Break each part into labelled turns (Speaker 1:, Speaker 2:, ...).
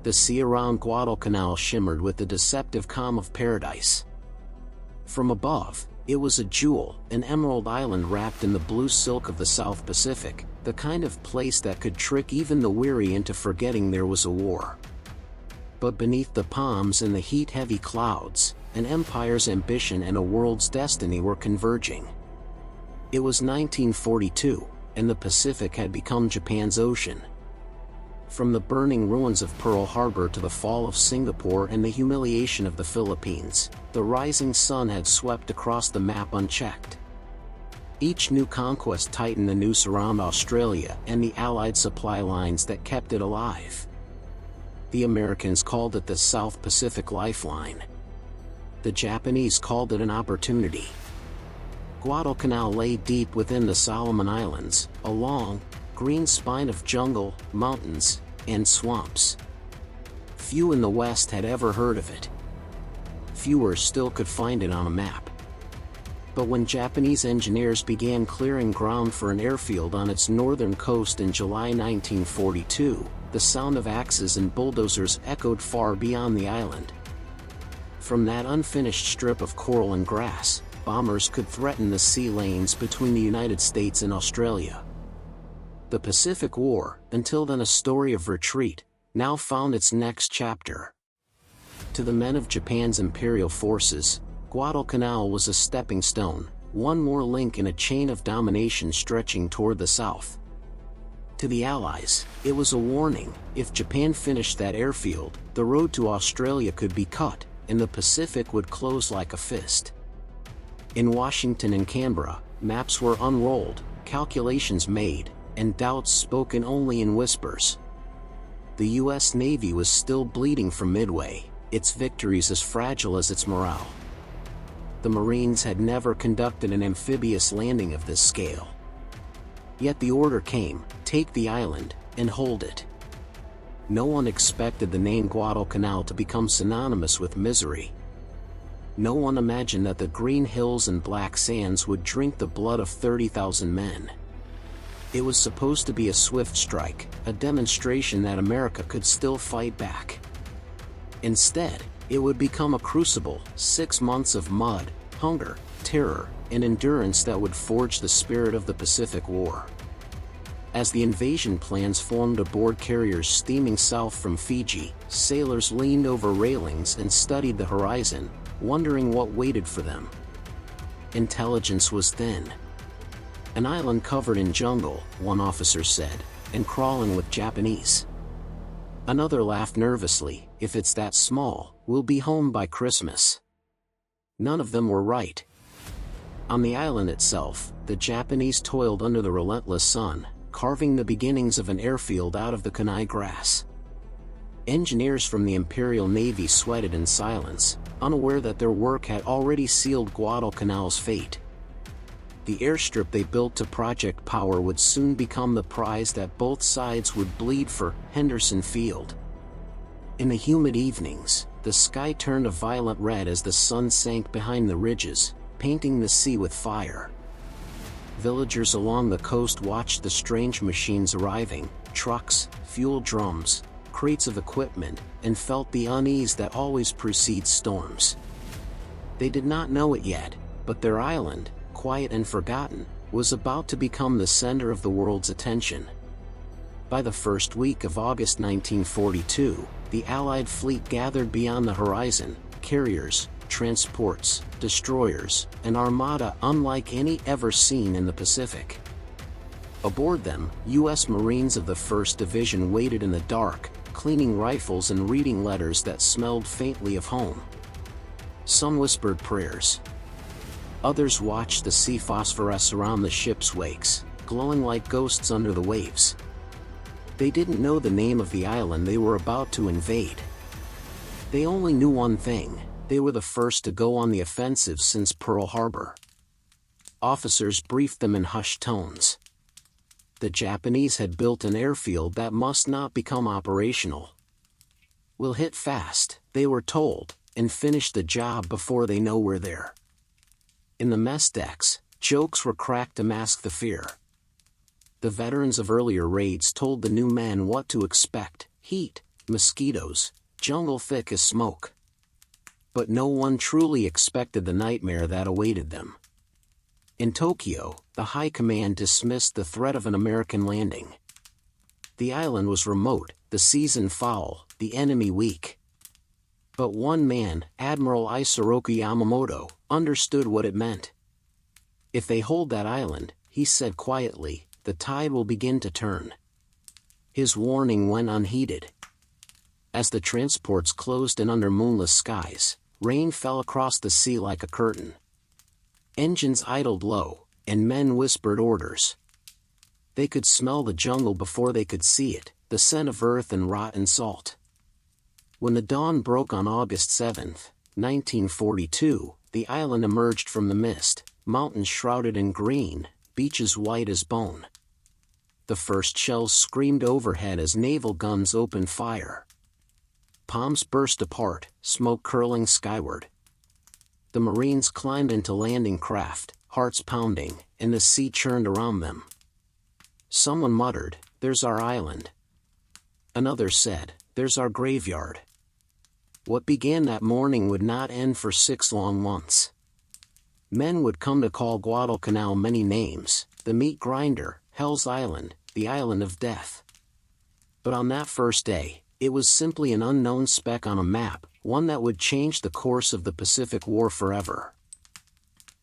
Speaker 1: The sea around Guadalcanal shimmered with the deceptive calm of paradise. From above, it was a jewel, an emerald island wrapped in the blue silk of the South Pacific, the kind of place that could trick even the weary into forgetting there was a war. But beneath the palms and the heat-heavy clouds, an empire's ambition and a world's destiny were converging. It was 1942, and the Pacific had become Japan's ocean. From the burning ruins of Pearl Harbor to the fall of Singapore and the humiliation of the Philippines, the rising sun had swept across the map unchecked. Each new conquest tightened the noose around Australia and the Allied supply lines that kept it alive. The Americans called it the South Pacific Lifeline. The Japanese called it an opportunity. Guadalcanal lay deep within the Solomon Islands, a long, green spine of jungle, mountains, and swamps. Few in the West had ever heard of it. Fewer still could find it on a map. But when Japanese engineers began clearing ground for an airfield on its northern coast in July 1942, the sound of axes and bulldozers echoed far beyond the island. From that unfinished strip of coral and grass, bombers could threaten the sea lanes between the United States and Australia. The Pacific War, until then a story of retreat, now found its next chapter. To the men of Japan's imperial forces, Guadalcanal was a stepping stone, one more link in a chain of domination stretching toward the south. To the Allies, it was a warning: if Japan finished that airfield, the road to Australia could be cut, and the Pacific would close like a fist. In Washington and Canberra, maps were unrolled, calculations made, and doubts spoken only in whispers. The U.S. Navy was still bleeding from Midway, its victories as fragile as its morale. The Marines had never conducted an amphibious landing of this scale. Yet the order came: take the island, and hold it. No one expected the name Guadalcanal to become synonymous with misery. No one imagined that the green hills and black sands would drink the blood of 30,000 men. It was supposed to be a swift strike, a demonstration that America could still fight back. Instead, it would become a crucible: 6 months of mud, hunger, terror, and endurance that would forge the spirit of the Pacific War. As the invasion plans formed aboard carriers steaming south from Fiji, sailors leaned over railings and studied the horizon, wondering what waited for them. Intelligence was thin. An island covered in jungle, one officer said, and crawling with Japanese. Another laughed nervously: if it's that small, we'll be home by Christmas. None of them were right. On the island itself, the Japanese toiled under the relentless sun, carving the beginnings of an airfield out of the kunai grass. Engineers from the Imperial Navy sweated in silence, unaware that their work had already sealed Guadalcanal's fate. The airstrip they built to Project Power would soon become the prize that both sides would bleed for: Henderson Field. In the humid evenings, the sky turned a violent red as the sun sank behind the ridges, painting the sea with fire. Villagers along the coast watched the strange machines arriving: trucks, fuel drums, crates of equipment, and felt the unease that always precedes storms. They did not know it yet, but their island, quiet and forgotten, was about to become the center of the world's attention. By the first week of August 1942, the Allied fleet gathered beyond the horizon: carriers, transports, destroyers, an armada unlike any ever seen in the Pacific. Aboard them, U.S. Marines of the 1st Division waited in the dark, cleaning rifles and reading letters that smelled faintly of home. Some whispered prayers. Others watched the sea phosphoresce around the ship's wakes, glowing like ghosts under the waves. They didn't know the name of the island they were about to invade. They only knew one thing: they were the first to go on the offensive since Pearl Harbor. Officers briefed them in hushed tones. The Japanese had built an airfield that must not become operational. "We'll hit fast," they were told, "and finish the job before they know we're there." In the mess decks, jokes were cracked to mask the fear. The veterans of earlier raids told the new men what to expect: heat, mosquitoes, jungle thick as smoke. But no one truly expected the nightmare that awaited them. In Tokyo, the high command dismissed the threat of an American landing. The island was remote, the season foul, the enemy weak. But one man, Admiral Isoroku Yamamoto, understood what it meant. If they hold that island, he said quietly, the tide will begin to turn. His warning went unheeded. As the transports closed in under moonless skies, rain fell across the sea like a curtain. Engines idled low, and men whispered orders. They could smell the jungle before they could see it, the scent of earth and rotten salt. When the dawn broke on August 7, 1942, the island emerged from the mist, mountains shrouded in green, beaches white as bone. The first shells screamed overhead as naval guns opened fire. Palms burst apart, smoke curling skyward. The Marines climbed into landing craft, hearts pounding, and the sea churned around them. Someone muttered, "There's our island." Another said, "There's our graveyard." What began that morning would not end for 6 long months. Men would come to call Guadalcanal many names: the meat grinder, Hell's Island, the Island of Death. But on that first day, it was simply an unknown speck on a map, one that would change the course of the Pacific War forever.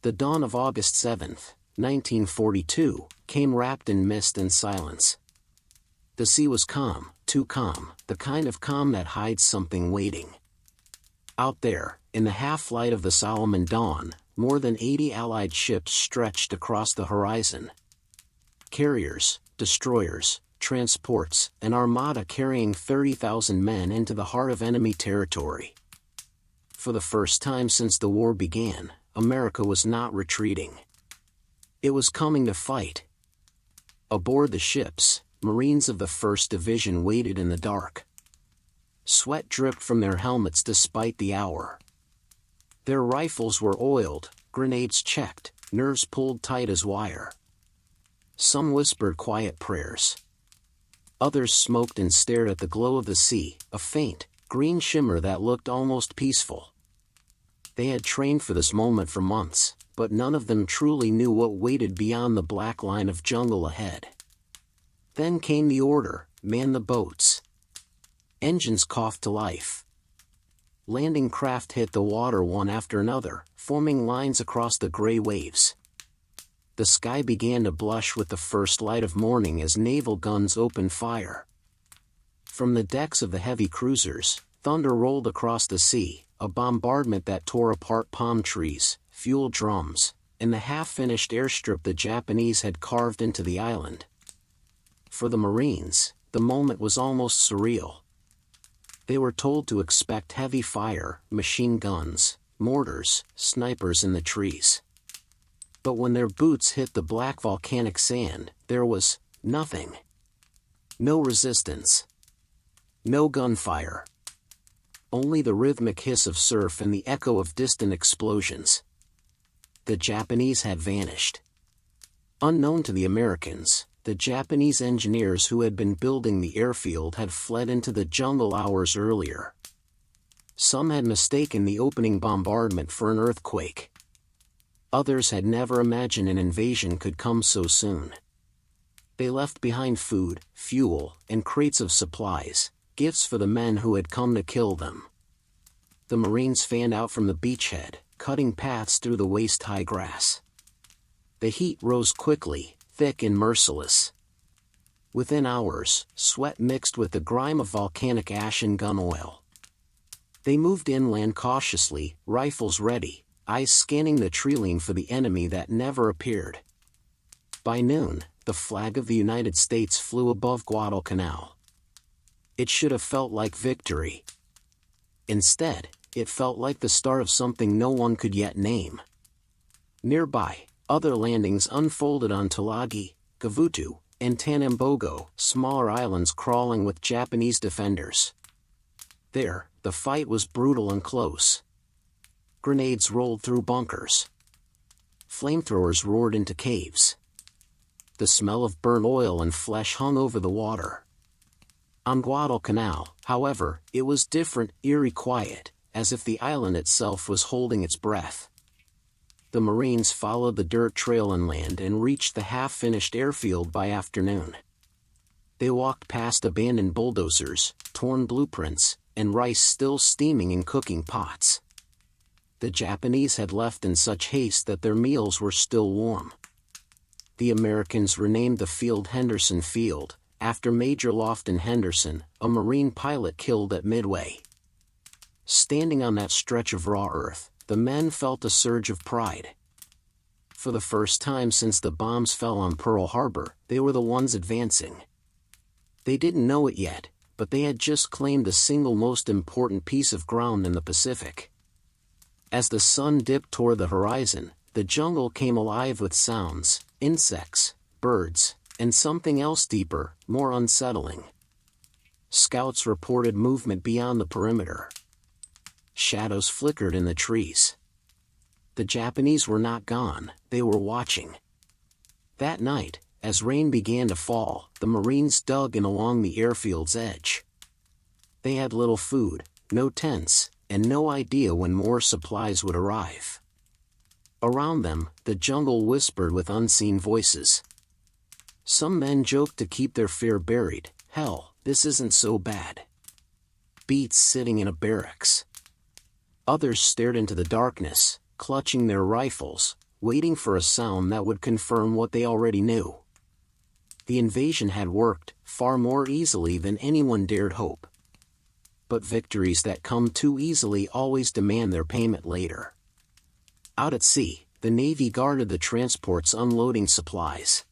Speaker 1: The dawn of August 7, 1942, came wrapped in mist and silence. The sea was calm, too calm, the kind of calm that hides something waiting. Out there, in the half-light of the Solomon dawn, more than 80 Allied ships stretched across the horizon. Carriers, destroyers, transports, an armada carrying 30,000 men into the heart of enemy territory. For the first time since the war began, America was not retreating. It was coming to fight. Aboard the ships, Marines of the 1st Division waited in the dark. Sweat dripped from their helmets despite the hour. Their rifles were oiled, grenades checked, nerves pulled tight as wire. Some whispered quiet prayers. Others smoked and stared at the glow of the sea, a faint, green shimmer that looked almost peaceful. They had trained for this moment for months, but none of them truly knew what waited beyond the black line of jungle ahead. Then came the order, "Man the boats." Engines coughed to life. Landing craft hit the water one after another, forming lines across the gray waves. The sky began to blush with the first light of morning as naval guns opened fire. From the decks of the heavy cruisers, thunder rolled across the sea, a bombardment that tore apart palm trees, fuel drums, and the half-finished airstrip the Japanese had carved into the island. For the Marines, the moment was almost surreal. They were told to expect heavy fire, machine guns, mortars, snipers in the trees. But when their boots hit the black volcanic sand, there was nothing. No resistance. No gunfire. Only the rhythmic hiss of surf and the echo of distant explosions. The Japanese had vanished. Unknown to the Americans, the Japanese engineers who had been building the airfield had fled into the jungle hours earlier. Some had mistaken the opening bombardment for an earthquake. Others had never imagined an invasion could come so soon. They left behind food, fuel, and crates of supplies, gifts for the men who had come to kill them. The Marines fanned out from the beachhead, cutting paths through the waist-high grass. The heat rose quickly, thick and merciless. Within hours, sweat mixed with the grime of volcanic ash and gun oil. They moved inland cautiously, rifles ready, eyes scanning the treeline for the enemy that never appeared. By noon, the flag of the United States flew above Guadalcanal. It should have felt like victory. Instead, it felt like the start of something no one could yet name. Nearby, other landings unfolded on Tulagi, Gavutu, and Tanambogo, smaller islands crawling with Japanese defenders. There, the fight was brutal and close. Grenades rolled through bunkers. Flamethrowers roared into caves. The smell of burnt oil and flesh hung over the water. On Guadalcanal, however, it was different, eerie quiet, as if the island itself was holding its breath. The Marines followed the dirt trail inland and reached the half-finished airfield by afternoon. They walked past abandoned bulldozers, torn blueprints, and rice still steaming in cooking pots. The Japanese had left in such haste that their meals were still warm. The Americans renamed the field Henderson Field, after Major Lofton Henderson, a Marine pilot killed at Midway. Standing on that stretch of raw earth, the men felt a surge of pride. For the first time since the bombs fell on Pearl Harbor, they were the ones advancing. They didn't know it yet, but they had just claimed the single most important piece of ground in the Pacific. As the sun dipped toward the horizon, the jungle came alive with sounds, insects, birds, and something else deeper, more unsettling. Scouts reported movement beyond the perimeter. Shadows flickered in the trees. The Japanese were not gone, they were watching. That night, as rain began to fall, the Marines dug in along the airfield's edge. They had little food, no tents, and no idea when more supplies would arrive. Around them, the jungle whispered with unseen voices. Some men joked to keep their fear buried. Hell, this isn't so bad. Beats sitting in a barracks. Others stared into the darkness, clutching their rifles, waiting for a sound that would confirm what they already knew. The invasion had worked, far more easily than anyone dared hope. But victories that come too easily always demand their payment later. Out at sea, the Navy guarded the transports unloading supplies.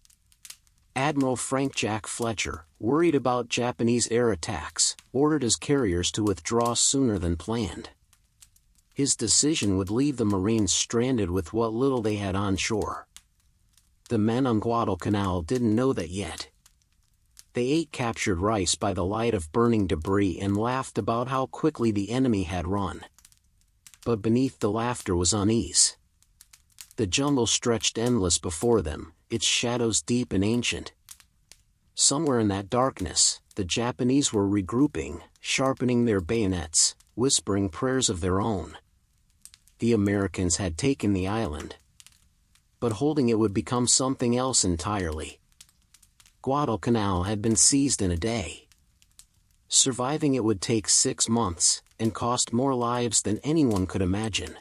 Speaker 1: Admiral Frank Jack Fletcher, worried about Japanese air attacks, ordered his carriers to withdraw sooner than planned. His decision would leave the Marines stranded with what little they had on shore. The men on Guadalcanal didn't know that yet. They ate captured rice by the light of burning debris and laughed about how quickly the enemy had run. But beneath the laughter was unease. The jungle stretched endless before them, its shadows deep and ancient. Somewhere in that darkness, the Japanese were regrouping, sharpening their bayonets, whispering prayers of their own. The Americans had taken the island. But holding it would become something else entirely. Guadalcanal had been seized in a day. Surviving it would take 6 months, and cost more lives than anyone could imagine.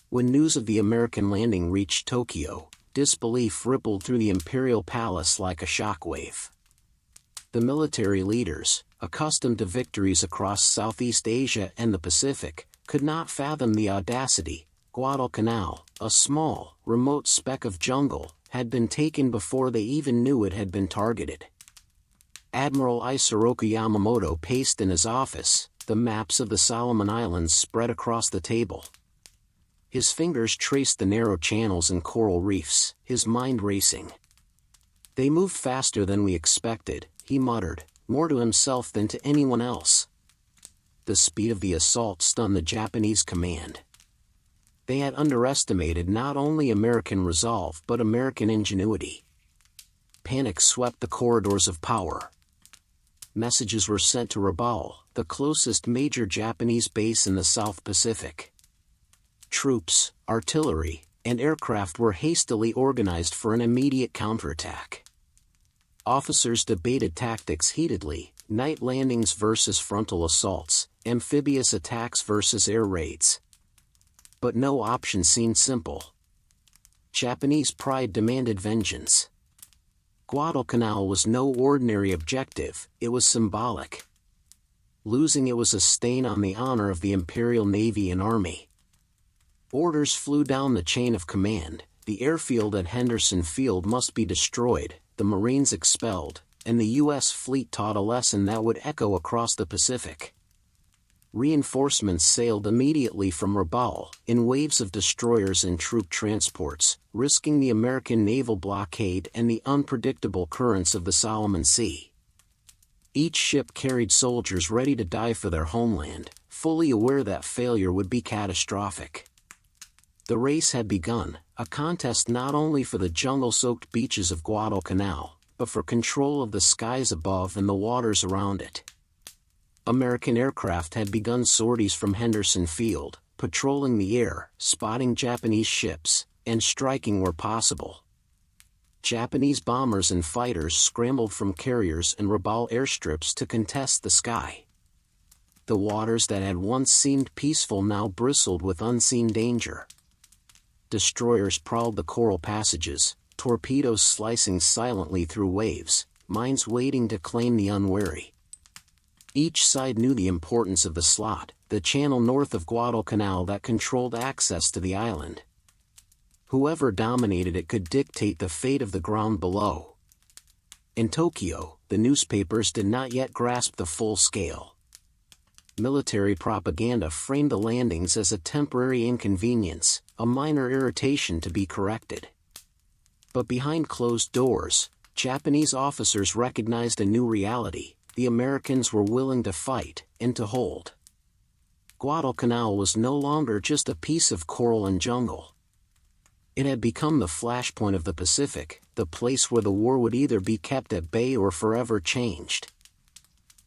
Speaker 1: When news of the American landing reached Tokyo, disbelief rippled through the imperial palace like a shockwave. The military leaders, accustomed to victories across Southeast Asia and the Pacific, could not fathom the audacity. Guadalcanal, a small, remote speck of jungle, had been taken before they even knew it had been targeted. Admiral Isoroku Yamamoto paced in his office, the maps of the Solomon Islands spread across the table. His fingers traced the narrow channels and coral reefs, his mind racing. They moved faster than we expected, he muttered, more to himself than to anyone else. The speed of the assault stunned the Japanese command. They had underestimated not only American resolve but American ingenuity. Panic swept the corridors of power. Messages were sent to Rabaul, the closest major Japanese base in the South Pacific. Troops, artillery, and aircraft were hastily organized for an immediate counterattack. Officers debated tactics heatedly, night landings versus frontal assaults, amphibious attacks versus air raids. But no option seemed simple. Japanese pride demanded vengeance. Guadalcanal was no ordinary objective, it was symbolic. Losing it was a stain on the honor of the Imperial Navy and Army. Orders flew down the chain of command: the airfield at Henderson Field must be destroyed, the Marines expelled, and the U.S. fleet taught a lesson that would echo across the Pacific. Reinforcements sailed immediately from Rabaul, in waves of destroyers and troop transports, risking the American naval blockade and the unpredictable currents of the Solomon Sea. Each ship carried soldiers ready to die for their homeland, fully aware that failure would be catastrophic. The race had begun, a contest not only for the jungle-soaked beaches of Guadalcanal, but for control of the skies above and the waters around it. American aircraft had begun sorties from Henderson Field, patrolling the air, spotting Japanese ships, and striking where possible. Japanese bombers and fighters scrambled from carriers and Rabaul airstrips to contest the sky. The waters that had once seemed peaceful now bristled with unseen danger. Destroyers prowled the coral passages, torpedoes slicing silently through waves, mines waiting to claim the unwary. Each side knew the importance of the slot, the channel north of Guadalcanal that controlled access to the island. Whoever dominated it could dictate the fate of the ground below. In Tokyo, the newspapers did not yet grasp the full scale. Military propaganda framed the landings as a temporary inconvenience, a minor irritation to be corrected. But behind closed doors, Japanese officers recognized a new reality: the Americans were willing to fight, and to hold. Guadalcanal was no longer just a piece of coral and jungle. It had become the flashpoint of the Pacific, the place where the war would either be kept at bay or forever changed.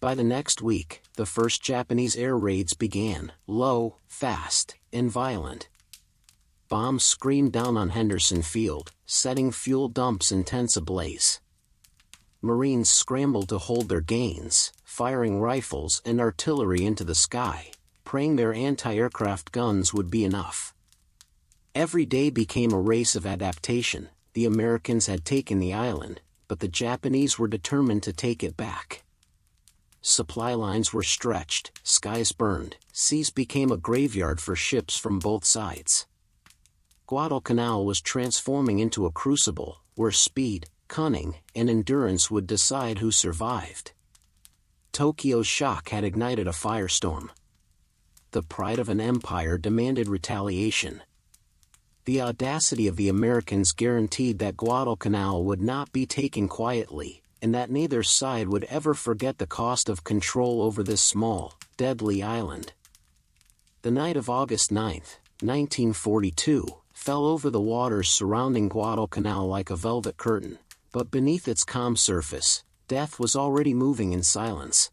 Speaker 1: By the next week, the first Japanese air raids began, low, fast, and violent. Bombs screamed down on Henderson Field, setting fuel dumps and tents ablaze. Marines scrambled to hold their gains, firing rifles and artillery into the sky, praying their anti-aircraft guns would be enough. Every day became a race of adaptation. The Americans had taken the island, but the Japanese were determined to take it back. Supply lines were stretched, skies burned, seas became a graveyard for ships from both sides. Guadalcanal was transforming into a crucible, where speed, cunning, and endurance would decide who survived. Tokyo's shock had ignited a firestorm. The pride of an empire demanded retaliation. The audacity of the Americans guaranteed that Guadalcanal would not be taken quietly, and that neither side would ever forget the cost of control over this small, deadly island. The night of August 9, 1942, fell over the waters surrounding Guadalcanal like a velvet curtain, but beneath its calm surface, death was already moving in silence.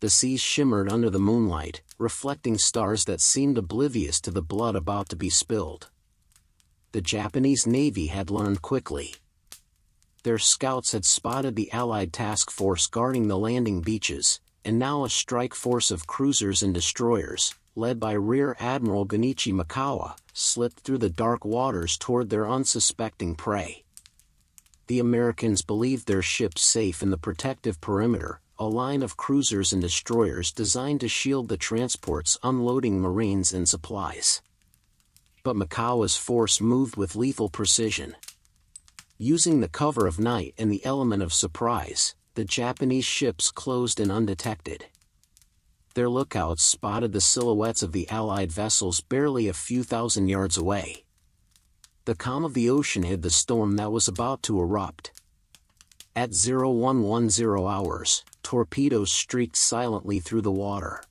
Speaker 1: The seas shimmered under the moonlight, reflecting stars that seemed oblivious to the blood about to be spilled. The Japanese Navy had learned quickly. Their scouts had spotted the Allied task force guarding the landing beaches, and now a strike force of cruisers and destroyers, led by Rear Admiral Genichi Mikawa, slipped through the dark waters toward their unsuspecting prey. The Americans believed their ships safe in the protective perimeter, a line of cruisers and destroyers designed to shield the transports unloading Marines and supplies. But Mikawa's force moved with lethal precision. Using the cover of night and the element of surprise, the Japanese ships closed in undetected. Their lookouts spotted the silhouettes of the Allied vessels barely a few thousand yards away. The calm of the ocean hid the storm that was about to erupt. At 0110 hours, torpedoes streaked silently through the water.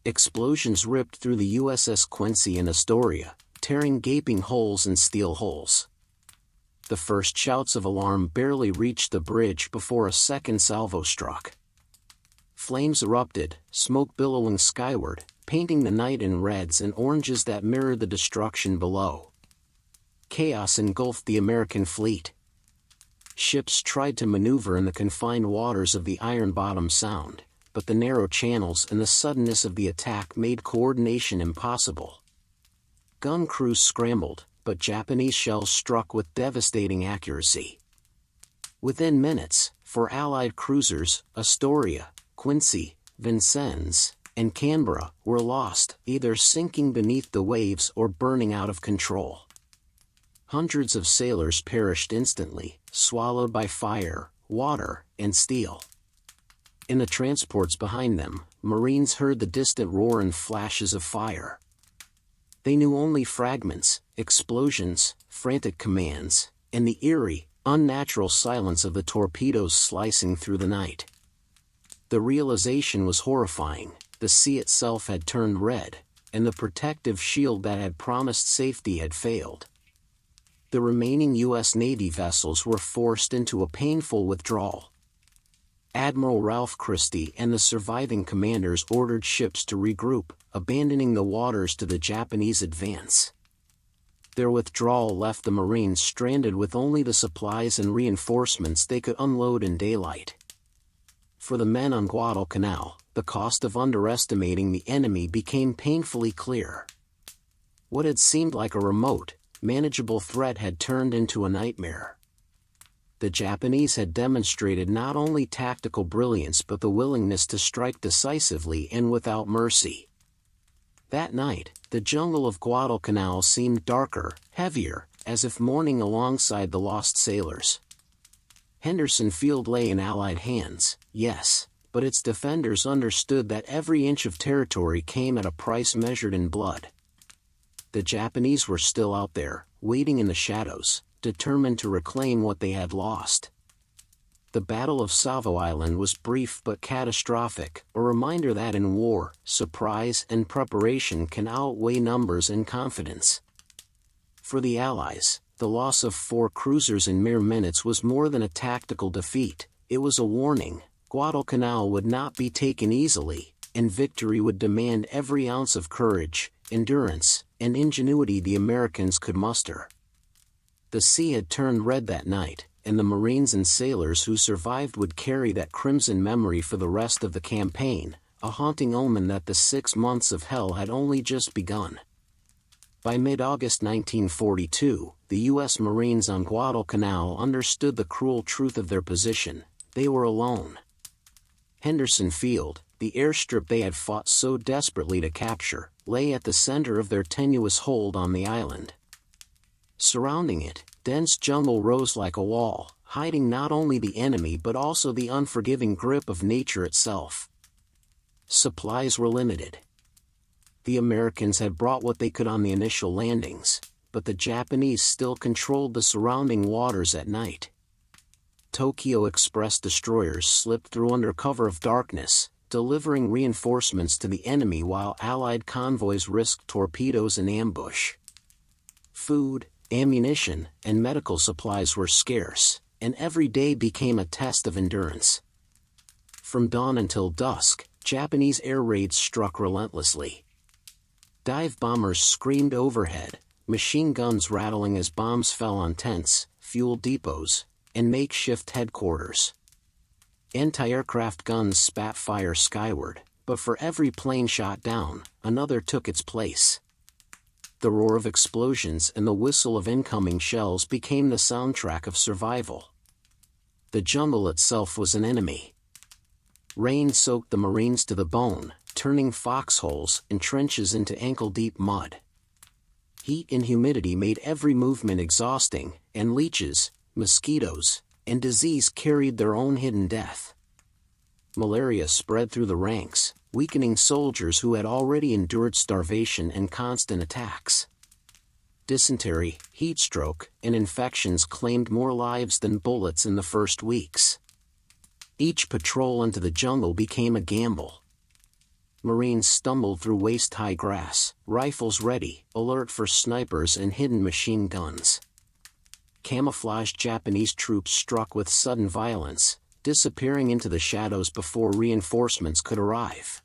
Speaker 1: Explosions ripped through the USS Quincy and Astoria, tearing gaping holes in steel hulls. The first shouts of alarm barely reached the bridge before a second salvo struck. Flames erupted, smoke billowing skyward, painting the night in reds and oranges that mirrored the destruction below. Chaos engulfed the American fleet. Ships tried to maneuver in the confined waters of the Iron Bottom Sound, but the narrow channels and the suddenness of the attack made coordination impossible. Gun crews scrambled, but Japanese shells struck with devastating accuracy. Within minutes, 4 Allied cruisers, Astoria, Quincy, Vincennes, and Canberra, were lost, either sinking beneath the waves or burning out of control. Hundreds of sailors perished instantly, swallowed by fire, water, and steel. In the transports behind them, Marines heard the distant roar and flashes of fire. They knew only fragments, explosions, frantic commands, and the eerie, unnatural silence of the torpedoes slicing through the night. The realization was horrifying: the sea itself had turned red, and the protective shield that had promised safety had failed. the remaining U.S. Navy vessels were forced into a painful withdrawal. Admiral Ralph Christie and the surviving commanders ordered ships to regroup, abandoning the waters to the Japanese advance. Their withdrawal left the Marines stranded with only the supplies and reinforcements they could unload in daylight. For the men on Guadalcanal, the cost of underestimating the enemy became painfully clear. What had seemed like a remote, manageable threat had turned into a nightmare. The Japanese had demonstrated not only tactical brilliance but the willingness to strike decisively and without mercy. That night, the jungle of Guadalcanal seemed darker, heavier, as if mourning alongside the lost sailors. Henderson Field lay in Allied hands, yes, but its defenders understood that every inch of territory came at a price measured in blood. The Japanese were still out there, waiting in the shadows, determined to reclaim what they had lost. The Battle of Savo Island was brief but catastrophic, a reminder that in war, surprise and preparation can outweigh numbers and confidence. For the Allies, the loss of 4 cruisers in mere minutes was more than a tactical defeat, it was a warning. Guadalcanal would not be taken easily, and victory would demand every ounce of courage, endurance, and ingenuity the Americans could muster. The sea had turned red that night, and the Marines and sailors who survived would carry that crimson memory for the rest of the campaign, a haunting omen that the 6 months of hell had only just begun. By mid-August 1942, the U.S. Marines on Guadalcanal understood the cruel truth of their position: they were alone. Henderson Field, the airstrip they had fought so desperately to capture, lay at the center of their tenuous hold on the island. Surrounding it, dense jungle rose like a wall, hiding not only the enemy but also the unforgiving grip of nature itself. Supplies were limited. The Americans had brought what they could on the initial landings, but the Japanese still controlled the surrounding waters at night. Tokyo Express destroyers slipped through under cover of darkness, delivering reinforcements to the enemy while Allied convoys risked torpedoes and ambush. Food, ammunition, and medical supplies were scarce, and every day became a test of endurance. From dawn until dusk, Japanese air raids struck relentlessly. Dive bombers screamed overhead, machine guns rattling as bombs fell on tents, fuel depots, and makeshift headquarters. Anti-aircraft guns spat fire skyward, but for every plane shot down, another took its place. The roar of explosions and the whistle of incoming shells became the soundtrack of survival. The jungle itself was an enemy. Rain soaked the Marines to the bone, turning foxholes and trenches into ankle-deep mud. Heat and humidity made every movement exhausting, and leeches, mosquitoes, and disease carried their own hidden death. Malaria spread through the ranks, weakening soldiers who had already endured starvation and constant attacks. Dysentery, heat stroke, and infections claimed more lives than bullets in the first weeks. Each patrol into the jungle became a gamble. Marines stumbled through waist-high grass, rifles ready, alert for snipers and hidden machine guns. Camouflaged Japanese troops struck with sudden violence, disappearing into the shadows before reinforcements could arrive.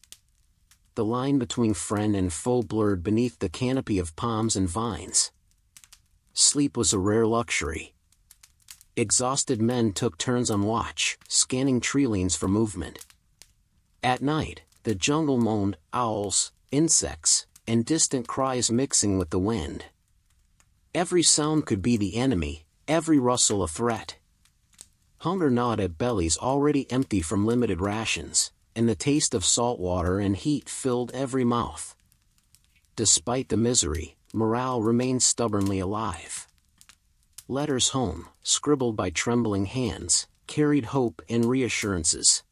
Speaker 1: The line between friend and foe blurred beneath the canopy of palms and vines. Sleep was a rare luxury. Exhausted men took turns on watch, scanning treelines for movement. At night, the jungle moaned, owls, insects, and distant cries mixing with the wind. Every sound could be the enemy, every rustle a threat. Hunger gnawed at bellies already empty from limited rations, and the taste of salt water and heat filled every mouth. Despite the misery, morale remained stubbornly alive. Letters home, scribbled by trembling hands, carried hope and reassurances.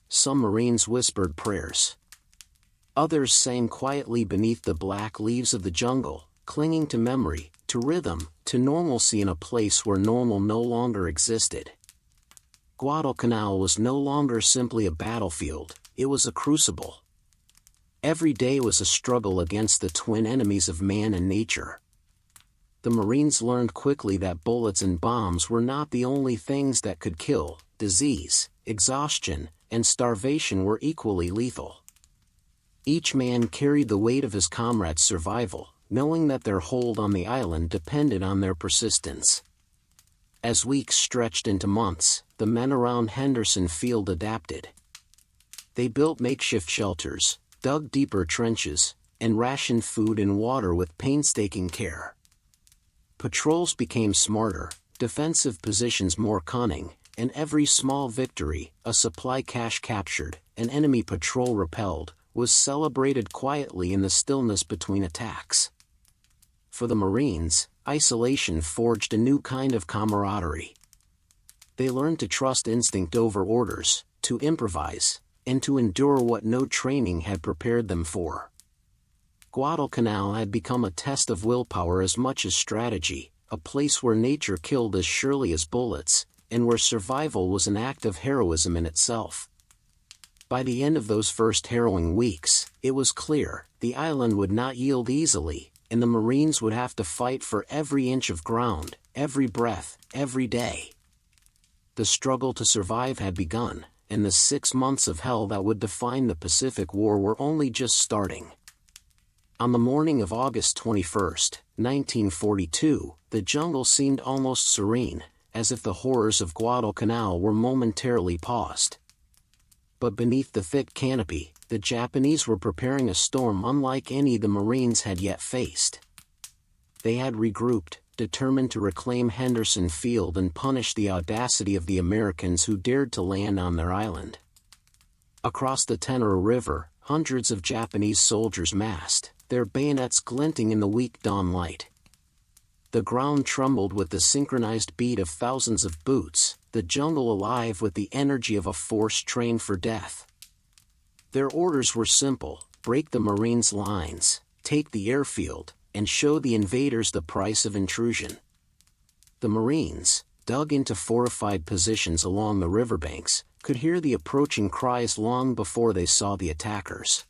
Speaker 1: Some Marines whispered prayers. Others sang quietly beneath the black leaves of the jungle, clinging to memory, to rhythm, to normalcy in a place where normal no longer existed. Guadalcanal was no longer simply a battlefield, it was a crucible. Every day was a struggle against the twin enemies of man and nature. The Marines learned quickly that bullets and bombs were not the only things that could kill. Disease, exhaustion, and starvation were equally lethal. Each man carried the weight of his comrade's survival, knowing that their hold on the island depended on their persistence. As weeks stretched into months, the men around Henderson Field adapted. They built makeshift shelters, dug deeper trenches, and rationed food and water with painstaking care. Patrols became smarter, defensive positions more cunning, and every small victory, a supply cache captured, an enemy patrol repelled, was celebrated quietly in the stillness between attacks. For the Marines, isolation forged a new kind of camaraderie. They learned to trust instinct over orders, to improvise, and to endure what no training had prepared them for. Guadalcanal had become a test of willpower as much as strategy, a place where nature killed as surely as bullets, and where survival was an act of heroism in itself. By the end of those first harrowing weeks, it was clear the island would not yield easily, and the Marines would have to fight for every inch of ground, every breath, every day. The struggle to survive had begun, and the 6 months of hell that would define the Pacific War were only just starting. On the morning of August 21, 1942, the jungle seemed almost serene, as if the horrors of Guadalcanal were momentarily paused. But beneath the thick canopy, the Japanese were preparing a storm unlike any the Marines had yet faced. They had regrouped, determined to reclaim Henderson Field and punish the audacity of the Americans who dared to land on their island. Across the Tenero River, hundreds of Japanese soldiers massed, their bayonets glinting in the weak dawn light. The ground trembled with the synchronized beat of thousands of boots, the jungle alive with the energy of a force trained for death. Their orders were simple: break the Marines' lines, take the airfield, and show the invaders the price of intrusion. The Marines, dug into fortified positions along the riverbanks, could hear the approaching cries long before they saw the attackers.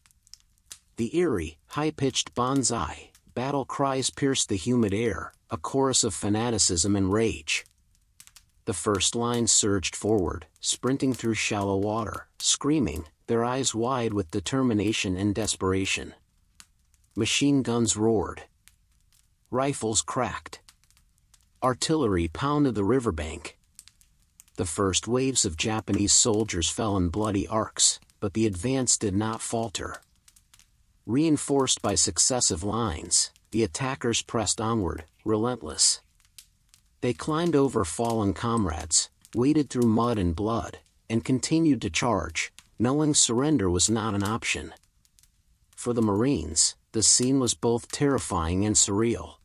Speaker 1: The eerie, high-pitched banzai battle cries pierced the humid air, a chorus of fanaticism and rage. The first line surged forward, sprinting through shallow water, screaming, their eyes wide with determination and desperation. Machine guns roared. Rifles cracked. Artillery pounded the riverbank. The first waves of Japanese soldiers fell in bloody arcs, but the advance did not falter. Reinforced by successive lines, the attackers pressed onward, relentless. They climbed over fallen comrades, waded through mud and blood, and continued to charge, knowing surrender was not an option. For the Marines, the scene was both terrifying and surreal.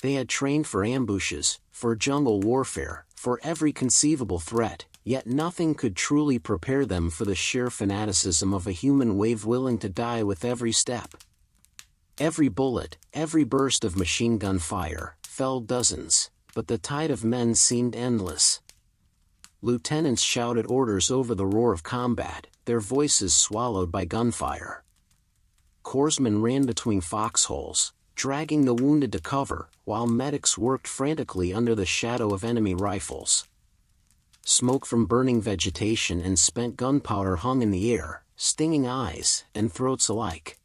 Speaker 1: They had trained for ambushes, for jungle warfare, for every conceivable threat, yet nothing could truly prepare them for the sheer fanaticism of a human wave willing to die with every step. Every bullet, every burst of machine gun fire, felled dozens, but the tide of men seemed endless. Lieutenants shouted orders over the roar of combat, their voices swallowed by gunfire. Corpsmen ran between foxholes, dragging the wounded to cover, while medics worked frantically under the shadow of enemy rifles. Smoke from burning vegetation and spent gunpowder hung in the air, stinging eyes and throats alike.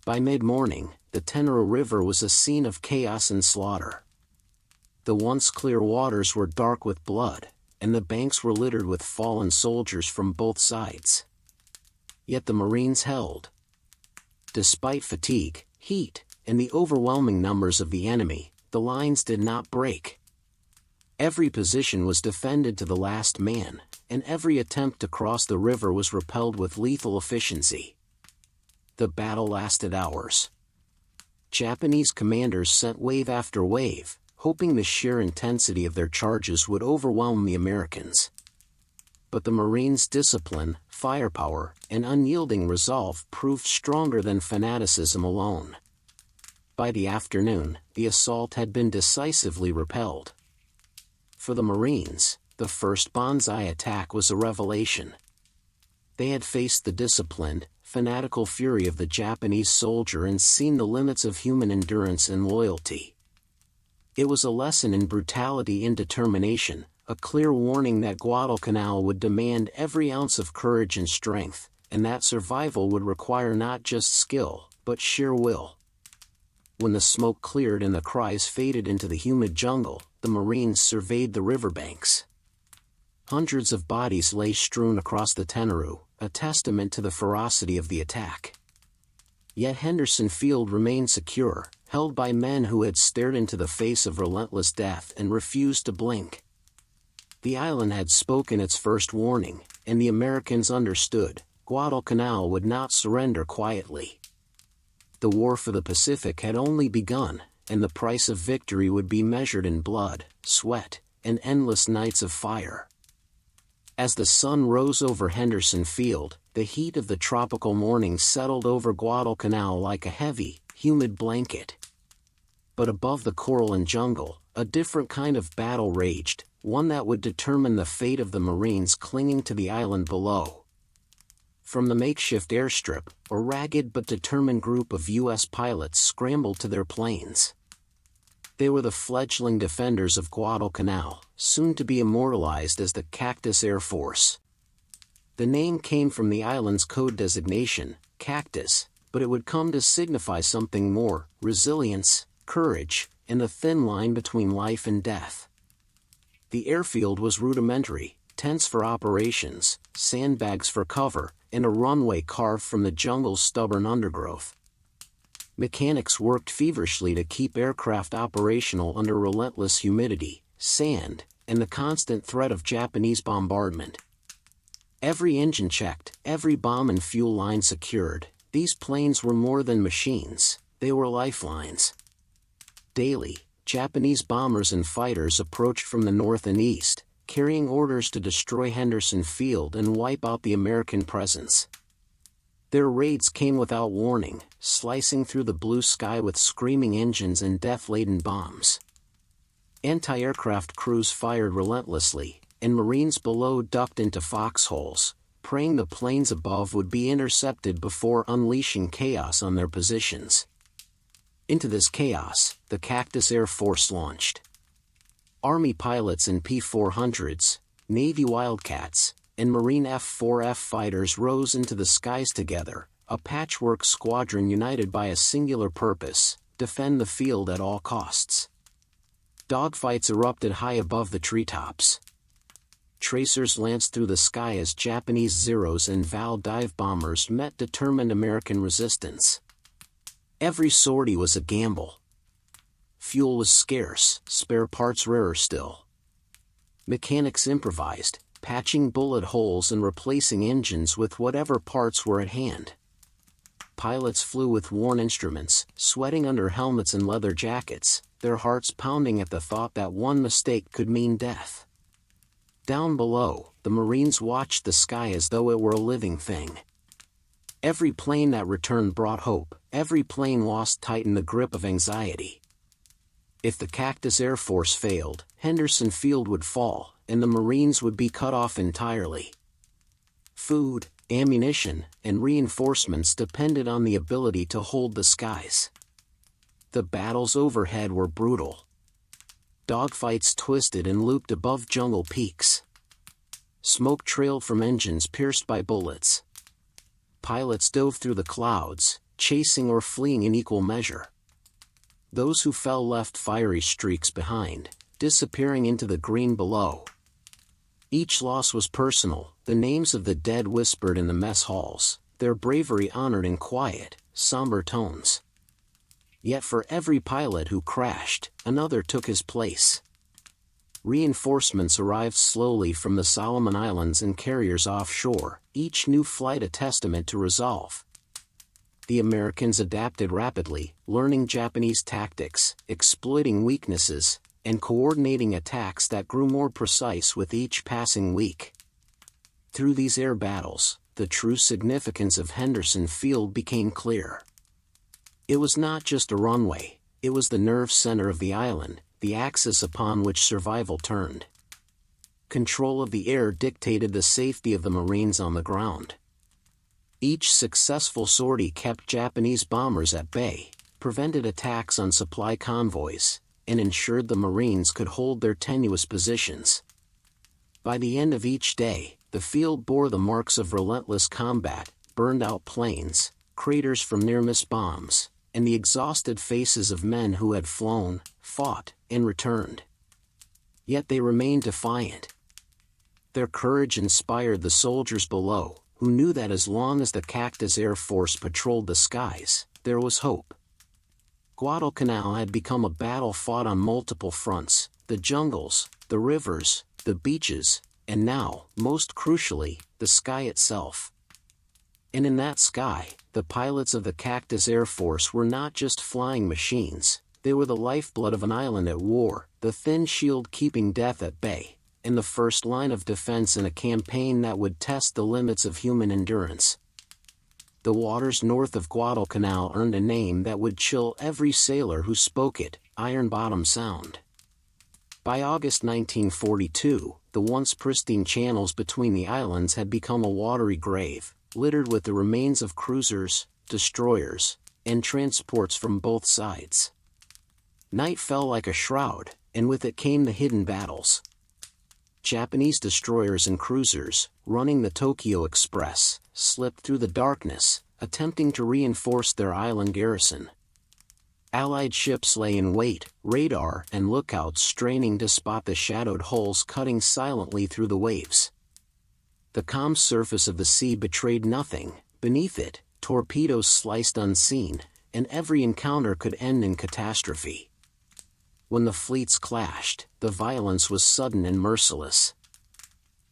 Speaker 1: By mid-morning, the Tenero River was a scene of chaos and slaughter. The once clear waters were dark with blood, and the banks were littered with fallen soldiers from both sides. Yet the Marines held. Despite fatigue, heat, and the overwhelming numbers of the enemy, the lines did not break. Every position was defended to the last man, and every attempt to cross the river was repelled with lethal efficiency. The battle lasted hours. Japanese commanders sent wave after wave, hoping the sheer intensity of their charges would overwhelm the Americans. But the Marines' discipline, firepower, and unyielding resolve proved stronger than fanaticism alone. By the afternoon, the assault had been decisively repelled. For the Marines, the first banzai attack was a revelation. They had faced the disciplined, fanatical fury of the Japanese soldier and seen the limits of human endurance and loyalty. It was a lesson in brutality and determination, a clear warning that Guadalcanal would demand every ounce of courage and strength, and that survival would require not just skill, but sheer will. When the smoke cleared and the cries faded into the humid jungle, the Marines surveyed the riverbanks. Hundreds of bodies lay strewn across the Tenaru, a testament to the ferocity of the attack. Yet Henderson Field remained secure, held by men who had stared into the face of relentless death and refused to blink. The island had spoken its first warning, and the Americans understood. Guadalcanal would not surrender quietly. The war for the Pacific had only begun, and the price of victory would be measured in blood, sweat, and endless nights of fire. As the sun rose over Henderson Field, the heat of the tropical morning settled over Guadalcanal like a heavy, humid blanket. But above the coral and jungle, a different kind of battle raged, one that would determine the fate of the Marines clinging to the island below. From the makeshift airstrip, a ragged but determined group of U.S. pilots scrambled to their planes. They were the fledgling defenders of Guadalcanal, soon to be immortalized as the Cactus Air Force. The name came from the island's code designation, Cactus, but it would come to signify something more: resilience, courage, and the thin line between life and death. The airfield was rudimentary: tents for operations, sandbags for cover, and a runway carved from the jungle's stubborn undergrowth. Mechanics worked feverishly to keep aircraft operational under relentless humidity, sand, and the constant threat of Japanese bombardment. Every engine checked, every bomb and fuel line secured, these planes were more than machines, they were lifelines. Daily, Japanese bombers and fighters approached from the north and east, carrying orders to destroy Henderson Field and wipe out the American presence. Their raids came without warning, slicing through the blue sky with screaming engines and death-laden bombs. Anti-aircraft crews fired relentlessly, and Marines below ducked into foxholes, praying the planes above would be intercepted before unleashing chaos on their positions. Into this chaos, the Cactus Air Force launched. Army pilots in P-400s, Navy Wildcats, and Marine F-4F fighters rose into the skies together, a patchwork squadron united by a singular purpose: defend the field at all costs. Dogfights erupted high above the treetops. Tracers lanced through the sky as Japanese Zeros and Val dive bombers met determined American resistance. Every sortie was a gamble. Fuel was scarce, spare parts rarer still. Mechanics improvised, patching bullet holes and replacing engines with whatever parts were at hand. Pilots flew with worn instruments, sweating under helmets and leather jackets, their hearts pounding at the thought that one mistake could mean death. Down below, the Marines watched the sky as though it were a living thing. Every plane that returned brought hope, every plane lost tightened the grip of anxiety. If the Cactus Air Force failed, Henderson Field would fall, and the Marines would be cut off entirely. Food, ammunition, and reinforcements depended on the ability to hold the skies. The battles overhead were brutal. Dogfights twisted and looped above jungle peaks. Smoke trailed from engines pierced by bullets. Pilots dove through the clouds, chasing or fleeing in equal measure. Those who fell left fiery streaks behind, disappearing into the green below. Each loss was personal, the names of the dead whispered in the mess halls, their bravery honored in quiet, somber tones. Yet for every pilot who crashed, another took his place. Reinforcements arrived slowly from the Solomon Islands and carriers offshore, each new flight a testament to resolve. The Americans adapted rapidly, learning Japanese tactics, exploiting weaknesses, and coordinating attacks that grew more precise with each passing week. Through these air battles, the true significance of Henderson Field became clear. It was not just a runway, it was the nerve center of the island, the axis upon which survival turned. Control of the air dictated the safety of the Marines on the ground. Each successful sortie kept Japanese bombers at bay, prevented attacks on supply convoys, and ensured the Marines could hold their tenuous positions. By the end of each day, the field bore the marks of relentless combat, burned-out planes, craters from near-miss bombs, and the exhausted faces of men who had flown, fought, and returned. Yet they remained defiant. Their courage inspired the soldiers below, who knew that as long as the Cactus Air Force patrolled the skies, there was hope. Guadalcanal had become a battle fought on multiple fronts: the jungles, the rivers, the beaches, and now, most crucially, the sky itself. And in that sky, the pilots of the Cactus Air Force were not just flying machines, they were the lifeblood of an island at war, the thin shield keeping death at bay, and the first line of defense in a campaign that would test the limits of human endurance. The waters north of Guadalcanal earned a name that would chill every sailor who spoke it: Iron Bottom Sound. By August 1942, the once pristine channels between the islands had become a watery grave, littered with the remains of cruisers, destroyers, and transports from both sides. Night fell like a shroud, and with it came the hidden battles. Japanese destroyers and cruisers, running the Tokyo Express, slipped through the darkness, attempting to reinforce their island garrison. Allied ships lay in wait, radar and lookouts straining to spot the shadowed hulls cutting silently through the waves. The calm surface of the sea betrayed nothing. Beneath it, torpedoes sliced unseen, and every encounter could end in catastrophe. When the fleets clashed, the violence was sudden and merciless.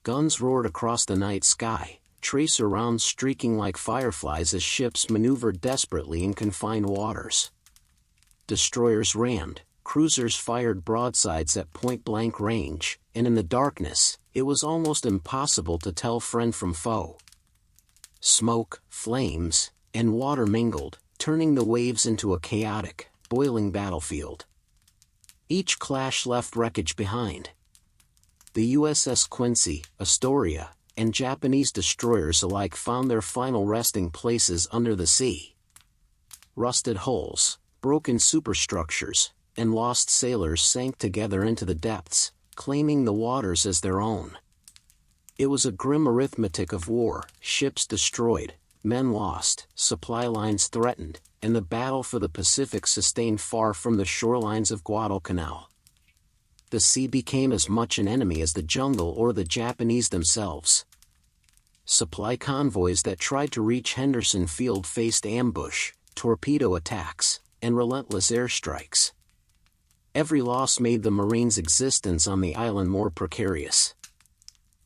Speaker 1: Guns roared across the night sky, tracer rounds streaking like fireflies as ships maneuvered desperately in confined waters. Destroyers rammed, cruisers fired broadsides at point-blank range, and in the darkness, it was almost impossible to tell friend from foe. Smoke, flames, and water mingled, turning the waves into a chaotic, boiling battlefield. Each clash left wreckage behind. The USS Quincy, Astoria, and Japanese destroyers alike found their final resting places under the sea. Rusted hulls, broken superstructures, and lost sailors sank together into the depths, claiming the waters as their own. It was a grim arithmetic of war: ships destroyed, men lost, supply lines threatened, and the battle for the Pacific sustained far from the shorelines of Guadalcanal. The sea became as much an enemy as the jungle or the Japanese themselves. Supply convoys that tried to reach Henderson Field faced ambush, torpedo attacks, and relentless airstrikes. Every loss made the Marines' existence on the island more precarious.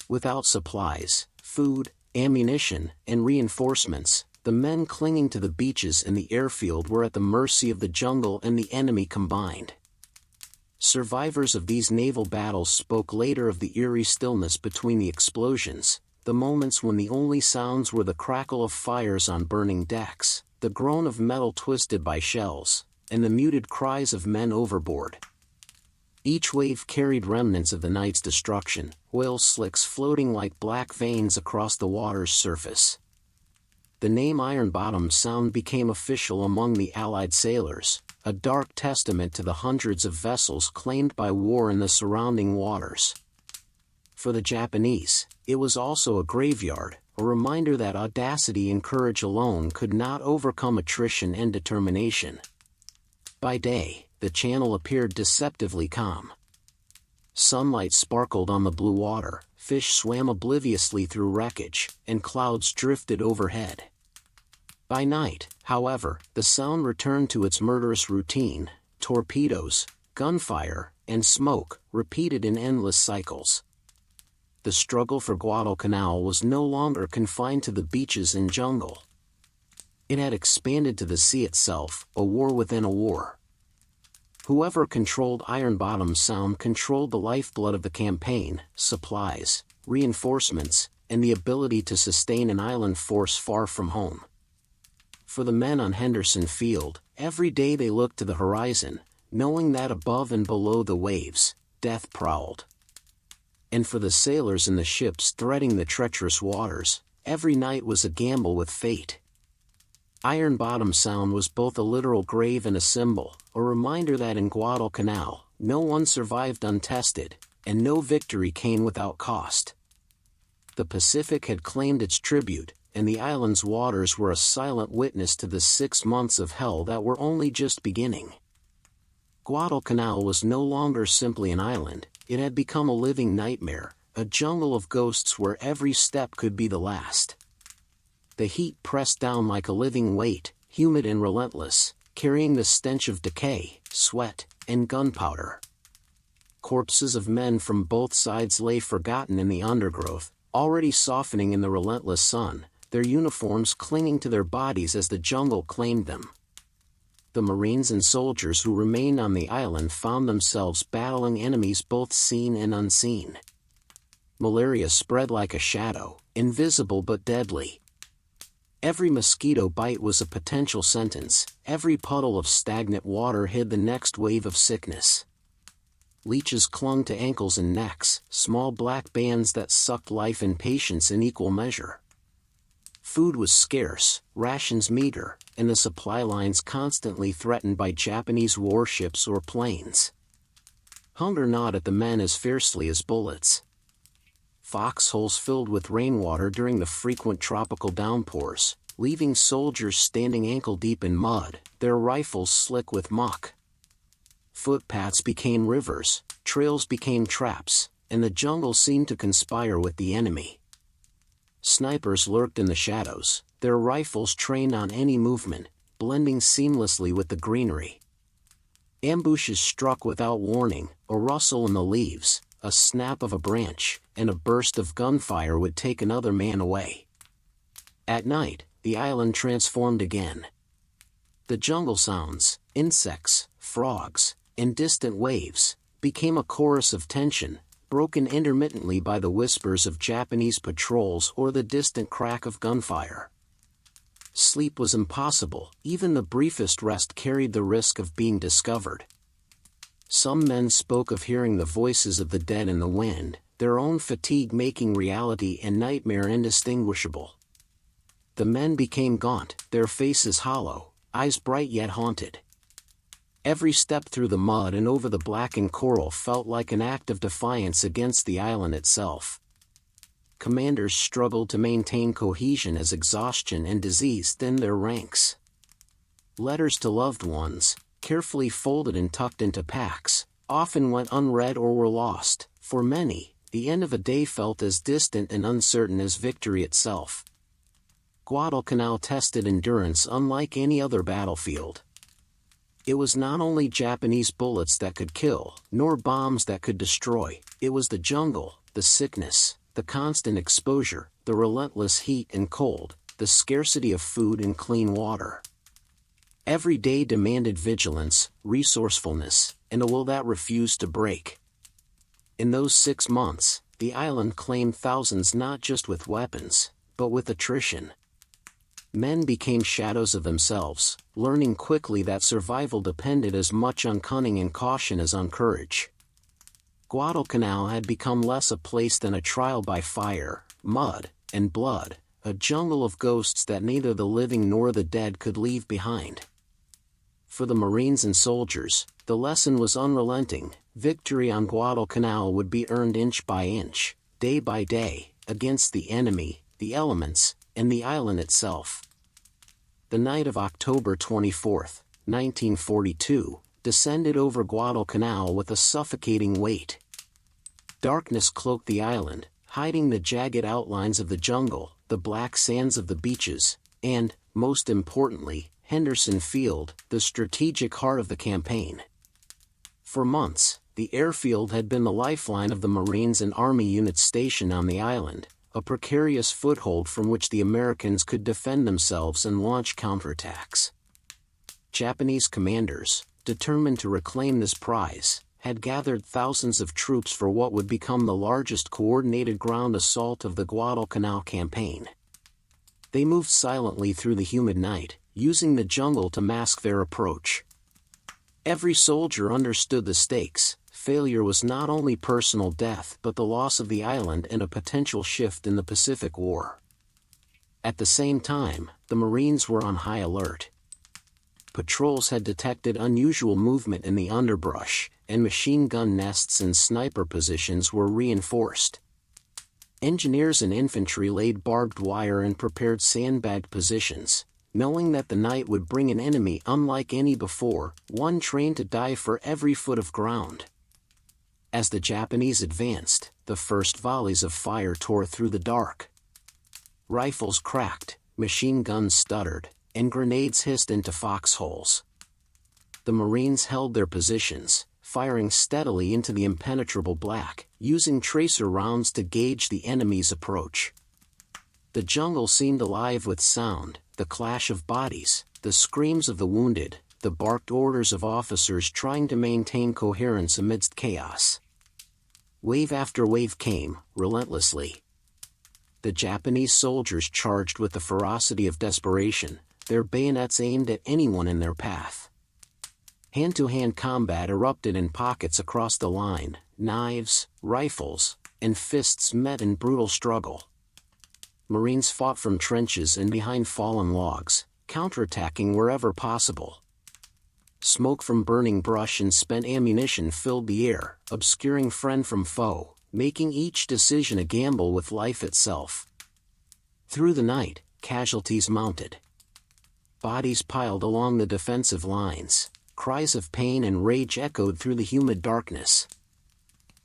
Speaker 1: Without supplies, food, ammunition, and reinforcements, the men clinging to the beaches and the airfield were at the mercy of the jungle and the enemy combined. Survivors of these naval battles spoke later of the eerie stillness between the explosions, the moments when the only sounds were the crackle of fires on burning decks, the groan of metal twisted by shells, and the muted cries of men overboard. Each wave carried remnants of the night's destruction, oil slicks floating like black veins across the water's surface. The name Iron Bottom Sound became official among the Allied sailors, a dark testament to the hundreds of vessels claimed by war in the surrounding waters. For the Japanese, it was also a graveyard, a reminder that audacity and courage alone could not overcome attrition and determination. By day, the channel appeared deceptively calm. Sunlight sparkled on the blue water, fish swam obliviously through wreckage, and clouds drifted overhead. By night, however, the Sound returned to its murderous routine: torpedoes, gunfire, and smoke, repeated in endless cycles. The struggle for Guadalcanal was no longer confined to the beaches and jungle. It had expanded to the sea itself, a war within a war. Whoever controlled Iron Bottom Sound controlled the lifeblood of the campaign: supplies, reinforcements, and the ability to sustain an island force far from home. For the men on Henderson Field, every day they looked to the horizon, knowing that above and below the waves, death prowled. And for the sailors in the ships threading the treacherous waters, every night was a gamble with fate. Iron Bottom Sound was both a literal grave and a symbol, a reminder that in Guadalcanal, no one survived untested, and no victory came without cost. The Pacific had claimed its tribute, and the island's waters were a silent witness to the 6 months of hell that were only just beginning. Guadalcanal was no longer simply an island, it had become a living nightmare, a jungle of ghosts where every step could be the last. The heat pressed down like a living weight, humid and relentless, carrying the stench of decay, sweat, and gunpowder. Corpses of men from both sides lay forgotten in the undergrowth, already softening in the relentless sun, their uniforms clinging to their bodies as the jungle claimed them. The Marines and soldiers who remained on the island found themselves battling enemies both seen and unseen. Malaria spread like a shadow, invisible but deadly. Every mosquito bite was a potential sentence, every puddle of stagnant water hid the next wave of sickness. Leeches clung to ankles and necks, small black bands that sucked life and patience in equal measure. Food was scarce, rations meager, and the supply lines constantly threatened by Japanese warships or planes. Hunger gnawed at the men as fiercely as bullets. Foxholes filled with rainwater during the frequent tropical downpours, leaving soldiers standing ankle-deep in mud, their rifles slick with muck. Footpaths became rivers, trails became traps, and the jungle seemed to conspire with the enemy. Snipers lurked in the shadows, their rifles trained on any movement, blending seamlessly with the greenery. Ambushes struck without warning, a rustle in the leaves, a snap of a branch, and a burst of gunfire would take another man away. At night, the island transformed again. The jungle sounds, insects, frogs, and distant waves, became a chorus of tension, broken intermittently by the whispers of Japanese patrols or the distant crack of gunfire. Sleep was impossible, even the briefest rest carried the risk of being discovered. Some men spoke of hearing the voices of the dead in the wind, their own fatigue making reality and nightmare indistinguishable. The men became gaunt, their faces hollow, eyes bright yet haunted. Every step through the mud and over the blackened coral felt like an act of defiance against the island itself. Commanders struggled to maintain cohesion as exhaustion and disease thinned their ranks. Letters to loved ones, carefully folded and tucked into packs, often went unread or were lost. For many, the end of a day felt as distant and uncertain as victory itself. Guadalcanal tested endurance unlike any other battlefield. It was not only Japanese bullets that could kill, nor bombs that could destroy, it was the jungle, the sickness, the constant exposure, the relentless heat and cold, the scarcity of food and clean water. Every day demanded vigilance, resourcefulness, and a will that refused to break. In those 6 months, the island claimed thousands not just with weapons, but with attrition. Men became shadows of themselves, learning quickly that survival depended as much on cunning and caution as on courage. Guadalcanal had become less a place than a trial by fire, mud, and blood, a jungle of ghosts that neither the living nor the dead could leave behind. For the Marines and soldiers, the lesson was unrelenting. Victory on Guadalcanal would be earned inch by inch, day by day, against the enemy, the elements, and the island itself. The night of October 24, 1942, descended over Guadalcanal with a suffocating weight. Darkness cloaked the island, hiding the jagged outlines of the jungle, the black sands of the beaches, and, most importantly, Henderson Field, the strategic heart of the campaign. For months, the airfield had been the lifeline of the Marines and Army units stationed on the island, a precarious foothold from which the Americans could defend themselves and launch counterattacks. Japanese commanders, determined to reclaim this prize, had gathered thousands of troops for what would become the largest coordinated ground assault of the Guadalcanal campaign. They moved silently through the humid night, using the jungle to mask their approach. Every soldier understood the stakes. Failure was not only personal death but the loss of the island and a potential shift in the Pacific War. At the same time, the Marines were on high alert. Patrols had detected unusual movement in the underbrush, and machine gun nests and sniper positions were reinforced. Engineers and infantry laid barbed wire and prepared sandbagged positions, knowing that the night would bring an enemy unlike any before, one trained to die for every foot of ground. As the Japanese advanced, the first volleys of fire tore through the dark. Rifles cracked, machine guns stuttered, and grenades hissed into foxholes. The Marines held their positions, firing steadily into the impenetrable black, using tracer rounds to gauge the enemy's approach. The jungle seemed alive with sound, the clash of bodies, the screams of the wounded, the barked orders of officers trying to maintain coherence amidst chaos. Wave after wave came, relentlessly. The Japanese soldiers charged with the ferocity of desperation, their bayonets aimed at anyone in their path. Hand-to-hand combat erupted in pockets across the line, knives, rifles, and fists met in brutal struggle. Marines fought from trenches and behind fallen logs, counterattacking wherever possible. Smoke from burning brush and spent ammunition filled the air, obscuring friend from foe, making each decision a gamble with life itself. Through the night, casualties mounted. Bodies piled along the defensive lines, cries of pain and rage echoed through the humid darkness.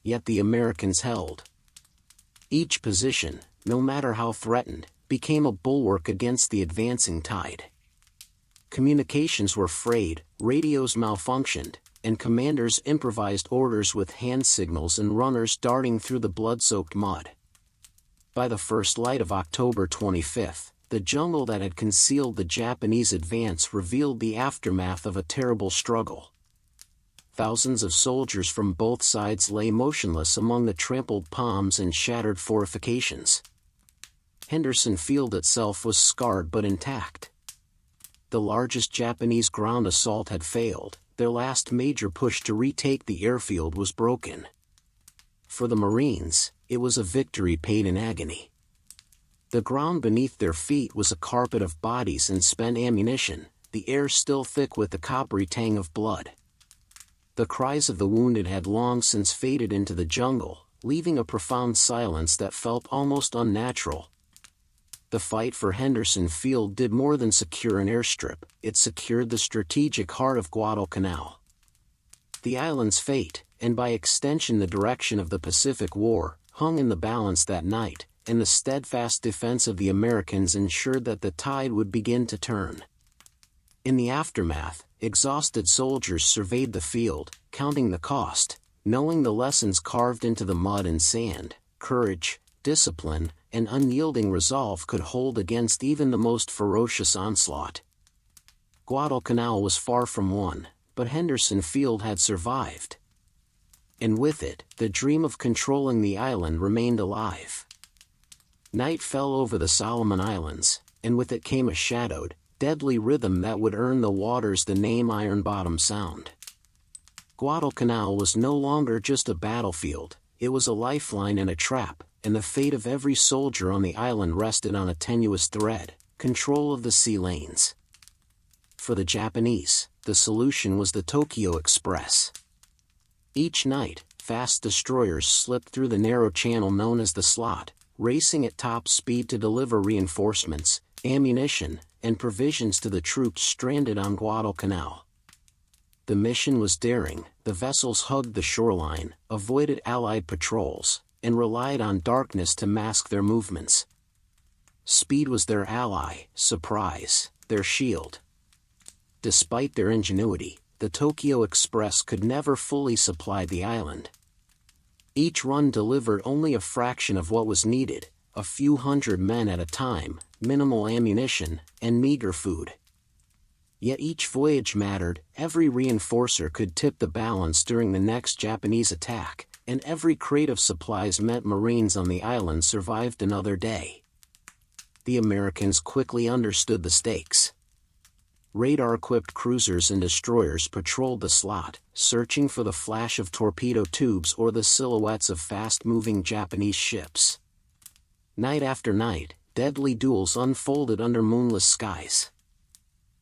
Speaker 1: Yet the Americans held. Each position, no matter how threatened, became a bulwark against the advancing tide. Communications were frayed, radios malfunctioned, and commanders improvised orders with hand signals and runners darting through the blood-soaked mud. By the first light of October 25th, the jungle that had concealed the Japanese advance revealed the aftermath of a terrible struggle. Thousands of soldiers from both sides lay motionless among the trampled palms and shattered fortifications. Henderson Field itself was scarred but intact. The largest Japanese ground assault had failed, their last major push to retake the airfield was broken. For the Marines, it was a victory paid in agony. The ground beneath their feet was a carpet of bodies and spent ammunition, the air still thick with the coppery tang of blood. The cries of the wounded had long since faded into the jungle, leaving a profound silence that felt almost unnatural. The fight for Henderson Field did more than secure an airstrip, it secured the strategic heart of Guadalcanal. The island's fate, and by extension the direction of the Pacific War, hung in the balance that night, and the steadfast defense of the Americans ensured that the tide would begin to turn. In the aftermath, exhausted soldiers surveyed the field, counting the cost, knowing the lessons carved into the mud and sand: courage, discipline, and unyielding resolve could hold against even the most ferocious onslaught. Guadalcanal was far from won, but Henderson Field had survived. And with it, the dream of controlling the island remained alive. Night fell over the Solomon Islands, and with it came a shadowed, deadly rhythm that would earn the waters the name Iron Bottom Sound. Guadalcanal was no longer just a battlefield, it was a lifeline and a trap, and the fate of every soldier on the island rested on a tenuous thread: control of the sea lanes. For the Japanese, the solution was the Tokyo Express. Each night, fast destroyers slipped through the narrow channel known as the Slot, racing at top speed to deliver reinforcements, ammunition, and provisions to the troops stranded on Guadalcanal. The mission was daring, the vessels hugged the shoreline, avoided Allied patrols, and relied on darkness to mask their movements. Speed was their ally, surprise, their shield. Despite their ingenuity, the Tokyo Express could never fully supply the island. Each run delivered only a fraction of what was needed, a few hundred men at a time, minimal ammunition, and meager food. Yet each voyage mattered, every reinforcer could tip the balance during the next Japanese attack, and every crate of supplies meant Marines on the island survived another day. The Americans quickly understood the stakes. Radar-equipped cruisers and destroyers patrolled the Slot, searching for the flash of torpedo tubes or the silhouettes of fast-moving Japanese ships. Night after night, deadly duels unfolded under moonless skies.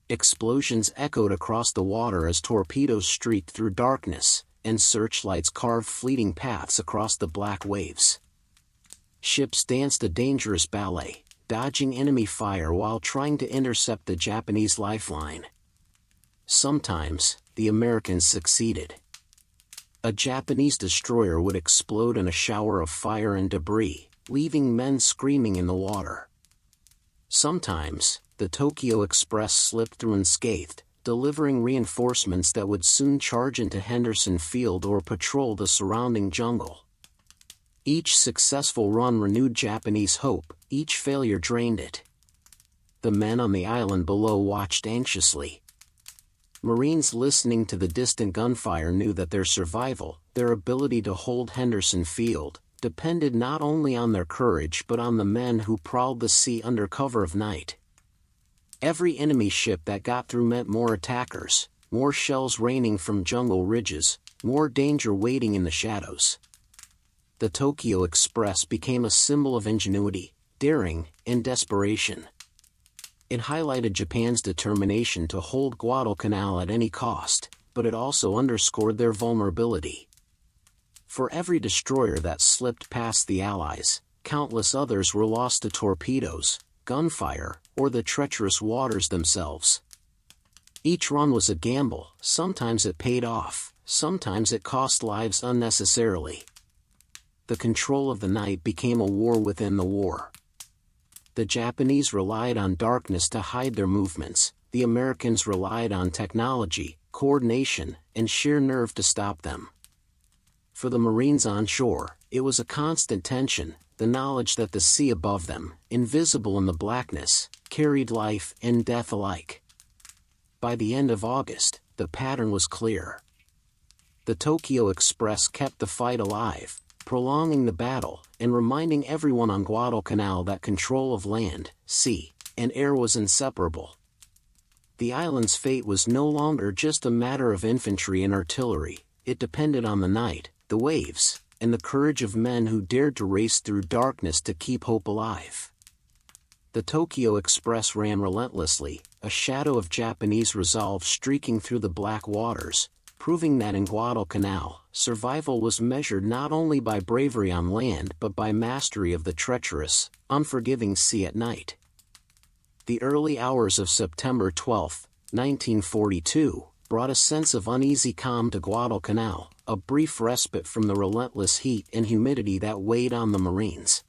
Speaker 1: Explosions echoed across the water as torpedoes streaked through darkness, and searchlights carved fleeting paths across the black waves. Ships danced a dangerous ballet, dodging enemy fire while trying to intercept the Japanese lifeline. Sometimes, the Americans succeeded. A Japanese destroyer would explode in a shower of fire and debris, leaving men screaming in the water. Sometimes, the Tokyo Express slipped through unscathed, delivering reinforcements that would soon charge into Henderson Field or patrol the surrounding jungle. Each successful run renewed Japanese hope, each failure drained it. The men on the island below watched anxiously. Marines listening to the distant gunfire knew that their survival, their ability to hold Henderson Field, depended not only on their courage but on the men who prowled the sea under cover of night. Every enemy ship that got through meant more attackers, more shells raining from jungle ridges, more danger waiting in the shadows. The Tokyo Express became a symbol of ingenuity, daring, and desperation. It highlighted Japan's determination to hold Guadalcanal at any cost, but it also underscored their vulnerability. For every destroyer that slipped past the Allies, countless others were lost to torpedoes, gunfire, or the treacherous waters themselves. Each run was a gamble. Sometimes it paid off, sometimes it cost lives unnecessarily. The control of the night became a war within the war. The Japanese relied on darkness to hide their movements, the Americans relied on technology, coordination, and sheer nerve to stop them. For the Marines on shore, it was a constant tension, the knowledge that the sea above them, invisible in the blackness, carried life and death alike. By the end of August, the pattern was clear. The Tokyo Express kept the fight alive, prolonging the battle, and reminding everyone on Guadalcanal that control of land, sea, and air was inseparable. The island's fate was no longer just a matter of infantry and artillery, it depended on the night, the waves, and the courage of men who dared to race through darkness to keep hope alive. The Tokyo Express ran relentlessly, a shadow of Japanese resolve streaking through the black waters, proving that in Guadalcanal, survival was measured not only by bravery on land but by mastery of the treacherous, unforgiving sea at night. The early hours of September 12, 1942, brought a sense of uneasy calm to Guadalcanal, a brief respite from the relentless heat and humidity that weighed on the Marines.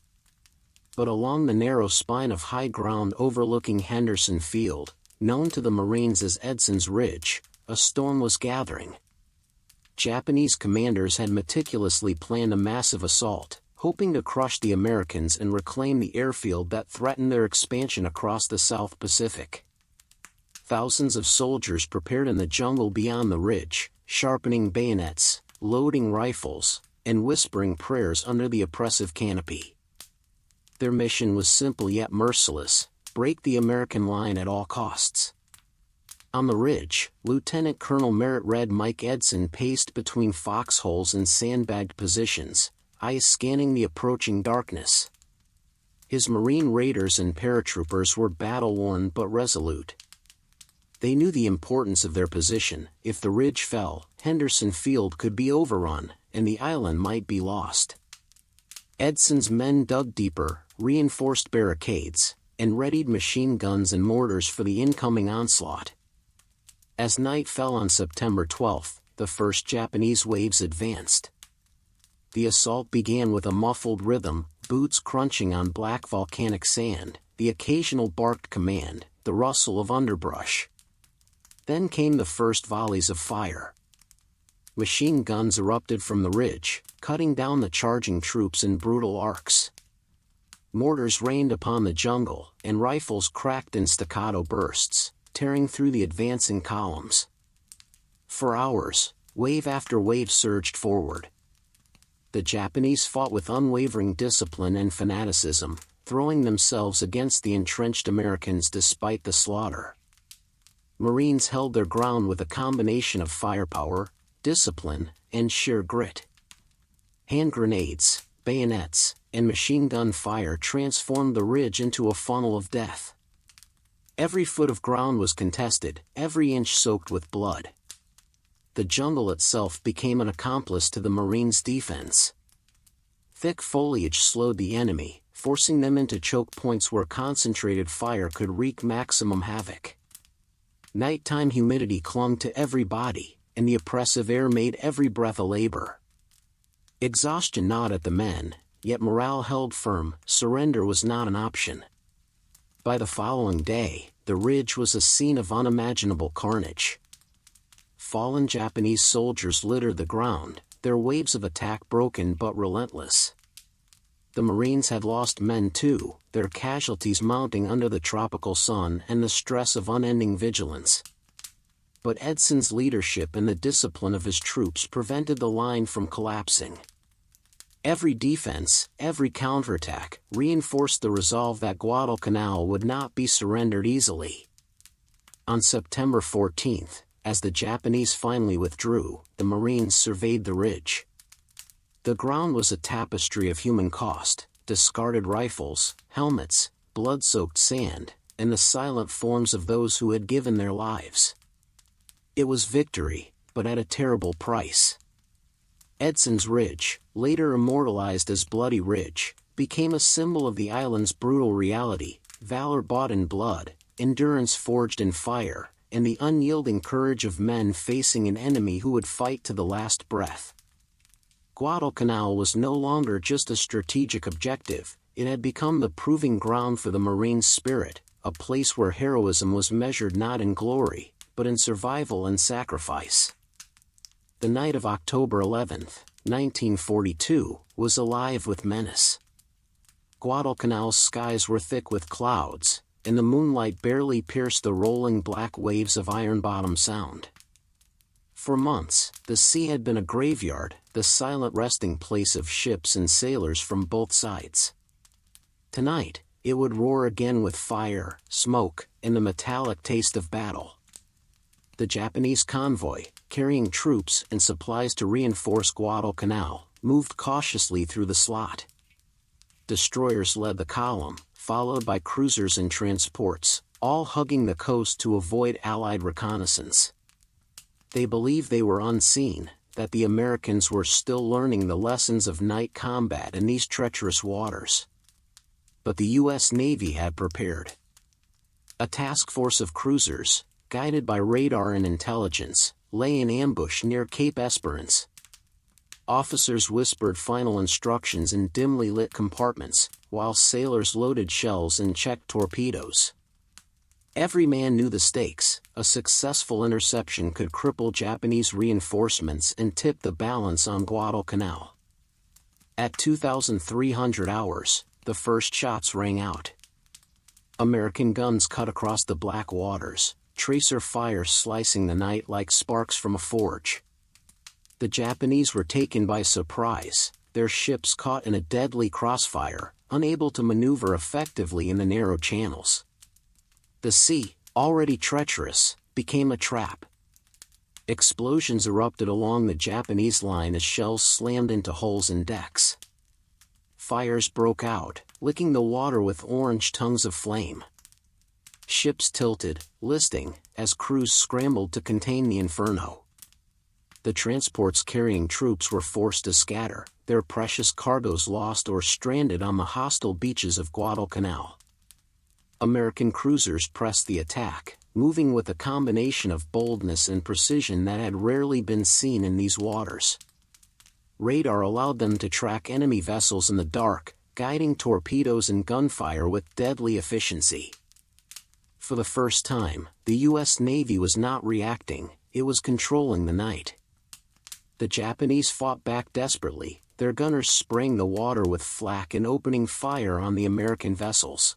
Speaker 1: But along the narrow spine of high ground overlooking Henderson Field, known to the Marines as Edson's Ridge, a storm was gathering. Japanese commanders had meticulously planned a massive assault, hoping to crush the Americans and reclaim the airfield that threatened their expansion across the South Pacific. Thousands of soldiers prepared in the jungle beyond the ridge, sharpening bayonets, loading rifles, and whispering prayers under the oppressive canopy. Their mission was simple yet merciless: break the American line at all costs. On the ridge, Lieutenant Colonel Merritt Red Mike Edson paced between foxholes and sandbagged positions, eyes scanning the approaching darkness. His Marine raiders and paratroopers were battle-worn but resolute. They knew the importance of their position. If the ridge fell, Henderson Field could be overrun, and the island might be lost. Edson's men dug deeper, reinforced barricades, and readied machine guns and mortars for the incoming onslaught. As night fell on September 12, the first Japanese waves advanced. The assault began with a muffled rhythm, boots crunching on black volcanic sand, the occasional barked command, the rustle of underbrush. Then came the first volleys of fire. Machine guns erupted from the ridge, cutting down the charging troops in brutal arcs. Mortars rained upon the jungle, and rifles cracked in staccato bursts, tearing through the advancing columns. For hours, wave after wave surged forward. The Japanese fought with unwavering discipline and fanaticism, throwing themselves against the entrenched Americans despite the slaughter. Marines held their ground with a combination of firepower, discipline, and sheer grit. Hand grenades, bayonets, and machine gun fire transformed the ridge into a funnel of death. Every foot of ground was contested, every inch soaked with blood. The jungle itself became an accomplice to the Marines' defense. Thick foliage slowed the enemy, forcing them into choke points where concentrated fire could wreak maximum havoc. Nighttime humidity clung to every body, and the oppressive air made every breath a labor. Exhaustion gnawed at the men, yet morale held firm. Surrender was not an option. By the following day, the ridge was a scene of unimaginable carnage. Fallen Japanese soldiers littered the ground, their waves of attack broken but relentless. The Marines had lost men too, their casualties mounting under the tropical sun and the stress of unending vigilance. But Edson's leadership and the discipline of his troops prevented the line from collapsing. Every defense, every counterattack, reinforced the resolve that Guadalcanal would not be surrendered easily. On September 14th, as the Japanese finally withdrew, the Marines surveyed the ridge. The ground was a tapestry of human cost, discarded rifles, helmets, blood-soaked sand, and the silent forms of those who had given their lives. It was victory, but at a terrible price. Edson's Ridge, later immortalized as Bloody Ridge, became a symbol of the island's brutal reality: valor bought in blood, endurance forged in fire, and the unyielding courage of men facing an enemy who would fight to the last breath. Guadalcanal was no longer just a strategic objective, it had become the proving ground for the Marines' spirit, a place where heroism was measured not in glory, but in survival and sacrifice. The night of October 11, 1942, was alive with menace. Guadalcanal's skies were thick with clouds, and the moonlight barely pierced the rolling black waves of Iron Bottom Sound. For months, the sea had been a graveyard, the silent resting place of ships and sailors from both sides. Tonight, it would roar again with fire, smoke, and the metallic taste of battle. The Japanese convoy, carrying troops and supplies to reinforce Guadalcanal, moved cautiously through the slot. Destroyers led the column, followed by cruisers and transports, all hugging the coast to avoid Allied reconnaissance. They believed they were unseen, that the Americans were still learning the lessons of night combat in these treacherous waters. But the U.S. Navy had prepared. A task force of cruisers, guided by radar and intelligence, lay in ambush near Cape Esperance. Officers whispered final instructions in dimly lit compartments, while sailors loaded shells and checked torpedoes. Every man knew the stakes: a successful interception could cripple Japanese reinforcements and tip the balance on Guadalcanal. At 2,300 hours, the first shots rang out. American guns cut across the black waters, tracer fire slicing the night like sparks from a forge. The Japanese were taken by surprise, their ships caught in a deadly crossfire, unable to maneuver effectively in the narrow channels. The sea, already treacherous, became a trap. Explosions erupted along the Japanese line as shells slammed into holes in decks. Fires broke out, licking the water with orange tongues of flame. Ships tilted, listing, as crews scrambled to contain the inferno. The transports carrying troops were forced to scatter, their precious cargoes lost or stranded on the hostile beaches of Guadalcanal. American cruisers pressed the attack, moving with a combination of boldness and precision that had rarely been seen in these waters. Radar allowed them to track enemy vessels in the dark, guiding torpedoes and gunfire with deadly efficiency. For the first time, the U.S. Navy was not reacting, it was controlling the night. The Japanese fought back desperately, their gunners spraying the water with flak and opening fire on the American vessels.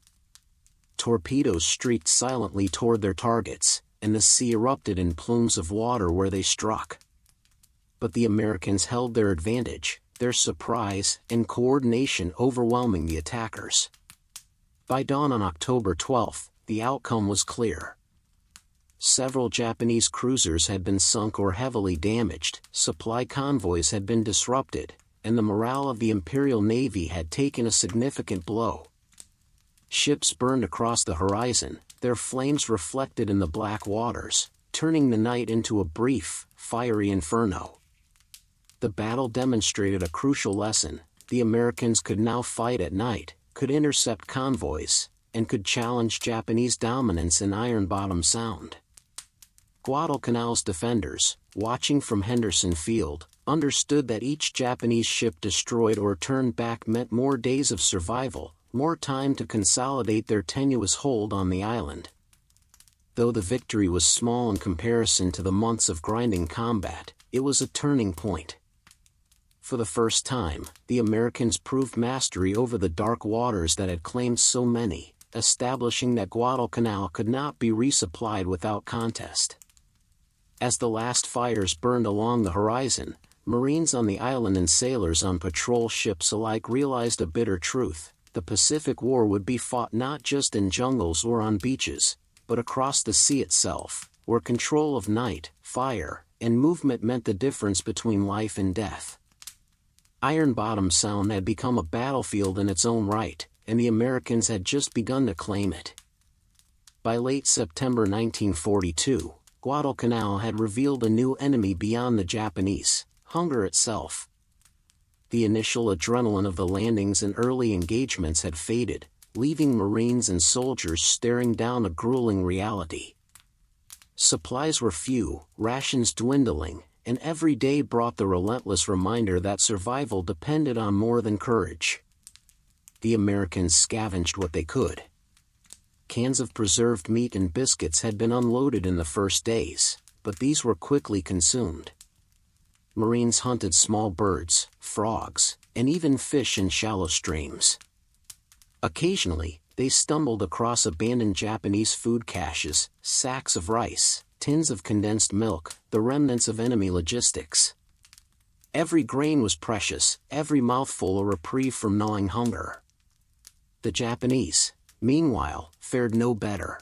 Speaker 1: Torpedoes streaked silently toward their targets, and the sea erupted in plumes of water where they struck. But the Americans held their advantage, their surprise and coordination overwhelming the attackers. By dawn on October 12, the outcome was clear. Several Japanese cruisers had been sunk or heavily damaged, supply convoys had been disrupted, and the morale of the Imperial Navy had taken a significant blow. Ships burned across the horizon, their flames reflected in the black waters, turning the night into a brief, fiery inferno. The battle demonstrated a crucial lesson: the Americans could now fight at night, could intercept convoys, and could challenge Japanese dominance in Iron Bottom Sound. Guadalcanal's defenders, watching from Henderson Field, understood that each Japanese ship destroyed or turned back meant more days of survival, more time to consolidate their tenuous hold on the island. Though the victory was small in comparison to the months of grinding combat, it was a turning point. For the first time, the Americans proved mastery over the dark waters that had claimed so many, establishing that Guadalcanal could not be resupplied without contest. As the last fires burned along the horizon, Marines on the island and sailors on patrol ships alike realized a bitter truth: the Pacific War would be fought not just in jungles or on beaches, but across the sea itself, where control of night, fire, and movement meant the difference between life and death. Iron Bottom Sound had become a battlefield in its own right, and the Americans had just begun to claim it. By late September 1942, Guadalcanal had revealed a new enemy beyond the Japanese: hunger itself. The initial adrenaline of the landings and early engagements had faded, leaving Marines and soldiers staring down a grueling reality. Supplies were few, rations dwindling, and every day brought the relentless reminder that survival depended on more than courage. The Americans scavenged what they could. Cans of preserved meat and biscuits had been unloaded in the first days, but these were quickly consumed. Marines hunted small birds, frogs, and even fish in shallow streams. Occasionally, they stumbled across abandoned Japanese food caches, sacks of rice, tins of condensed milk, the remnants of enemy logistics. Every grain was precious, every mouthful a reprieve from gnawing hunger. The Japanese, meanwhile, fared no better.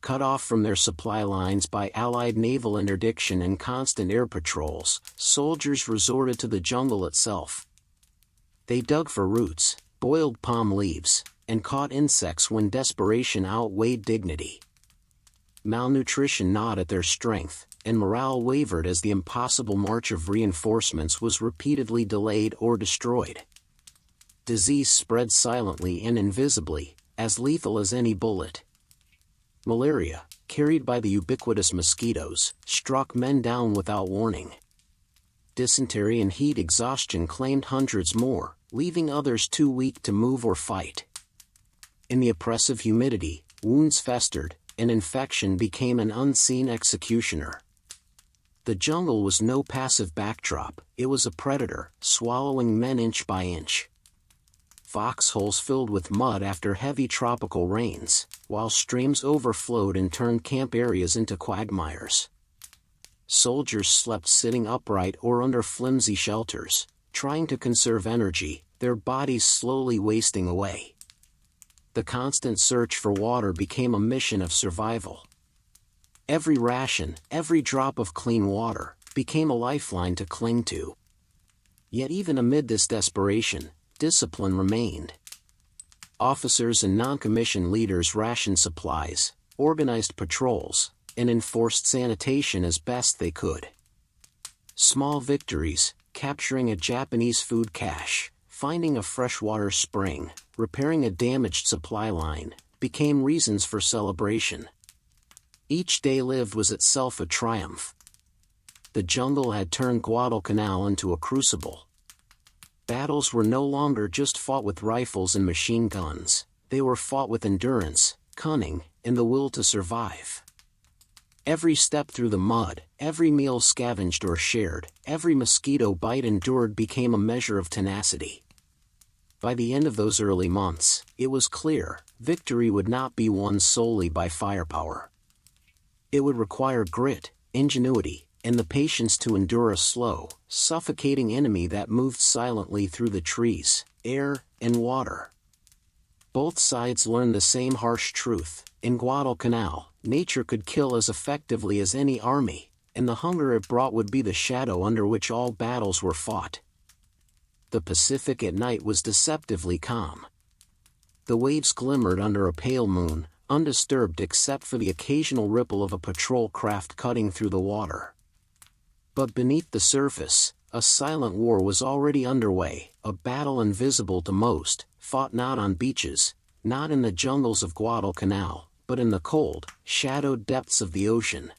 Speaker 1: Cut off from their supply lines by Allied naval interdiction and constant air patrols, soldiers resorted to the jungle itself. They dug for roots, boiled palm leaves, and caught insects when desperation outweighed dignity. Malnutrition gnawed at their strength, and morale wavered as the impossible march of reinforcements was repeatedly delayed or destroyed. Disease spread silently and invisibly, as lethal as any bullet. Malaria, carried by the ubiquitous mosquitoes, struck men down without warning. Dysentery and heat exhaustion claimed hundreds more, leaving others too weak to move or fight. In the oppressive humidity, wounds festered, and infection became an unseen executioner. The jungle was no passive backdrop, it was a predator, swallowing men inch by inch. Foxholes filled with mud after heavy tropical rains, while streams overflowed and turned camp areas into quagmires. Soldiers slept sitting upright or under flimsy shelters, trying to conserve energy, their bodies slowly wasting away. The constant search for water became a mission of survival. Every ration, every drop of clean water, became a lifeline to cling to. Yet even amid this desperation, discipline remained. Officers and non-commissioned leaders rationed supplies, organized patrols, and enforced sanitation as best they could. Small victories, capturing a Japanese food cache, finding a freshwater spring, repairing a damaged supply line, became reasons for celebration. Each day lived was itself a triumph. The jungle had turned Guadalcanal into a crucible. Battles were no longer just fought with rifles and machine guns, they were fought with endurance, cunning, and the will to survive. Every step through the mud, every meal scavenged or shared, every mosquito bite endured became a measure of tenacity. By the end of those early months, it was clear, victory would not be won solely by firepower. It would require grit, ingenuity, and the patience to endure a slow, suffocating enemy that moved silently through the trees, air, and water. Both sides learned the same harsh truth: in Guadalcanal, nature could kill as effectively as any army, and the hunger it brought would be the shadow under which all battles were fought. the Pacific at night was deceptively calm. The waves glimmered under a pale moon, undisturbed except for the occasional ripple of a patrol craft cutting through the water. But beneath the surface, a silent war was already underway, a battle invisible to most, fought not on beaches, not in the jungles of Guadalcanal, but in the cold, shadowed depths of the ocean.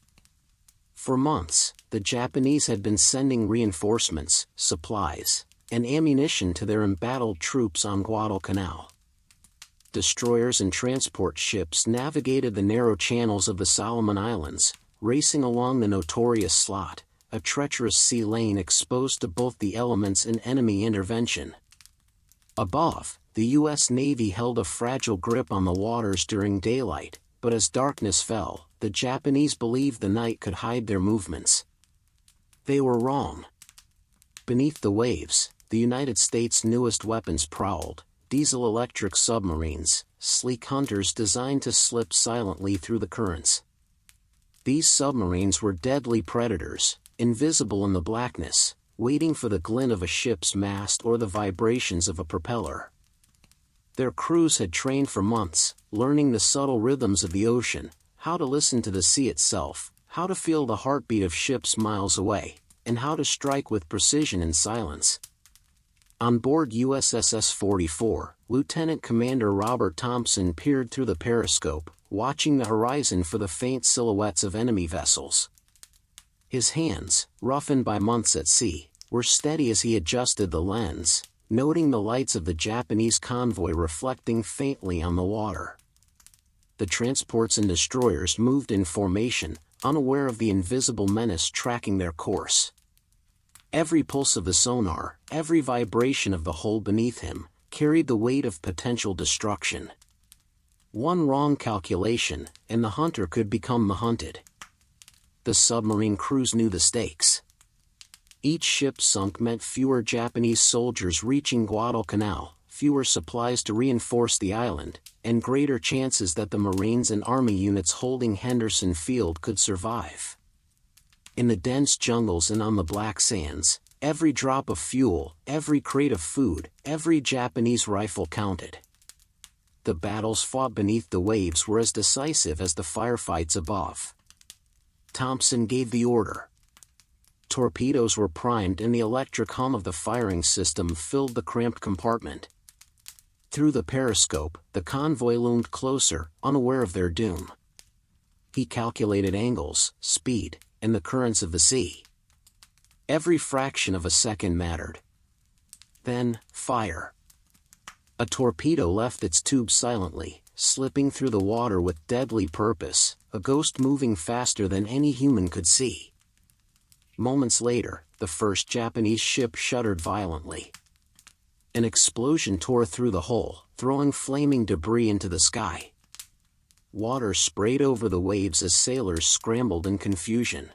Speaker 1: For months, the Japanese had been sending reinforcements, supplies, and ammunition to their embattled troops on Guadalcanal. Destroyers and transport ships navigated the narrow channels of the Solomon Islands, racing along the notorious slot, a treacherous sea lane exposed to both the elements and enemy intervention. Above, the U.S. Navy held a fragile grip on the waters during daylight, but as darkness fell, the Japanese believed the night could hide their movements. They were wrong. Beneath the waves, the United States' newest weapons prowled, diesel-electric submarines, sleek hunters designed to slip silently through the currents. These submarines were deadly predators, invisible in the blackness, waiting for the glint of a ship's mast or the vibrations of a propeller. Their crews had trained for months, learning the subtle rhythms of the ocean, how to listen to the sea itself, how to feel the heartbeat of ships miles away, and how to strike with precision in silence. On board USS 44, Lieutenant Commander Robert Thompson peered through the periscope, watching the horizon for the faint silhouettes of enemy vessels. His hands, roughened by months at sea, were steady as he adjusted the lens, noting the lights of the Japanese convoy reflecting faintly on the water. The transports and destroyers moved in formation, unaware of the invisible menace tracking their course. Every pulse of the sonar, every vibration of the hull beneath him, carried the weight of potential destruction. One wrong calculation, and the hunter could become the hunted. The submarine crews knew the stakes. Each ship sunk meant fewer Japanese soldiers reaching Guadalcanal, fewer supplies to reinforce the island, and greater chances that the Marines and Army units holding Henderson Field could survive. In the dense jungles and on the black sands, every drop of fuel, every crate of food, every Japanese rifle counted. The battles fought beneath the waves were as decisive as the firefights above. Thompson gave the order. Torpedoes were primed and the electric hum of the firing system filled the cramped compartment. Through the periscope, the convoy loomed closer, unaware of their doom. He calculated angles, speed, and the currents of the sea. Every fraction of a second mattered. Then, fire. A torpedo left its tube silently, slipping through the water with deadly purpose, a ghost moving faster than any human could see. Moments later, the first Japanese ship shuddered violently. An explosion tore through the hull, throwing flaming debris into the sky. Water sprayed over the waves as sailors scrambled in confusion.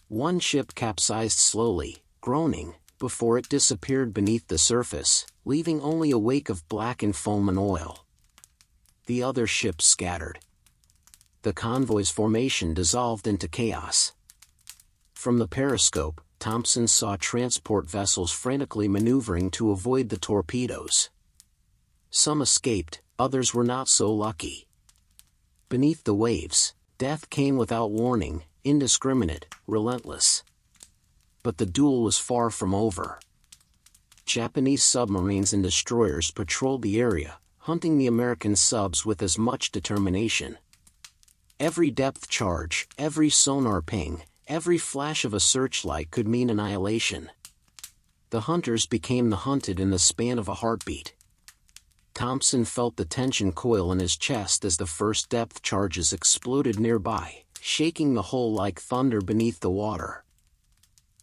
Speaker 1: One ship capsized slowly, groaning, before it disappeared beneath the surface, leaving only a wake of blackened foam and oil. The other ships scattered. The convoy's formation dissolved into chaos. From the periscope, Thompson saw transport vessels frantically maneuvering to avoid the torpedoes. Some escaped, others were not so lucky. Beneath the waves, death came without warning, indiscriminate, relentless. But the duel was far from over. Japanese submarines and destroyers patrolled the area, hunting the American subs with as much determination. Every depth charge, every sonar ping, every flash of a searchlight could mean annihilation. The hunters became the hunted in the span of a heartbeat. Thompson felt the tension coil in his chest as the first depth charges exploded nearby, shaking the hull like thunder beneath the water.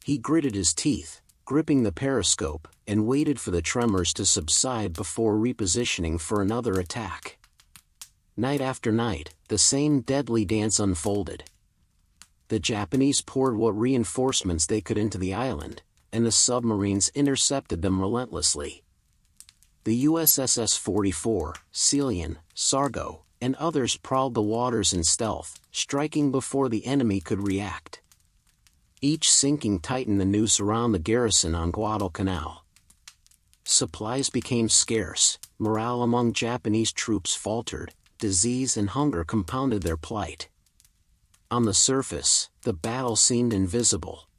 Speaker 1: He gritted his teeth, gripping the periscope, and waited for the tremors to subside before repositioning for another attack. Night after night, the same deadly dance unfolded. The Japanese poured what reinforcements they could into the island, and the submarines intercepted them relentlessly. The USS 44, Celian, Sargo, and others prowled the waters in stealth, striking before the enemy could react. Each sinking tightened the noose around the garrison on Guadalcanal. Supplies became scarce, morale among Japanese troops faltered, disease and hunger compounded their plight. On the surface, the battle seemed invisible.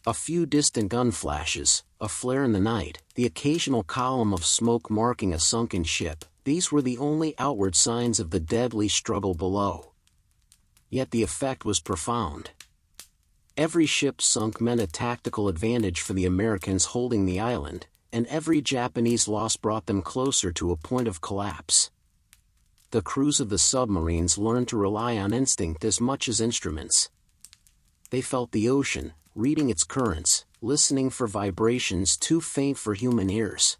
Speaker 1: A few distant gun flashes, a flare in the night, the occasional column of smoke marking a sunken ship, these were the only outward signs of the deadly struggle below. Yet the effect was profound. Every ship sunk meant a tactical advantage for the Americans holding the island, and every Japanese loss brought them closer to a point of collapse. The crews of the submarines learned to rely on instinct as much as instruments. They felt the ocean, reading its currents, listening for vibrations too faint for human ears.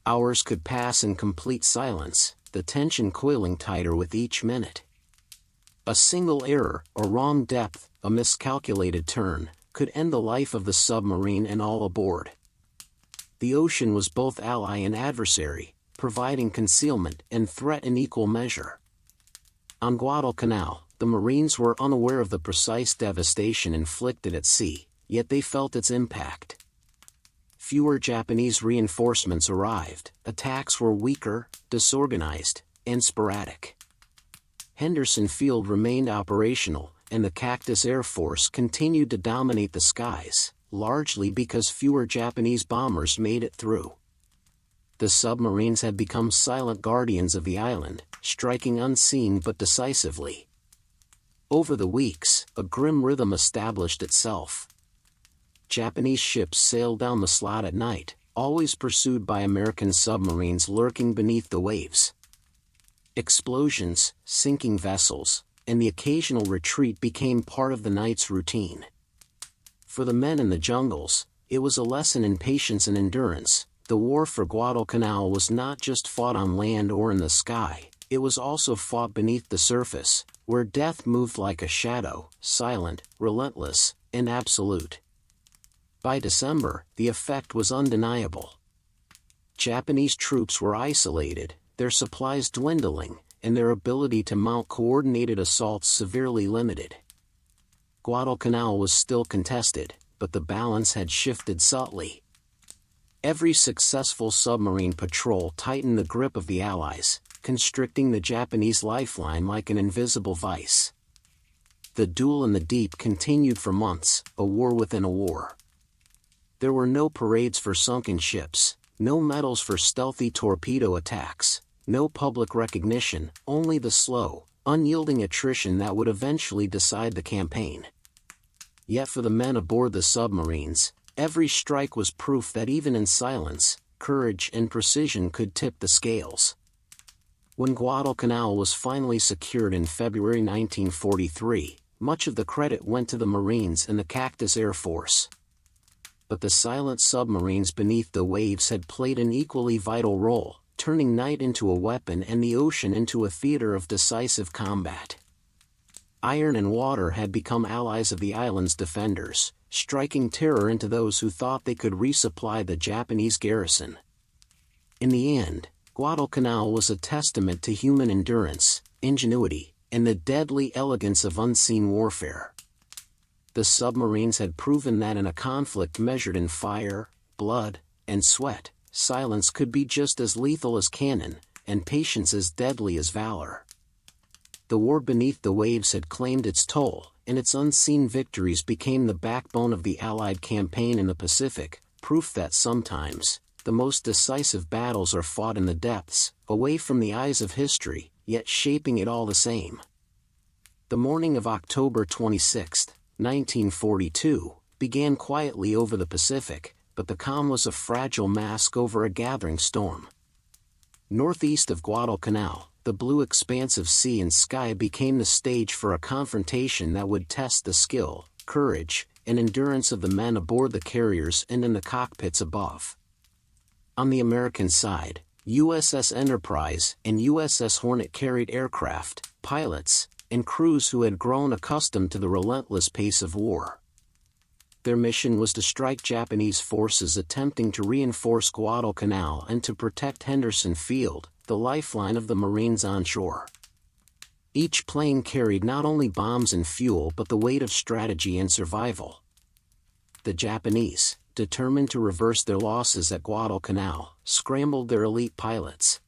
Speaker 1: Hours could pass in complete silence, the tension coiling tighter with each minute. A single error, a wrong depth, a miscalculated turn, could end the life of the submarine and all aboard. The ocean was both ally and adversary, providing concealment and threat in equal measure. On Guadalcanal, the Marines were unaware of the precise devastation inflicted at sea, yet they felt its impact. Fewer Japanese reinforcements arrived, attacks were weaker, disorganized, and sporadic. Henderson Field remained operational, and the Cactus Air Force continued to dominate the skies, largely because fewer Japanese bombers made it through. The submarines had become silent guardians of the island, striking unseen but decisively. Over the weeks, a grim rhythm established itself. Japanese ships sailed down the slot at night, always pursued by American submarines lurking beneath the waves. Explosions, sinking vessels, and the occasional retreat became part of the night's routine. For the men in the jungles, it was a lesson in patience and endurance. The war for Guadalcanal was not just fought on land or in the sky, it was also fought beneath the surface, where death moved like a shadow, silent, relentless, and absolute. By December, the effect was undeniable. Japanese troops were isolated, their supplies dwindling, and their ability to mount coordinated assaults severely limited. Guadalcanal was still contested, but the balance had shifted subtly. Every successful submarine patrol tightened the grip of the Allies, constricting the Japanese lifeline like an invisible vice. The duel in the deep continued for months, a war within a war. There were no parades for sunken ships, no medals for stealthy torpedo attacks, no public recognition, only the slow, unyielding attrition that would eventually decide the campaign. Yet for the men aboard the submarines, every strike was proof that even in silence, courage and precision could tip the scales. When Guadalcanal was finally secured in February 1943, much of the credit went to the Marines and the Cactus Air Force. But the silent submarines beneath the waves had played an equally vital role, turning night into a weapon and the ocean into a theater of decisive combat. Iron and water had become allies of the island's defenders, striking terror into those who thought they could resupply the Japanese garrison. In the end, Guadalcanal was a testament to human endurance, ingenuity, and the deadly elegance of unseen warfare. The submarines had proven that in a conflict measured in fire, blood, and sweat, silence could be just as lethal as cannon, and patience as deadly as valor. The war beneath the waves had claimed its toll, and its unseen victories became the backbone of the Allied campaign in the Pacific, proof that sometimes, the most decisive battles are fought in the depths, away from the eyes of history, yet shaping it all the same. The morning of October 26, 1942, began quietly over the Pacific, but the calm was a fragile mask over a gathering storm. Northeast of Guadalcanal, the blue expanse of sea and sky became the stage for a confrontation that would test the skill, courage, and endurance of the men aboard the carriers and in the cockpits above. On the American side, USS Enterprise and USS Hornet carried aircraft, pilots, and crews who had grown accustomed to the relentless pace of war. Their mission was to strike Japanese forces attempting to reinforce Guadalcanal and to protect Henderson Field, the lifeline of the Marines onshore. Each plane carried not only bombs and fuel but the weight of strategy and survival. The Japanese, determined to reverse their losses at Guadalcanal, scrambled their elite pilots.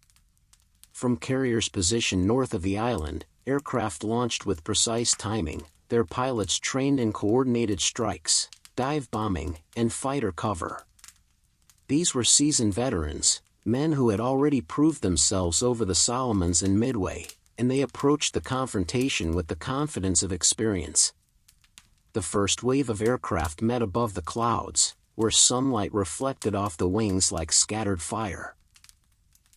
Speaker 1: From carriers positioned north of the island, aircraft launched with precise timing, their pilots trained in coordinated strikes, dive bombing, and fighter cover. These were seasoned veterans, men who had already proved themselves over the Solomons and Midway, and they approached the confrontation with the confidence of experience. The first wave of aircraft met above the clouds, where sunlight reflected off the wings like scattered fire.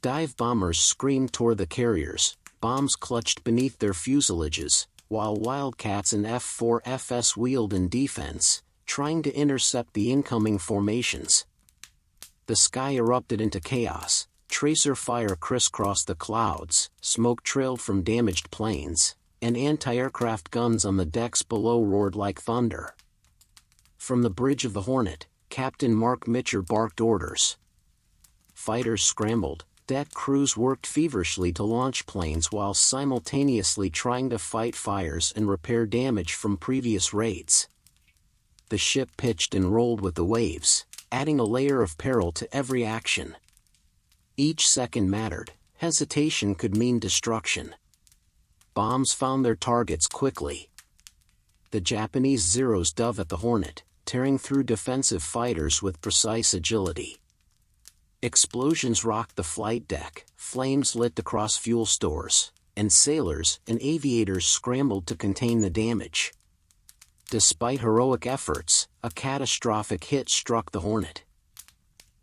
Speaker 1: Dive bombers screamed toward the carriers, bombs clutched beneath their fuselages, while Wildcats and F-4FS wheeled in defense, trying to intercept the incoming formations. The sky erupted into chaos, tracer fire crisscrossed the clouds, smoke trailed from damaged planes, and anti-aircraft guns on the decks below roared like thunder. From the bridge of the Hornet, Captain Mark Mitcher barked orders. Fighters scrambled, deck crews worked feverishly to launch planes while simultaneously trying to fight fires and repair damage from previous raids. The ship pitched and rolled with the waves, adding a layer of peril to every action. Each second mattered, hesitation could mean destruction. Bombs found their targets quickly. The Japanese Zeros dove at the Hornet, tearing through defensive fighters with precise agility. Explosions rocked the flight deck, flames lit across fuel stores, and sailors and aviators scrambled to contain the damage. Despite heroic efforts, a catastrophic hit struck the Hornet.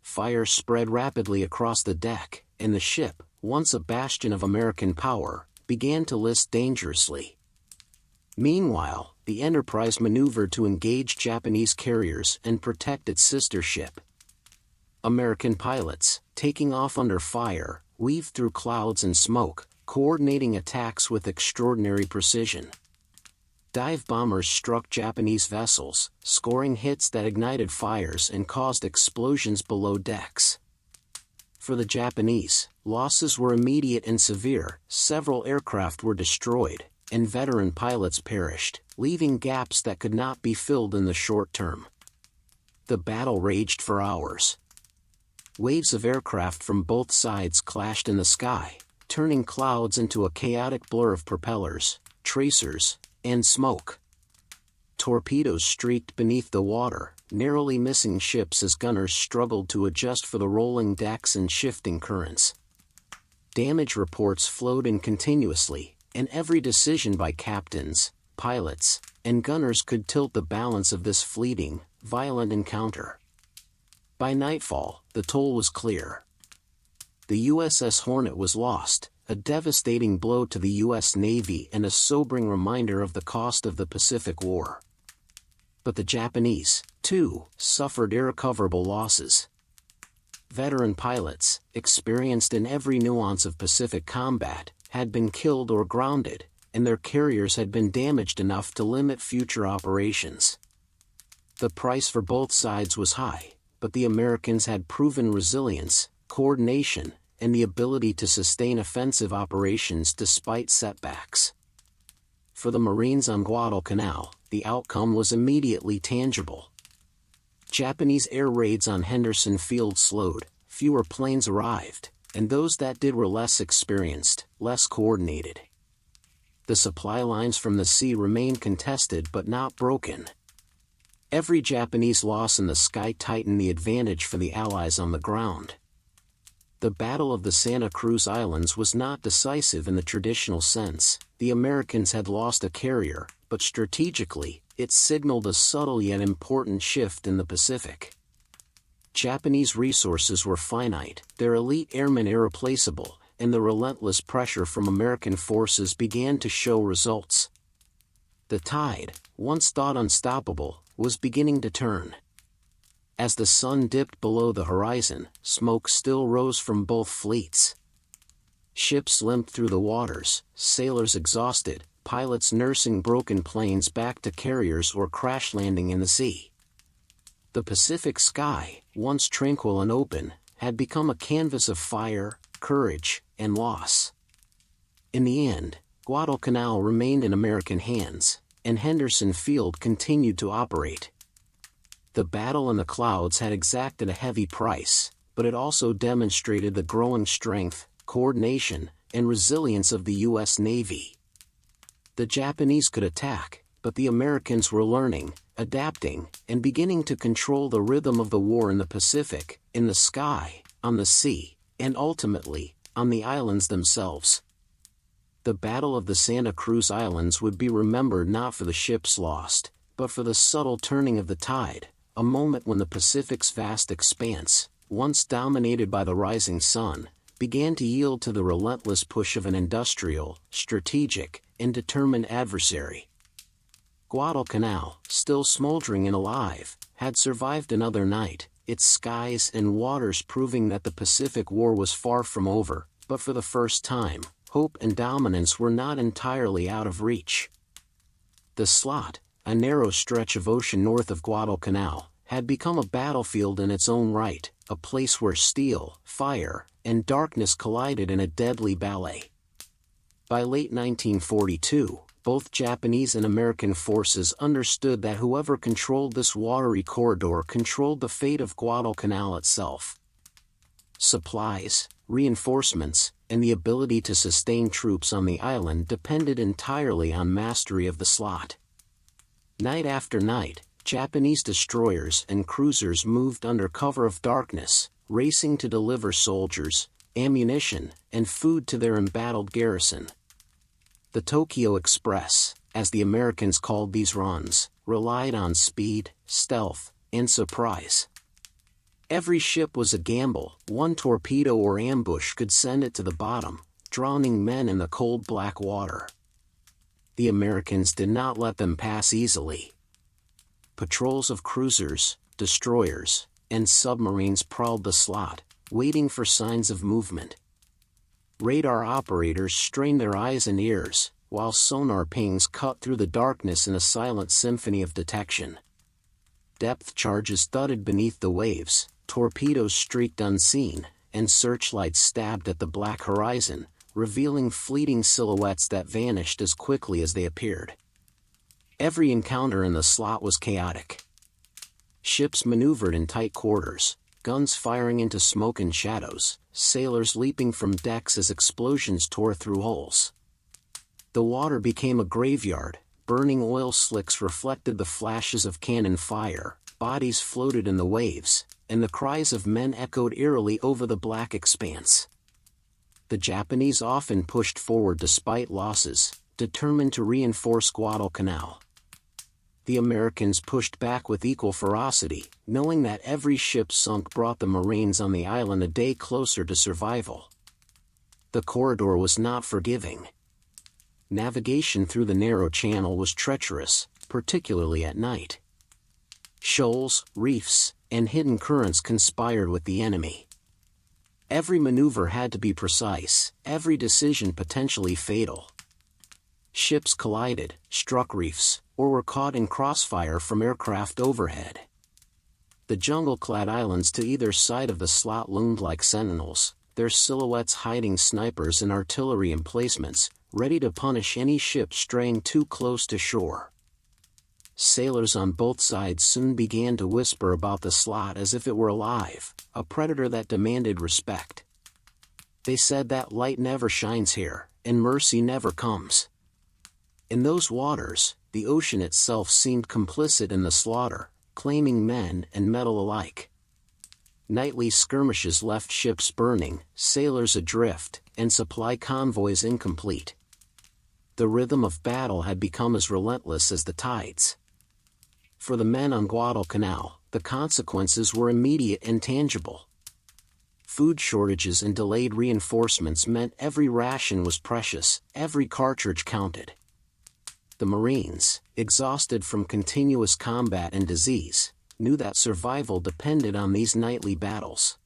Speaker 1: Fire spread rapidly across the deck, and the ship, once a bastion of American power, began to list dangerously. Meanwhile, the Enterprise maneuvered to engage Japanese carriers and protect its sister ship. American pilots, taking off under fire, weaved through clouds and smoke, coordinating attacks with extraordinary precision. Dive bombers struck Japanese vessels, scoring hits that ignited fires and caused explosions below decks. For the Japanese, losses were immediate and severe, several aircraft were destroyed, and veteran pilots perished, leaving gaps that could not be filled in the short term. The battle raged for hours. Waves of aircraft from both sides clashed in the sky, turning clouds into a chaotic blur of propellers, tracers, and smoke. Torpedoes streaked beneath the water, narrowly missing ships as gunners struggled to adjust for the rolling decks and shifting currents. Damage reports flowed in continuously, and every decision by captains, pilots, and gunners could tilt the balance of this fleeting, violent encounter. By nightfall, the toll was clear. The USS Hornet was lost, a devastating blow to the U.S. Navy and a sobering reminder of the cost of the Pacific War. But the Japanese, too, suffered irrecoverable losses. Veteran pilots, experienced in every nuance of Pacific combat, had been killed or grounded, and their carriers had been damaged enough to limit future operations. The price for both sides was high, but the Americans had proven resilience, coordination, and the ability to sustain offensive operations despite setbacks. For the Marines on Guadalcanal, the outcome was immediately tangible. Japanese air raids on Henderson Field slowed, fewer planes arrived, and those that did were less experienced, less coordinated. The supply lines from the sea remained contested but not broken. Every Japanese loss in the sky tightened the advantage for the Allies on the ground. The Battle of the Santa Cruz Islands was not decisive in the traditional sense. The Americans had lost a carrier, but strategically, it signaled a subtle yet important shift in the Pacific. Japanese resources were finite, their elite airmen irreplaceable, and the relentless pressure from American forces began to show results. The tide, once thought unstoppable, was beginning to turn. As the sun dipped below the horizon, smoke still rose from both fleets. Ships limped through the waters, sailors exhausted, pilots nursing broken planes back to carriers or crash landing in the sea. The Pacific sky, once tranquil and open, had become a canvas of fire, courage, and loss. In the end, Guadalcanal remained in American hands, and Henderson Field continued to operate. The battle in the clouds had exacted a heavy price, but it also demonstrated the growing strength, coordination, and resilience of the U.S. Navy. The Japanese could attack, but the Americans were learning, adapting, and beginning to control the rhythm of the war in the Pacific, in the sky, on the sea, and ultimately, on the islands themselves. The Battle of the Santa Cruz Islands would be remembered not for the ships lost, but for the subtle turning of the tide, a moment when the Pacific's vast expanse, once dominated by the rising sun, began to yield to the relentless push of an industrial, strategic, and determined adversary. Guadalcanal, still smoldering and alive, had survived another night, its skies and waters proving that the Pacific War was far from over, but for the first time, hope and dominance were not entirely out of reach. The slot, a narrow stretch of ocean north of Guadalcanal, had become a battlefield in its own right, a place where steel, fire, and darkness collided in a deadly ballet. By late 1942, both Japanese and American forces understood that whoever controlled this watery corridor controlled the fate of Guadalcanal itself. Supplies, reinforcements, and the ability to sustain troops on the island depended entirely on mastery of the slot. Night after night, Japanese destroyers and cruisers moved under cover of darkness, racing to deliver soldiers, ammunition, and food to their embattled garrison. The Tokyo Express, as the Americans called these runs, relied on speed, stealth, and surprise. Every ship was a gamble. One torpedo or ambush could send it to the bottom, drowning men in the cold black water. The Americans did not let them pass easily. Patrols of cruisers, destroyers, and submarines prowled the slot, waiting for signs of movement. Radar operators strained their eyes and ears, while sonar pings cut through the darkness in a silent symphony of detection. Depth charges thudded beneath the waves, torpedoes streaked unseen, and searchlights stabbed at the black horizon, revealing fleeting silhouettes that vanished as quickly as they appeared. Every encounter in the slot was chaotic. Ships maneuvered in tight quarters, guns firing into smoke and shadows, sailors leaping from decks as explosions tore through hulls. The water became a graveyard, burning oil slicks reflected the flashes of cannon fire, bodies floated in the waves, and the cries of men echoed eerily over the black expanse. The Japanese often pushed forward despite losses, determined to reinforce Guadalcanal. The Americans pushed back with equal ferocity, knowing that every ship sunk brought the Marines on the island a day closer to survival. The corridor was not forgiving. Navigation through the narrow channel was treacherous, particularly at night. Shoals, reefs, and hidden currents conspired with the enemy. Every maneuver had to be precise, every decision potentially fatal. Ships collided, struck reefs, or were caught in crossfire from aircraft overhead. The jungle-clad islands to either side of the slot loomed like sentinels, their silhouettes hiding snipers and artillery emplacements, ready to punish any ship straying too close to shore. Sailors on both sides soon began to whisper about the slot as if it were alive, a predator that demanded respect. They said that light never shines here, and mercy never comes. In those waters, the ocean itself seemed complicit in the slaughter, claiming men and metal alike. Nightly skirmishes left ships burning, sailors adrift, and supply convoys incomplete. The rhythm of battle had become as relentless as the tides. For the men on Guadalcanal, the consequences were immediate and tangible. Food shortages and delayed reinforcements meant every ration was precious, every cartridge counted. The Marines, exhausted from continuous combat and disease, knew that survival depended on these nightly battles.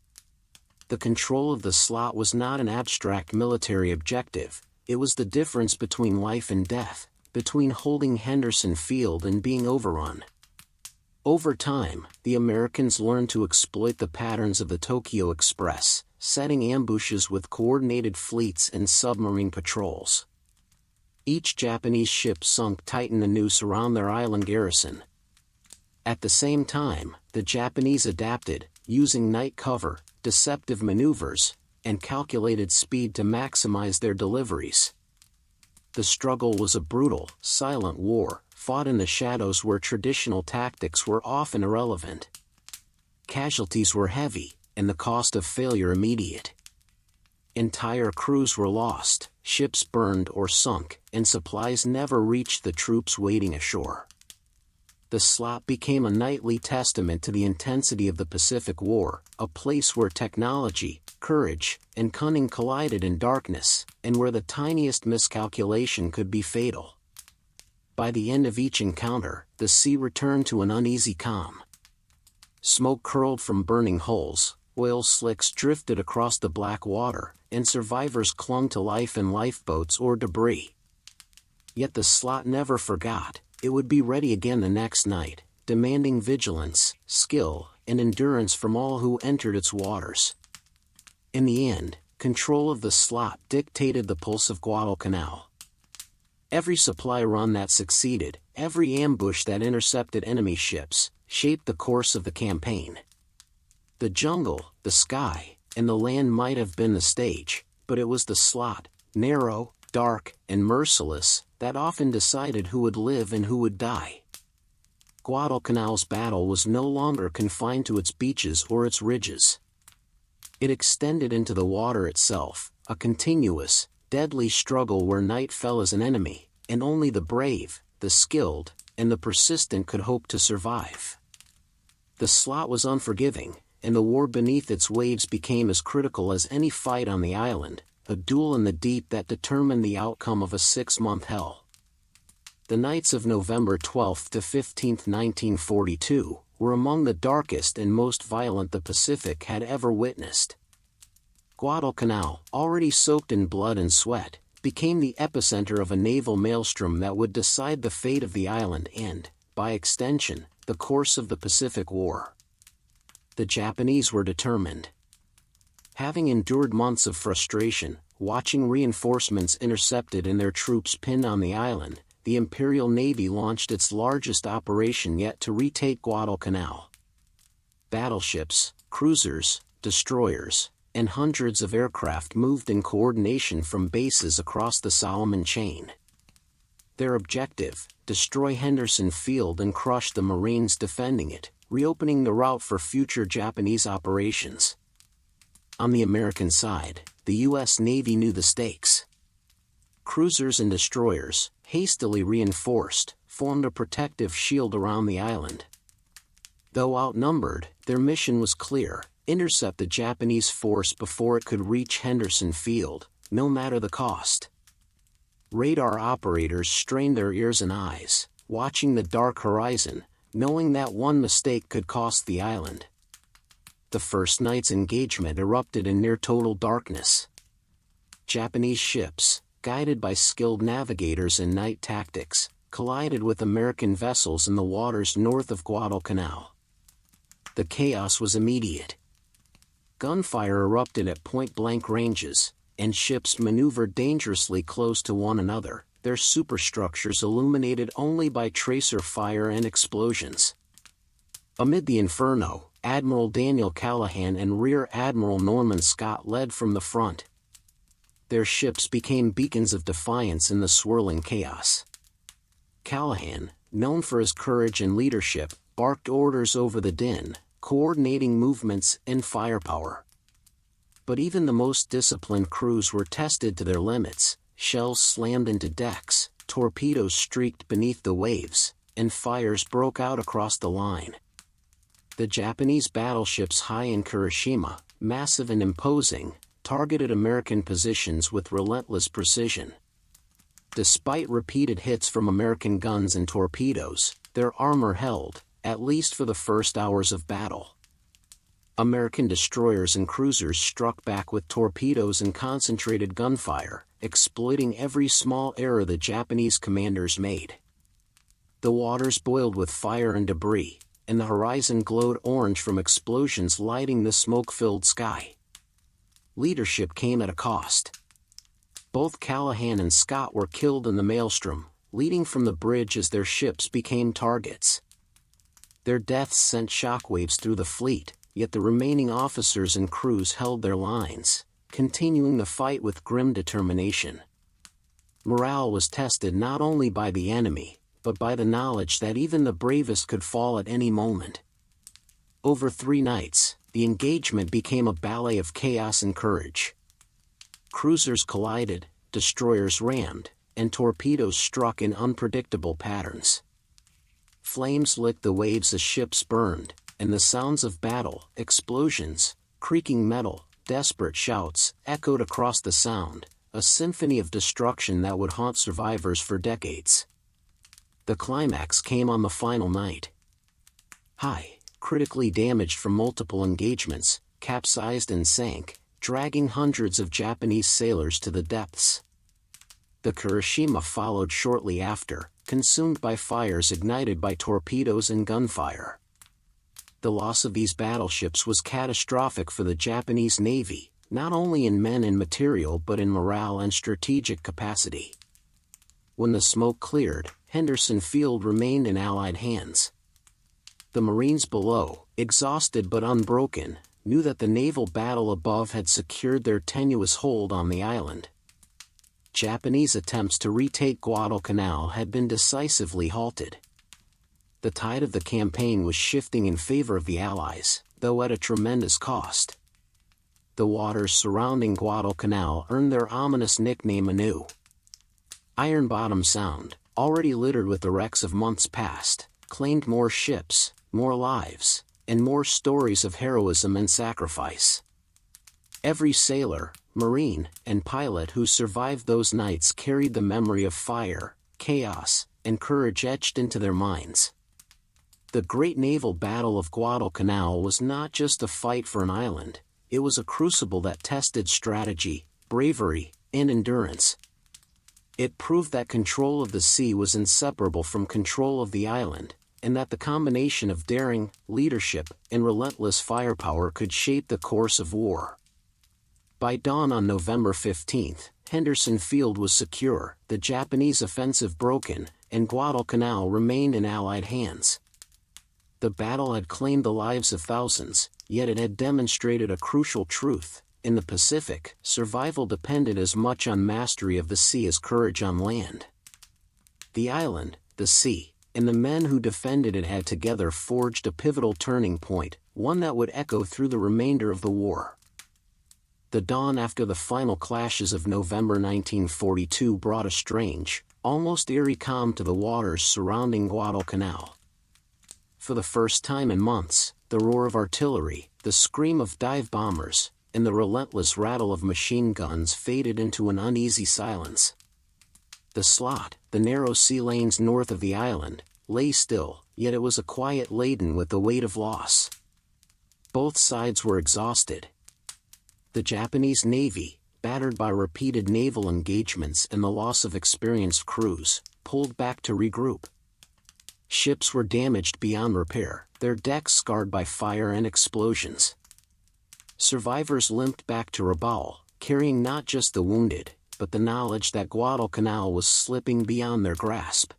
Speaker 1: The control of the slot was not an abstract military objective, it was the difference between life and death, between holding Henderson Field and being overrun. Over time, the Americans learned to exploit the patterns of the Tokyo Express, setting ambushes with coordinated fleets and submarine patrols. Each Japanese ship sunk tightened the noose around their island garrison. At the same time, the Japanese adapted, using night cover, deceptive maneuvers, and calculated speed to maximize their deliveries. The struggle was a brutal, silent war, fought in the shadows where traditional tactics were often irrelevant. Casualties were heavy, and the cost of failure immediate. Entire crews were lost, ships burned or sunk, and supplies never reached the troops waiting ashore. The slot became a nightly testament to the intensity of the Pacific War, a place where technology, courage, and cunning collided in darkness, and where the tiniest miscalculation could be fatal. By the end of each encounter, the sea returned to an uneasy calm. Smoke curled from burning hulls, oil slicks drifted across the black water, and survivors clung to life in lifeboats or debris. Yet the slot never forgot. It would be ready again the next night, demanding vigilance, skill, and endurance from all who entered its waters. In the end, control of the slot dictated the pulse of Guadalcanal. Every supply run that succeeded, every ambush that intercepted enemy ships, shaped the course of the campaign. The jungle, the sky, and the land might have been the stage, but it was the slot, narrow, dark, and merciless, that often decided who would live and who would die. Guadalcanal's battle was no longer confined to its beaches or its ridges. It extended into the water itself, a continuous, deadly struggle where night fell as an enemy, and only the brave, the skilled, and the persistent could hope to survive. The slot was unforgiving, and the war beneath its waves became as critical as any fight on the island, a duel in the deep that determined the outcome of a 6-month hell. The nights of November 12 to 15, 1942, were among the darkest and most violent the Pacific had ever witnessed. Guadalcanal, already soaked in blood and sweat, became the epicenter of a naval maelstrom that would decide the fate of the island and, by extension, the course of the Pacific War. The Japanese were determined. Having endured months of frustration, watching reinforcements intercepted and their troops pinned on the island, the Imperial Navy launched its largest operation yet to retake Guadalcanal. Battleships, cruisers, destroyers, and hundreds of aircraft moved in coordination from bases across the Solomon Chain. Their objective: destroy Henderson Field and crush the Marines defending it, reopening the route for future Japanese operations. On the American side, the U.S. Navy knew the stakes. Cruisers and destroyers, hastily reinforced, formed a protective shield around the island. Though outnumbered, their mission was clear: intercept the Japanese force before it could reach Henderson Field, no matter the cost. Radar operators strained their ears and eyes, watching the dark horizon, knowing that one mistake could cost the island. The first night's engagement erupted in near-total darkness. Japanese ships, guided by skilled navigators and night tactics, collided with American vessels in the waters north of Guadalcanal. The chaos was immediate. Gunfire erupted at point-blank ranges, and ships maneuvered dangerously close to one another, their superstructures illuminated only by tracer fire and explosions. Amid the inferno, Admiral Daniel Callahan and Rear Admiral Norman Scott led from the front. Their ships became beacons of defiance in the swirling chaos. Callahan, known for his courage and leadership, barked orders over the din, coordinating movements and firepower. But even the most disciplined crews were tested to their limits. Shells slammed into decks, torpedoes streaked beneath the waves, and fires broke out across the line. The Japanese battleships Hai and Kurashima, massive and imposing, targeted American positions with relentless precision. Despite repeated hits from American guns and torpedoes, their armor held, at least for the first hours of battle. American destroyers and cruisers struck back with torpedoes and concentrated gunfire, exploiting every small error the Japanese commanders made. The waters boiled with fire and debris, and the horizon glowed orange from explosions lighting the smoke-filled sky. Leadership came at a cost. Both Callahan and Scott were killed in the maelstrom, leading from the bridge as their ships became targets. Their deaths sent shockwaves through the fleet, yet the remaining officers and crews held their lines, continuing the fight with grim determination. Morale was tested not only by the enemy, but by the knowledge that even the bravest could fall at any moment. Over 3 nights, the engagement became a ballet of chaos and courage. Cruisers collided, destroyers rammed, and torpedoes struck in unpredictable patterns. Flames licked the waves as ships burned, and the sounds of battle, explosions, creaking metal, desperate shouts, echoed across the Sound, a symphony of destruction that would haunt survivors for decades. The climax came on the final night. High, critically damaged from multiple engagements, capsized and sank, dragging hundreds of Japanese sailors to the depths. The Kirishima followed shortly after, consumed by fires ignited by torpedoes and gunfire. The loss of these battleships was catastrophic for the Japanese Navy, not only in men and material but in morale and strategic capacity. When the smoke cleared, Henderson Field remained in Allied hands. The Marines below, exhausted but unbroken, knew that the naval battle above had secured their tenuous hold on the island. Japanese attempts to retake Guadalcanal had been decisively halted. The tide of the campaign was shifting in favor of the Allies, though at a tremendous cost. The waters surrounding Guadalcanal earned their ominous nickname anew. Iron Bottom Sound, already littered with the wrecks of months past, claimed more ships, more lives, and more stories of heroism and sacrifice. Every sailor, Marine, and pilot who survived those nights carried the memory of fire, chaos, and courage etched into their minds. The great naval battle of Guadalcanal was not just a fight for an island, it was a crucible that tested strategy, bravery, and endurance. It proved that control of the sea was inseparable from control of the island, and that the combination of daring, leadership, and relentless firepower could shape the course of war. By dawn on November 15, Henderson Field was secure, the Japanese offensive broken, and Guadalcanal remained in Allied hands. The battle had claimed the lives of thousands, yet it had demonstrated a crucial truth. In the Pacific, survival depended as much on mastery of the sea as courage on land. The island, the sea, and the men who defended it had together forged a pivotal turning point, one that would echo through the remainder of the war. The dawn after the final clashes of November 1942 brought a strange, almost eerie calm to the waters surrounding Guadalcanal. For the first time in months, the roar of artillery, the scream of dive bombers, and the relentless rattle of machine guns faded into an uneasy silence. The slot, the narrow sea lanes north of the island, lay still, yet it was a quiet laden with the weight of loss. Both sides were exhausted. The Japanese Navy, battered by repeated naval engagements and the loss of experienced crews, pulled back to regroup. Ships were damaged beyond repair, their decks scarred by fire and explosions. Survivors limped back to Rabaul, carrying not just the wounded, but the knowledge that Guadalcanal was slipping beyond their grasp.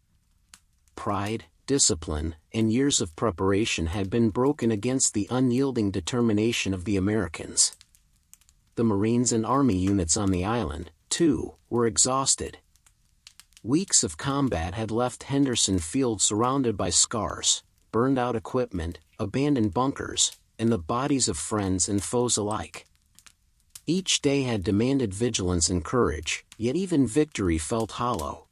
Speaker 1: Pride, discipline, and years of preparation had been broken against the unyielding determination of the Americans. The Marines and Army units on the island, too, were exhausted. Weeks of combat had left Henderson Field surrounded by scars, burned-out equipment, abandoned bunkers, and the bodies of friends and foes alike. Each day had demanded vigilance and courage, yet even victory felt hollow.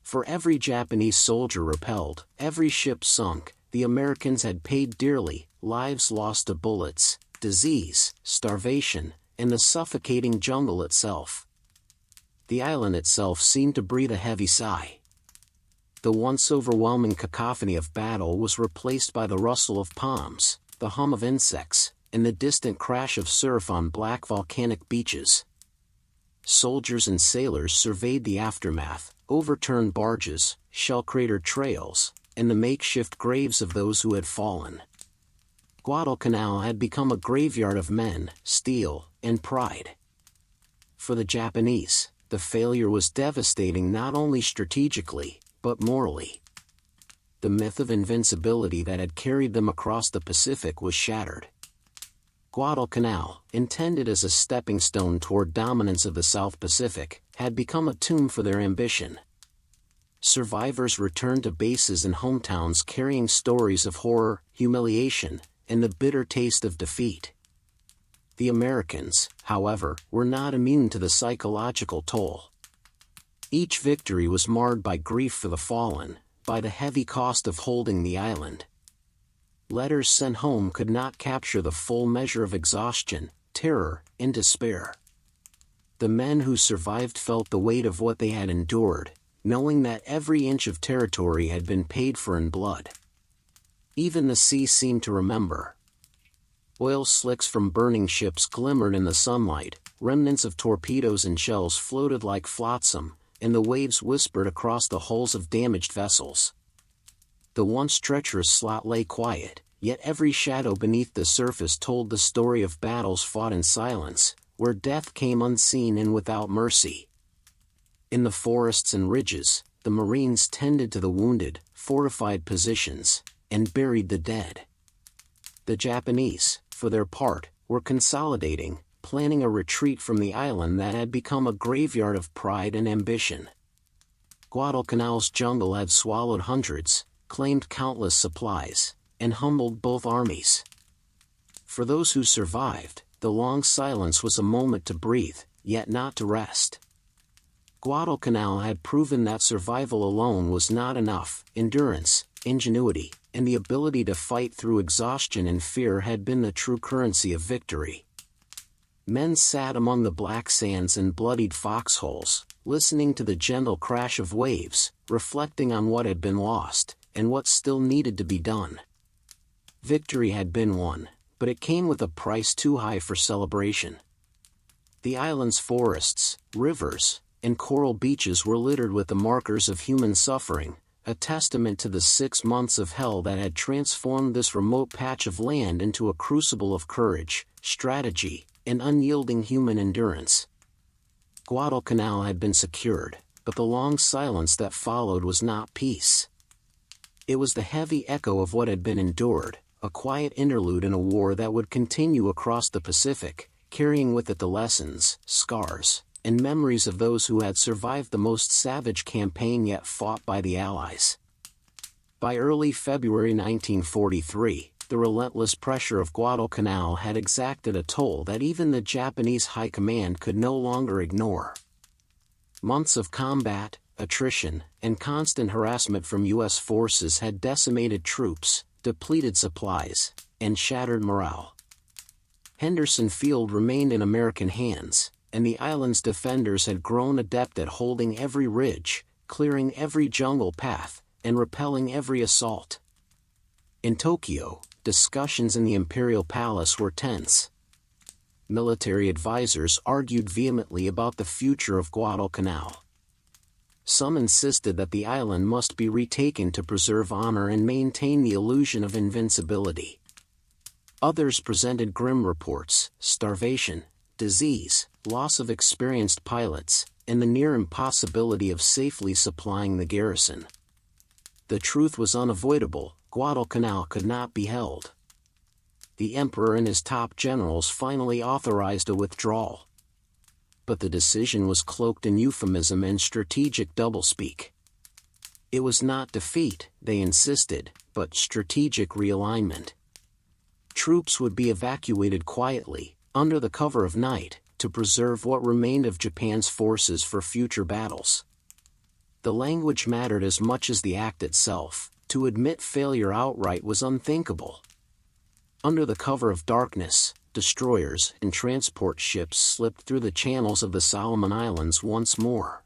Speaker 1: For every Japanese soldier repelled, every ship sunk, the Americans had paid dearly, lives lost to bullets, disease, starvation, and the suffocating jungle itself. The island itself seemed to breathe a heavy sigh. The once overwhelming cacophony of battle was replaced by the rustle of palms, the hum of insects, and the distant crash of surf on black volcanic beaches. Soldiers and sailors surveyed the aftermath, overturned barges, shell-cratered trails, and the makeshift graves of those who had fallen. Guadalcanal had become a graveyard of men, steel, and pride. For the Japanese, the failure was devastating not only strategically, but morally. the myth of invincibility that had carried them across the Pacific was shattered. Guadalcanal, intended as a stepping stone toward dominance of the South Pacific, had become a tomb for their ambition. Survivors returned to bases and hometowns carrying stories of horror, humiliation, and the bitter taste of defeat. The Americans, however, were not immune to the psychological toll. Each victory was marred by grief for the fallen, by the heavy cost of holding the island. Letters sent home could not capture the full measure of exhaustion, terror, and despair. The men who survived felt the weight of what they had endured, knowing that every inch of territory had been paid for in blood. Even the sea seemed to remember. Oil slicks from burning ships glimmered in the sunlight, remnants of torpedoes and shells floated like flotsam, and the waves whispered across the hulls of damaged vessels. The once treacherous slot lay quiet, yet every shadow beneath the surface told the story of battles fought in silence, where death came unseen and without mercy. In the forests and ridges, the Marines tended to the wounded, fortified positions, and buried the dead. The Japanese, for their part, were consolidating, planning a retreat from the island that had become a graveyard of pride and ambition. Guadalcanal's jungle had swallowed hundreds, claimed countless supplies, and humbled both armies. For those who survived, the long silence was a moment to breathe, yet not to rest. Guadalcanal had proven that survival alone was not enough. Endurance, ingenuity, and the ability to fight through exhaustion and fear had been the true currency of victory. Men sat among the black sands and bloodied foxholes, listening to the gentle crash of waves, reflecting on what had been lost, and what still needed to be done. Victory had been won, but it came with a price too high for celebration. The island's forests, rivers, and coral beaches were littered with the markers of human suffering, a testament to the 6 months of hell that had transformed this remote patch of land into a crucible of courage, strategy, and unyielding human endurance. Guadalcanal had been secured, but the long silence that followed was not peace. It was the heavy echo of what had been endured, a quiet interlude in a war that would continue across the Pacific, carrying with it the lessons, scars, and memories of those who had survived the most savage campaign yet fought by the Allies. By early February 1943, the relentless pressure of Guadalcanal had exacted a toll that even the Japanese high command could no longer ignore. Months of combat, attrition, and constant harassment from U.S. forces had decimated troops, depleted supplies, and shattered morale. Henderson Field remained in American hands, and the island's defenders had grown adept at holding every ridge, clearing every jungle path, and repelling every assault. In Tokyo, discussions in the Imperial Palace were tense. Military advisors argued vehemently about the future of Guadalcanal. Some insisted that the island must be retaken to preserve honor and maintain the illusion of invincibility. Others presented grim reports: starvation, disease, loss of experienced pilots, and the near impossibility of safely supplying the garrison. The truth was unavoidable: Guadalcanal could not be held. The emperor and his top generals finally authorized a withdrawal. But the decision was cloaked in euphemism and strategic doublespeak. It was not defeat, they insisted, but strategic realignment. Troops would be evacuated quietly, under the cover of night, to preserve what remained of Japan's forces for future battles. The language mattered as much as the act itself. To admit failure outright was unthinkable. Under the cover of darkness, destroyers and transport ships slipped through the channels of the Solomon Islands once more.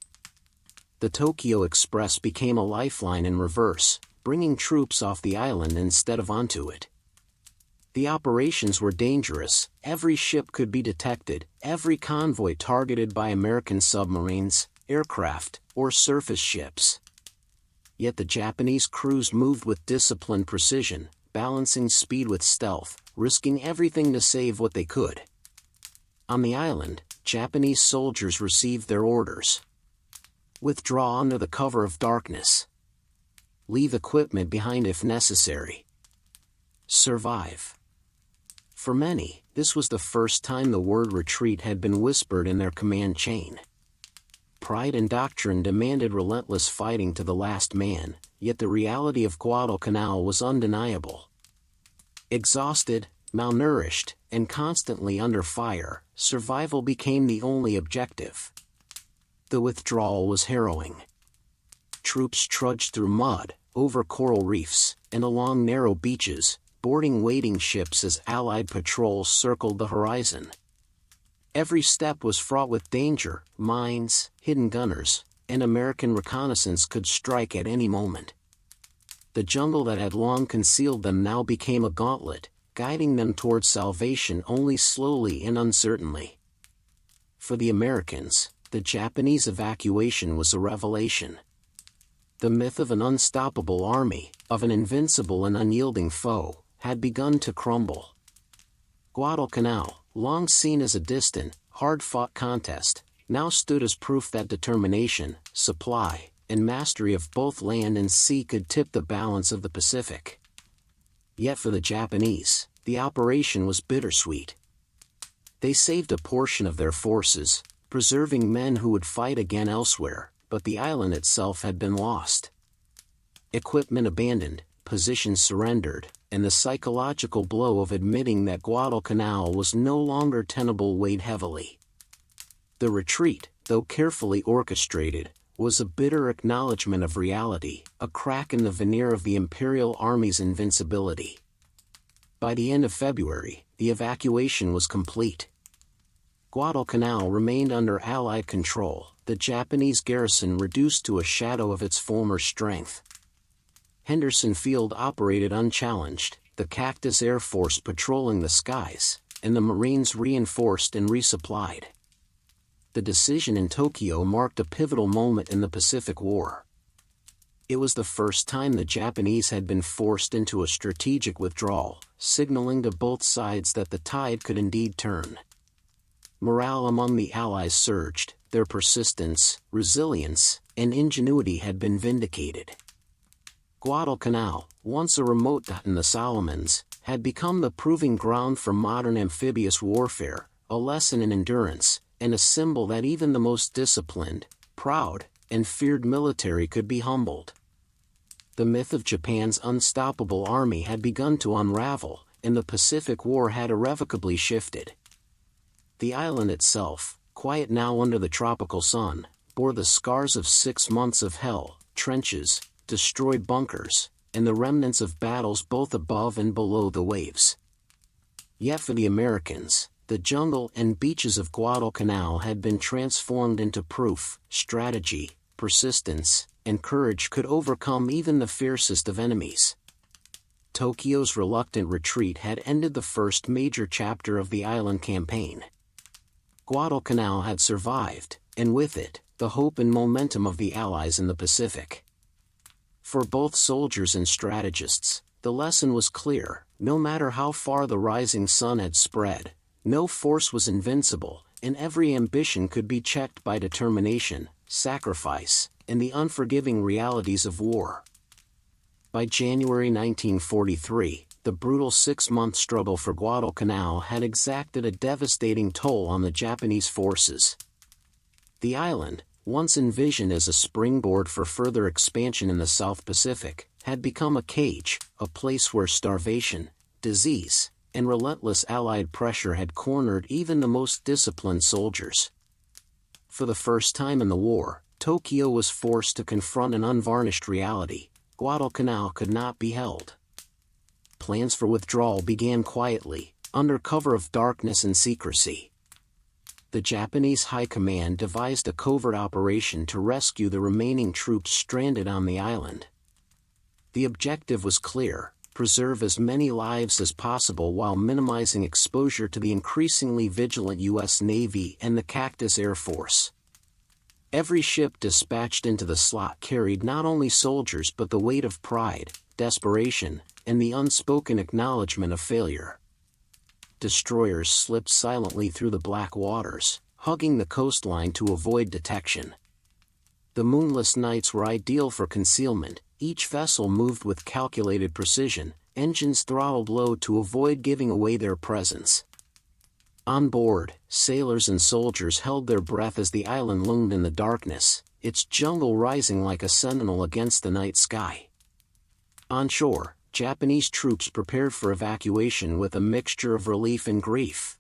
Speaker 1: The Tokyo Express became a lifeline in reverse, bringing troops off the island instead of onto it. The operations were dangerous: every ship could be detected, every convoy targeted by American submarines, aircraft, or surface ships. Yet the Japanese crews moved with disciplined precision, balancing speed with stealth, risking everything to save what they could. On the island, Japanese soldiers received their orders: withdraw under the cover of darkness. leave equipment behind if necessary. Survive. For many, this was the first time the word retreat had been whispered in their command chain. Pride and doctrine demanded relentless fighting to the last man, yet the reality of Guadalcanal was undeniable. Exhausted, malnourished, and constantly under fire, survival became the only objective. The withdrawal was harrowing. Troops trudged through mud, over coral reefs, and along narrow beaches, boarding waiting ships as Allied patrols circled the horizon. Every step was fraught with danger, mines, hidden gunners, and American reconnaissance could strike at any moment. The jungle that had long concealed them now became a gauntlet, guiding them towards salvation only slowly and uncertainly. For the Americans, the Japanese evacuation was a revelation. The myth of an unstoppable army, of an invincible and unyielding foe, had begun to crumble. Guadalcanal, long seen as a distant, hard-fought contest, now stood as proof that determination, supply, and mastery of both land and sea could tip the balance of the Pacific. Yet for the Japanese, the operation was bittersweet. They saved a portion of their forces, preserving men who would fight again elsewhere, but the island itself had been lost. Equipment abandoned, positions surrendered, and the psychological blow of admitting that Guadalcanal was no longer tenable weighed heavily. The retreat, though carefully orchestrated, was a bitter acknowledgement of reality, a crack in the veneer of the Imperial Army's invincibility. By the end of February, the evacuation was complete. Guadalcanal remained under Allied control, the Japanese garrison reduced to a shadow of its former strength. Henderson Field operated unchallenged, the Cactus Air Force patrolling the skies, and the Marines reinforced and resupplied. The decision in Tokyo marked a pivotal moment in the Pacific War. It was the first time the Japanese had been forced into a strategic withdrawal, signaling to both sides that the tide could indeed turn. Morale among the Allies surged, their persistence, resilience, and ingenuity had been vindicated. Guadalcanal, once a remote dot in the Solomons, had become the proving ground for modern amphibious warfare, a lesson in endurance, and a symbol that even the most disciplined, proud, and feared military could be humbled. The myth of Japan's unstoppable army had begun to unravel, and the Pacific War had irrevocably shifted. The island itself, quiet now under the tropical sun, bore the scars of 6 months of hell, trenches, destroyed bunkers, and the remnants of battles both above and below the waves. Yet for the Americans, the jungle and beaches of Guadalcanal had been transformed into proof, strategy, persistence, and courage could overcome even the fiercest of enemies. Tokyo's reluctant retreat had ended the first major chapter of the island campaign. Guadalcanal had survived, and with it, the hope and momentum of the Allies in the Pacific. For both soldiers and strategists, the lesson was clear: no matter how far the rising sun had spread, no force was invincible, and every ambition could be checked by determination, sacrifice, and the unforgiving realities of war. By January 1943, the brutal 6-month struggle for Guadalcanal had exacted a devastating toll on the Japanese forces. The island, once envisioned as a springboard for further expansion in the South Pacific, had become a cage, a place where starvation, disease, and relentless Allied pressure had cornered even the most disciplined soldiers. For the first time in the war, Tokyo was forced to confront an unvarnished reality: Guadalcanal could not be held. Plans for withdrawal began quietly, under cover of darkness and secrecy. The Japanese High Command devised a covert operation to rescue the remaining troops stranded on the island. The objective was clear: preserve as many lives as possible while minimizing exposure to the increasingly vigilant U.S. Navy and the Cactus Air Force. Every ship dispatched into the slot carried not only soldiers but the weight of pride, desperation, and the unspoken acknowledgement of failure. Destroyers slipped silently through the black waters, hugging the coastline to avoid detection. The moonless nights were ideal for concealment, Each vessel moved with calculated precision, engines throttled low to avoid giving away their presence. On board, sailors and soldiers held their breath as the island loomed in the darkness, its jungle rising like a sentinel against the night sky. On shore, Japanese troops prepared for evacuation with a mixture of relief and grief.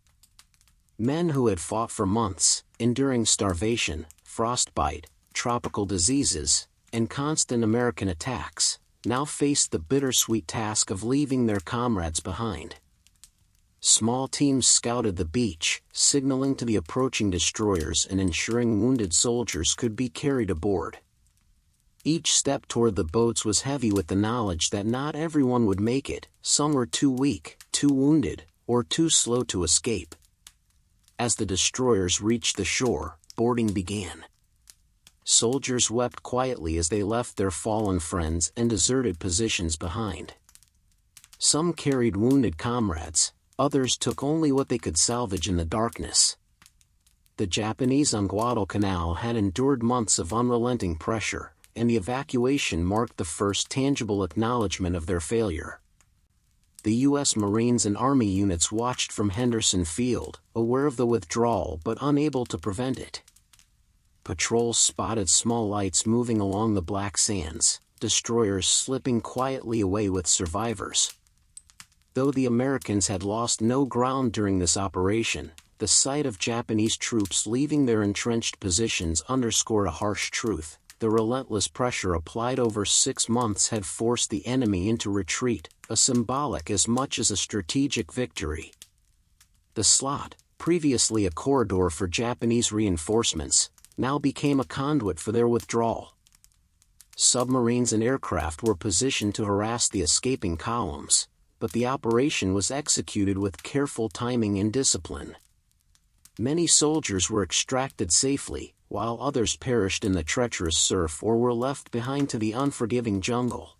Speaker 1: Men who had fought for months, enduring starvation, frostbite, tropical diseases, and constant American attacks, now faced the bittersweet task of leaving their comrades behind. Small teams scouted the beach, signaling to the approaching destroyers and ensuring wounded soldiers could be carried aboard. Each step toward the boats was heavy with the knowledge that not everyone would make it. Some were too weak, too wounded, or too slow to escape. As the destroyers reached the shore, boarding began. Soldiers wept quietly as they left their fallen friends and deserted positions behind. Some carried wounded comrades, others took only what they could salvage in the darkness. The Japanese on Guadalcanal had endured months of unrelenting pressure, and the evacuation marked the first tangible acknowledgement of their failure. The U.S. Marines and Army units watched from Henderson Field, aware of the withdrawal but unable to prevent it. Patrols spotted small lights moving along the black sands, destroyers slipping quietly away with survivors. Though the Americans had lost no ground during this operation, the sight of Japanese troops leaving their entrenched positions underscored a harsh truth. The relentless pressure applied over 6 months had forced the enemy into retreat, a symbolic as much as a strategic victory. The slot, previously a corridor for Japanese reinforcements, now became a conduit for their withdrawal. Submarines and aircraft were positioned to harass the escaping columns, but the operation was executed with careful timing and discipline. Many soldiers were extracted safely, while others perished in the treacherous surf or were left behind to the unforgiving jungle.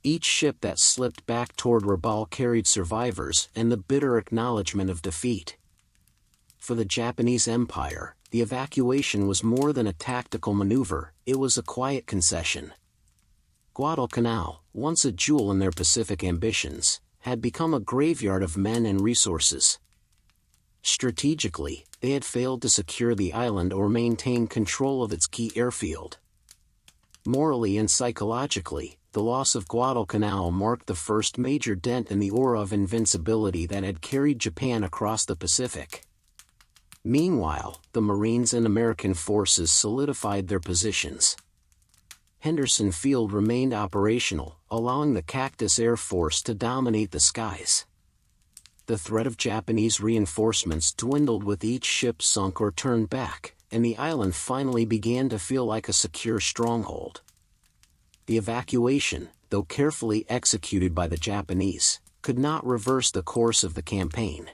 Speaker 1: Each ship that slipped back toward Rabaul carried survivors and the bitter acknowledgement of defeat. For the Japanese Empire, the evacuation was more than a tactical maneuver, it was a quiet concession. Guadalcanal, once a jewel in their Pacific ambitions, had become a graveyard of men and resources. Strategically, they had failed to secure the island or maintain control of its key airfield. Morally and psychologically, the loss of Guadalcanal marked the first major dent in the aura of invincibility that had carried Japan across the Pacific. Meanwhile, the Marines and American forces solidified their positions. Henderson Field remained operational, allowing the Cactus Air Force to dominate the skies. The threat of Japanese reinforcements dwindled with each ship sunk or turned back, and the island finally began to feel like a secure stronghold. The evacuation, though carefully executed by the Japanese, could not reverse the course of the campaign.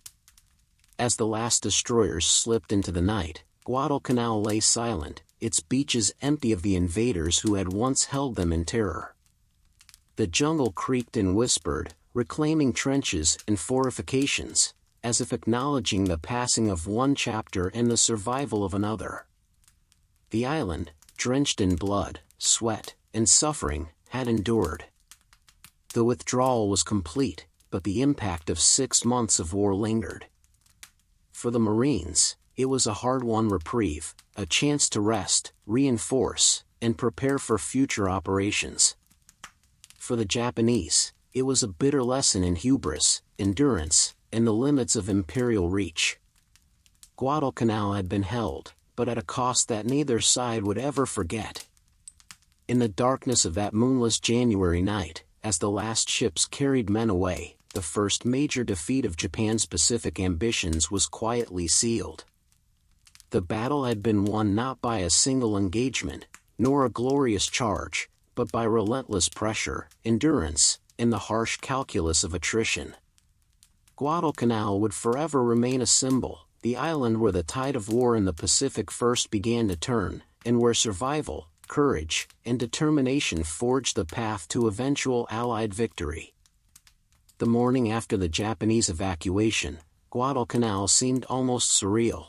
Speaker 1: As the last destroyers slipped into the night, Guadalcanal lay silent, its beaches empty of the invaders who had once held them in terror. The jungle creaked and whispered, reclaiming trenches and fortifications, as if acknowledging the passing of one chapter and the survival of another. The island, drenched in blood, sweat, and suffering, had endured. The withdrawal was complete, but the impact of 6 months of war lingered. For the Marines, it was a hard-won reprieve, a chance to rest, reinforce, and prepare for future operations. For the Japanese, it was a bitter lesson in hubris, endurance, and the limits of imperial reach. Guadalcanal had been held, but at a cost that neither side would ever forget. In the darkness of that moonless January night, as the last ships carried men away, the first major defeat of Japan's Pacific ambitions was quietly sealed. The battle had been won not by a single engagement, nor a glorious charge, but by relentless pressure, endurance, and the harsh calculus of attrition. Guadalcanal would forever remain a symbol, the island where the tide of war in the Pacific first began to turn, and where survival, courage, and determination forged the path to eventual Allied victory. The morning after the Japanese evacuation, Guadalcanal seemed almost surreal.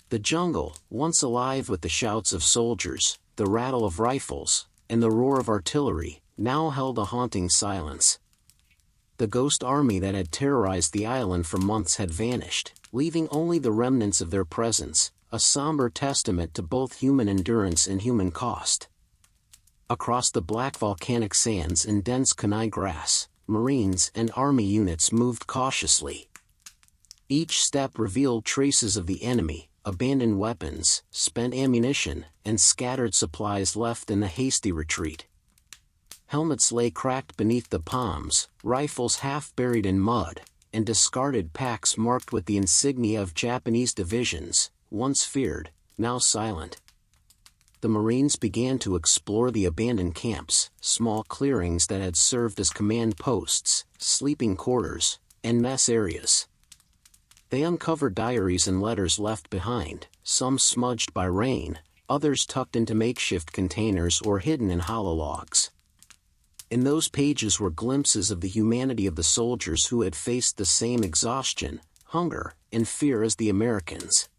Speaker 1: The jungle, once alive with the shouts of soldiers, the rattle of rifles, and the roar of artillery, now held a haunting silence. The ghost army that had terrorized the island for months had vanished, leaving only the remnants of their presence, a somber testament to both human endurance and human cost. Across the black volcanic sands and dense Kenai grass, Marines and Army units moved cautiously. Each step revealed traces of the enemy, abandoned weapons, spent ammunition, and scattered supplies left in the hasty retreat. Helmets lay cracked beneath the palms, rifles half buried in mud, and discarded packs marked with the insignia of Japanese divisions, once feared, now silent. The Marines began to explore the abandoned camps, small clearings that had served as command posts, sleeping quarters, and mess areas. They uncovered diaries and letters left behind, some smudged by rain, others tucked into makeshift containers or hidden in hollow logs. In those pages were glimpses of the humanity of the soldiers who had faced the same exhaustion, hunger, and fear as the Americans.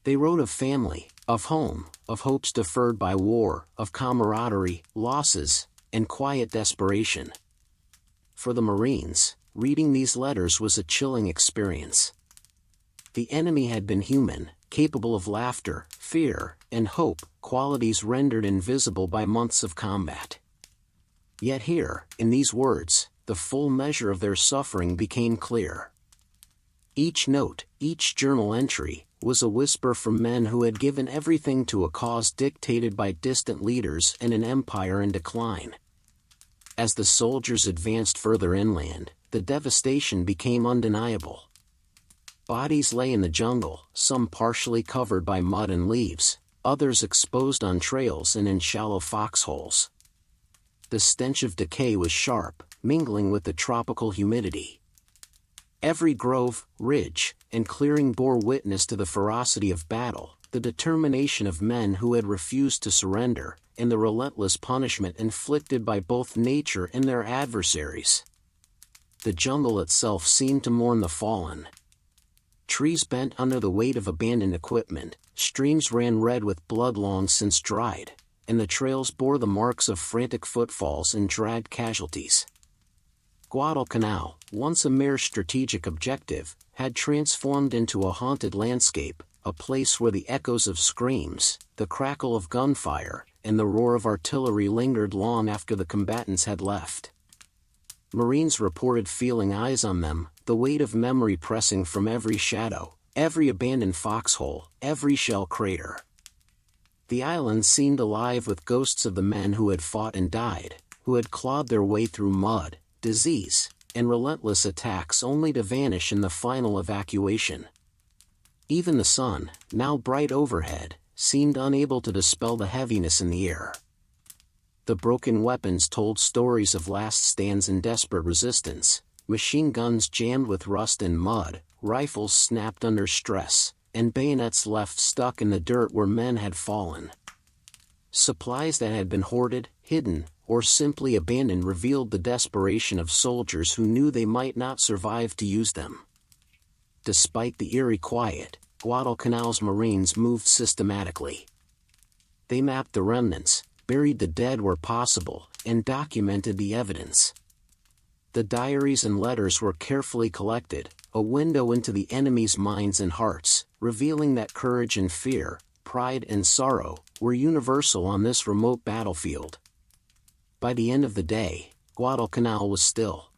Speaker 1: They wrote of family, of home, of hopes deferred by war, of camaraderie, losses, and quiet desperation. For the Marines, reading these letters was a chilling experience. The enemy had been human, capable of laughter, fear, and hope, qualities rendered invisible by months of combat. Yet here, in these words, the full measure of their suffering became clear. Each note, each journal entry, was a whisper from men who had given everything to a cause dictated by distant leaders and an empire in decline. As the soldiers advanced further inland, the devastation became undeniable. Bodies lay in the jungle, some partially covered by mud and leaves, others exposed on trails and in shallow foxholes. The stench of decay was sharp, mingling with the tropical humidity. Every grove, ridge, and clearing bore witness to the ferocity of battle, the determination of men who had refused to surrender, and the relentless punishment inflicted by both nature and their adversaries. The jungle itself seemed to mourn the fallen. Trees bent under the weight of abandoned equipment, streams ran red with blood long since dried, and the trails bore the marks of frantic footfalls and dragged casualties. Guadalcanal, once a mere strategic objective, had transformed into a haunted landscape, a place where the echoes of screams, the crackle of gunfire, and the roar of artillery lingered long after the combatants had left. Marines reported feeling eyes on them, the weight of memory pressing from every shadow, every abandoned foxhole, every shell crater. The island seemed alive with ghosts of the men who had fought and died, who had clawed their way through mud, disease, and relentless attacks only to vanish in the final evacuation. Even the sun, now bright overhead, seemed unable to dispel the heaviness in the air. The broken weapons told stories of last stands and desperate resistance, machine guns jammed with rust and mud, rifles snapped under stress, and bayonets left stuck in the dirt where men had fallen. Supplies that had been hoarded, hidden, or simply abandoned revealed the desperation of soldiers who knew they might not survive to use them. Despite the eerie quiet, Guadalcanal's Marines moved systematically. They mapped the remnants, buried the dead where possible, and documented the evidence. The diaries and letters were carefully collected, a window into the enemy's minds and hearts, revealing that courage and fear, pride and sorrow, were universal on this remote battlefield. By the end of the day, Guadalcanal was still.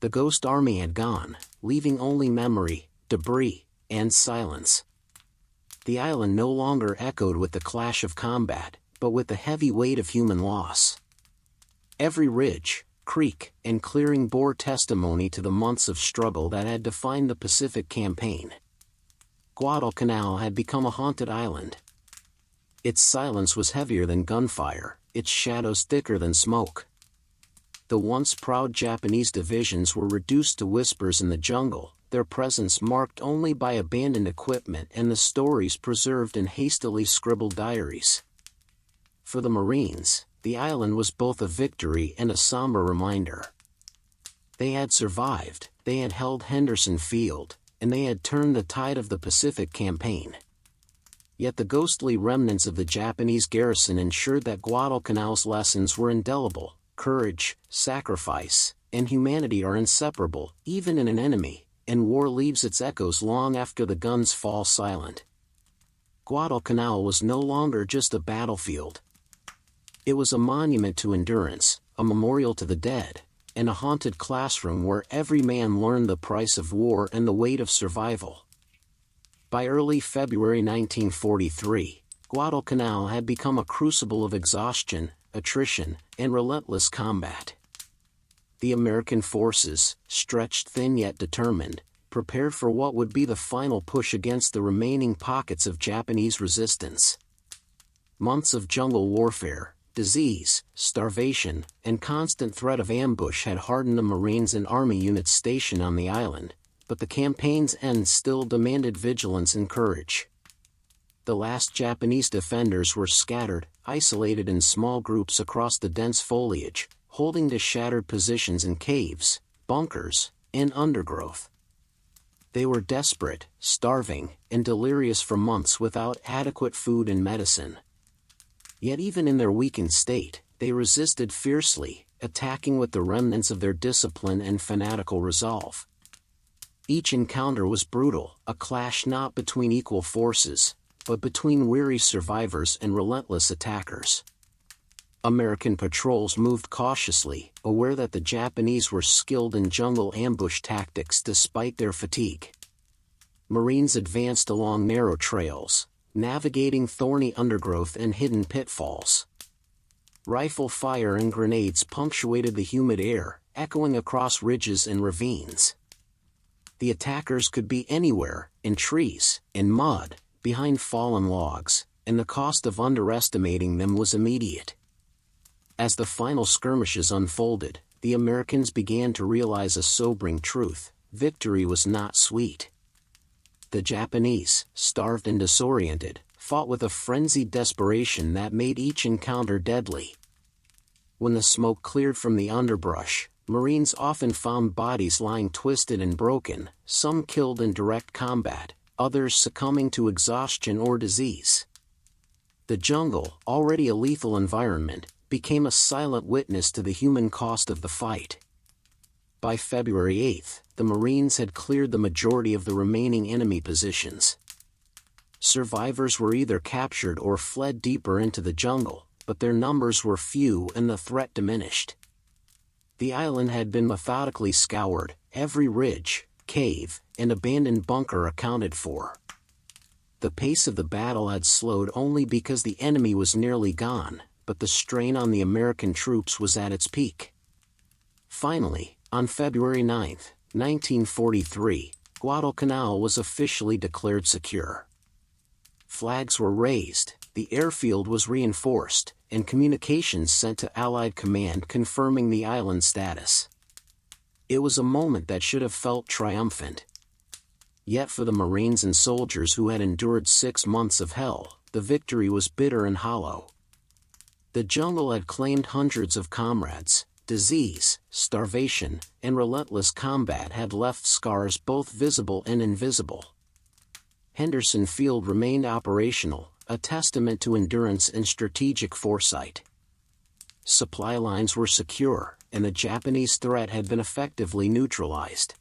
Speaker 1: The ghost army had gone, leaving only memory, debris, and silence. The island no longer echoed with the clash of combat, but with the heavy weight of human loss. Every ridge, creek, and clearing bore testimony to the months of struggle that had defined the Pacific campaign. Guadalcanal had become a haunted island. Its silence was heavier than gunfire, its shadows thicker than smoke. The once proud Japanese divisions were reduced to whispers in the jungle, their presence marked only by abandoned equipment and the stories preserved in hastily scribbled diaries. For the Marines, the island was both a victory and a somber reminder. They had survived, they had held Henderson Field, and they had turned the tide of the Pacific campaign. Yet the ghostly remnants of the Japanese garrison ensured that Guadalcanal's lessons were indelible. Courage, sacrifice, and humanity are inseparable, even in an enemy, and war leaves its echoes long after the guns fall silent. Guadalcanal was no longer just a battlefield. It was a monument to endurance, a memorial to the dead, and a haunted classroom where every man learned the price of war and the weight of survival. By early February 1943, Guadalcanal had become a crucible of exhaustion, attrition, and relentless combat. The American forces, stretched thin yet determined, prepared for what would be the final push against the remaining pockets of Japanese resistance. Months of jungle warfare, disease, starvation, and constant threat of ambush had hardened the Marines and Army units stationed on the island, but the campaign's end still demanded vigilance and courage. The last Japanese defenders were scattered, isolated in small groups across the dense foliage, holding to shattered positions in caves, bunkers, and undergrowth. They were desperate, starving, and delirious for months without adequate food and medicine. Yet even in their weakened state, they resisted fiercely, attacking with the remnants of their discipline and fanatical resolve. Each encounter was brutal, a clash not between equal forces, but between weary survivors and relentless attackers. American patrols moved cautiously, aware that the Japanese were skilled in jungle ambush tactics despite their fatigue. Marines advanced along narrow trails, navigating thorny undergrowth and hidden pitfalls. Rifle fire and grenades punctuated the humid air, echoing across ridges and ravines. The attackers could be anywhere, in trees, in mud, behind fallen logs, and the cost of underestimating them was immediate. As the final skirmishes unfolded, the Americans began to realize a sobering truth: victory was not sweet. The Japanese, starved and disoriented, fought with a frenzied desperation that made each encounter deadly. When the smoke cleared from the underbrush, Marines often found bodies lying twisted and broken, some killed in direct combat, others succumbing to exhaustion or disease. The jungle, already a lethal environment, became a silent witness to the human cost of the fight. By February 8, the Marines had cleared the majority of the remaining enemy positions. Survivors were either captured or fled deeper into the jungle, but their numbers were few and the threat diminished. The island had been methodically scoured, every ridge, cave, and abandoned bunker accounted for. The pace of the battle had slowed only because the enemy was nearly gone, but the strain on the American troops was at its peak. Finally, on February 9, 1943, Guadalcanal was officially declared secure. Flags were raised, the airfield was reinforced, and communications sent to Allied command confirming the island's status. It was a moment that should have felt triumphant. Yet for the Marines and soldiers who had endured 6 months of hell, the victory was bitter and hollow. The jungle had claimed hundreds of comrades. Disease, starvation, and relentless combat had left scars both visible and invisible. Henderson Field remained operational, a testament to endurance and strategic foresight. Supply lines were secure, and the Japanese threat had been effectively neutralized.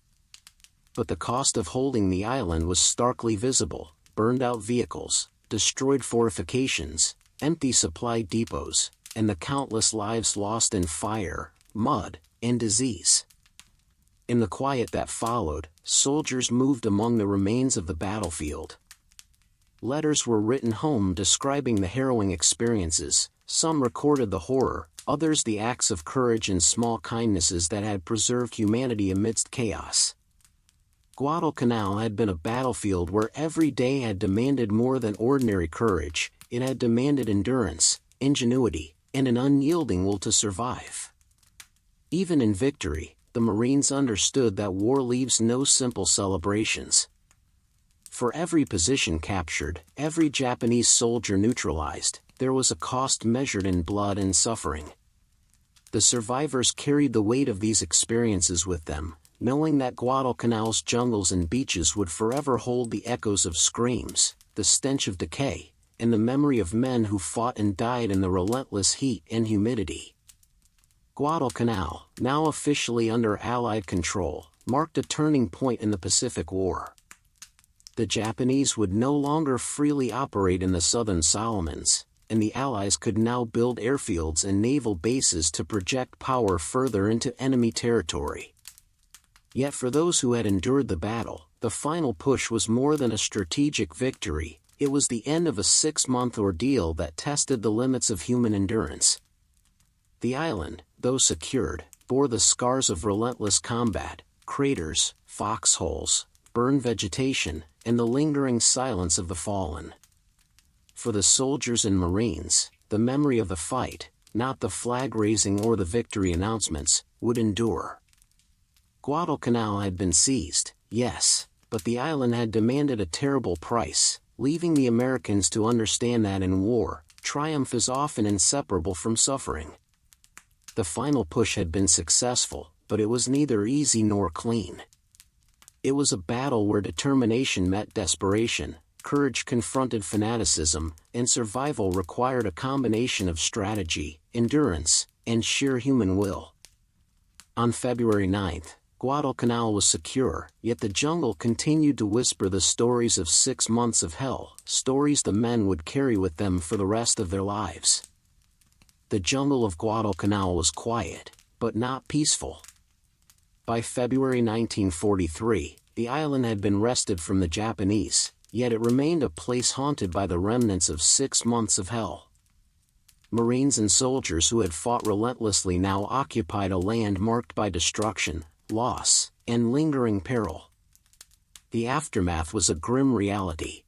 Speaker 1: But the cost of holding the island was starkly visible: burned-out vehicles, destroyed fortifications, empty supply depots, and the countless lives lost in fire, mud, and disease. In the quiet that followed, soldiers moved among the remains of the battlefield. Letters were written home describing the harrowing experiences. Some recorded the horror, others the acts of courage and small kindnesses that had preserved humanity amidst chaos. Guadalcanal had been a battlefield where every day had demanded more than ordinary courage. It had demanded endurance, ingenuity, and an unyielding will to survive. Even in victory, the Marines understood that war leaves no simple celebrations. For every position captured, every Japanese soldier neutralized, there was a cost measured in blood and suffering. The survivors carried the weight of these experiences with them, knowing that Guadalcanal's jungles and beaches would forever hold the echoes of screams, the stench of decay, and the memory of men who fought and died in the relentless heat and humidity. Guadalcanal, now officially under Allied control, marked a turning point in the Pacific War. The Japanese would no longer freely operate in the southern Solomons, and the Allies could now build airfields and naval bases to project power further into enemy territory. Yet for those who had endured the battle, the final push was more than a strategic victory. It was the end of a 6-month ordeal that tested the limits of human endurance. The island, though secured, bore the scars of relentless combat: craters, foxholes, burned vegetation, and the lingering silence of the fallen. For the soldiers and Marines, the memory of the fight, not the flag raising or the victory announcements, would endure. Guadalcanal had been seized, yes, but the island had demanded a terrible price, leaving the Americans to understand that in war, triumph is often inseparable from suffering. The final push had been successful, but it was neither easy nor clean. It was a battle where determination met desperation, courage confronted fanaticism, and survival required a combination of strategy, endurance, and sheer human will. On February 9th, Guadalcanal was secure, yet the jungle continued to whisper the stories of 6 months of hell, stories the men would carry with them for the rest of their lives. The jungle of Guadalcanal was quiet, but not peaceful. By February 1943, the island had been wrested from the Japanese, yet it remained a place haunted by the remnants of 6 months of hell. Marines and soldiers who had fought relentlessly now occupied a land marked by destruction, loss, and lingering peril. The aftermath was a grim reality.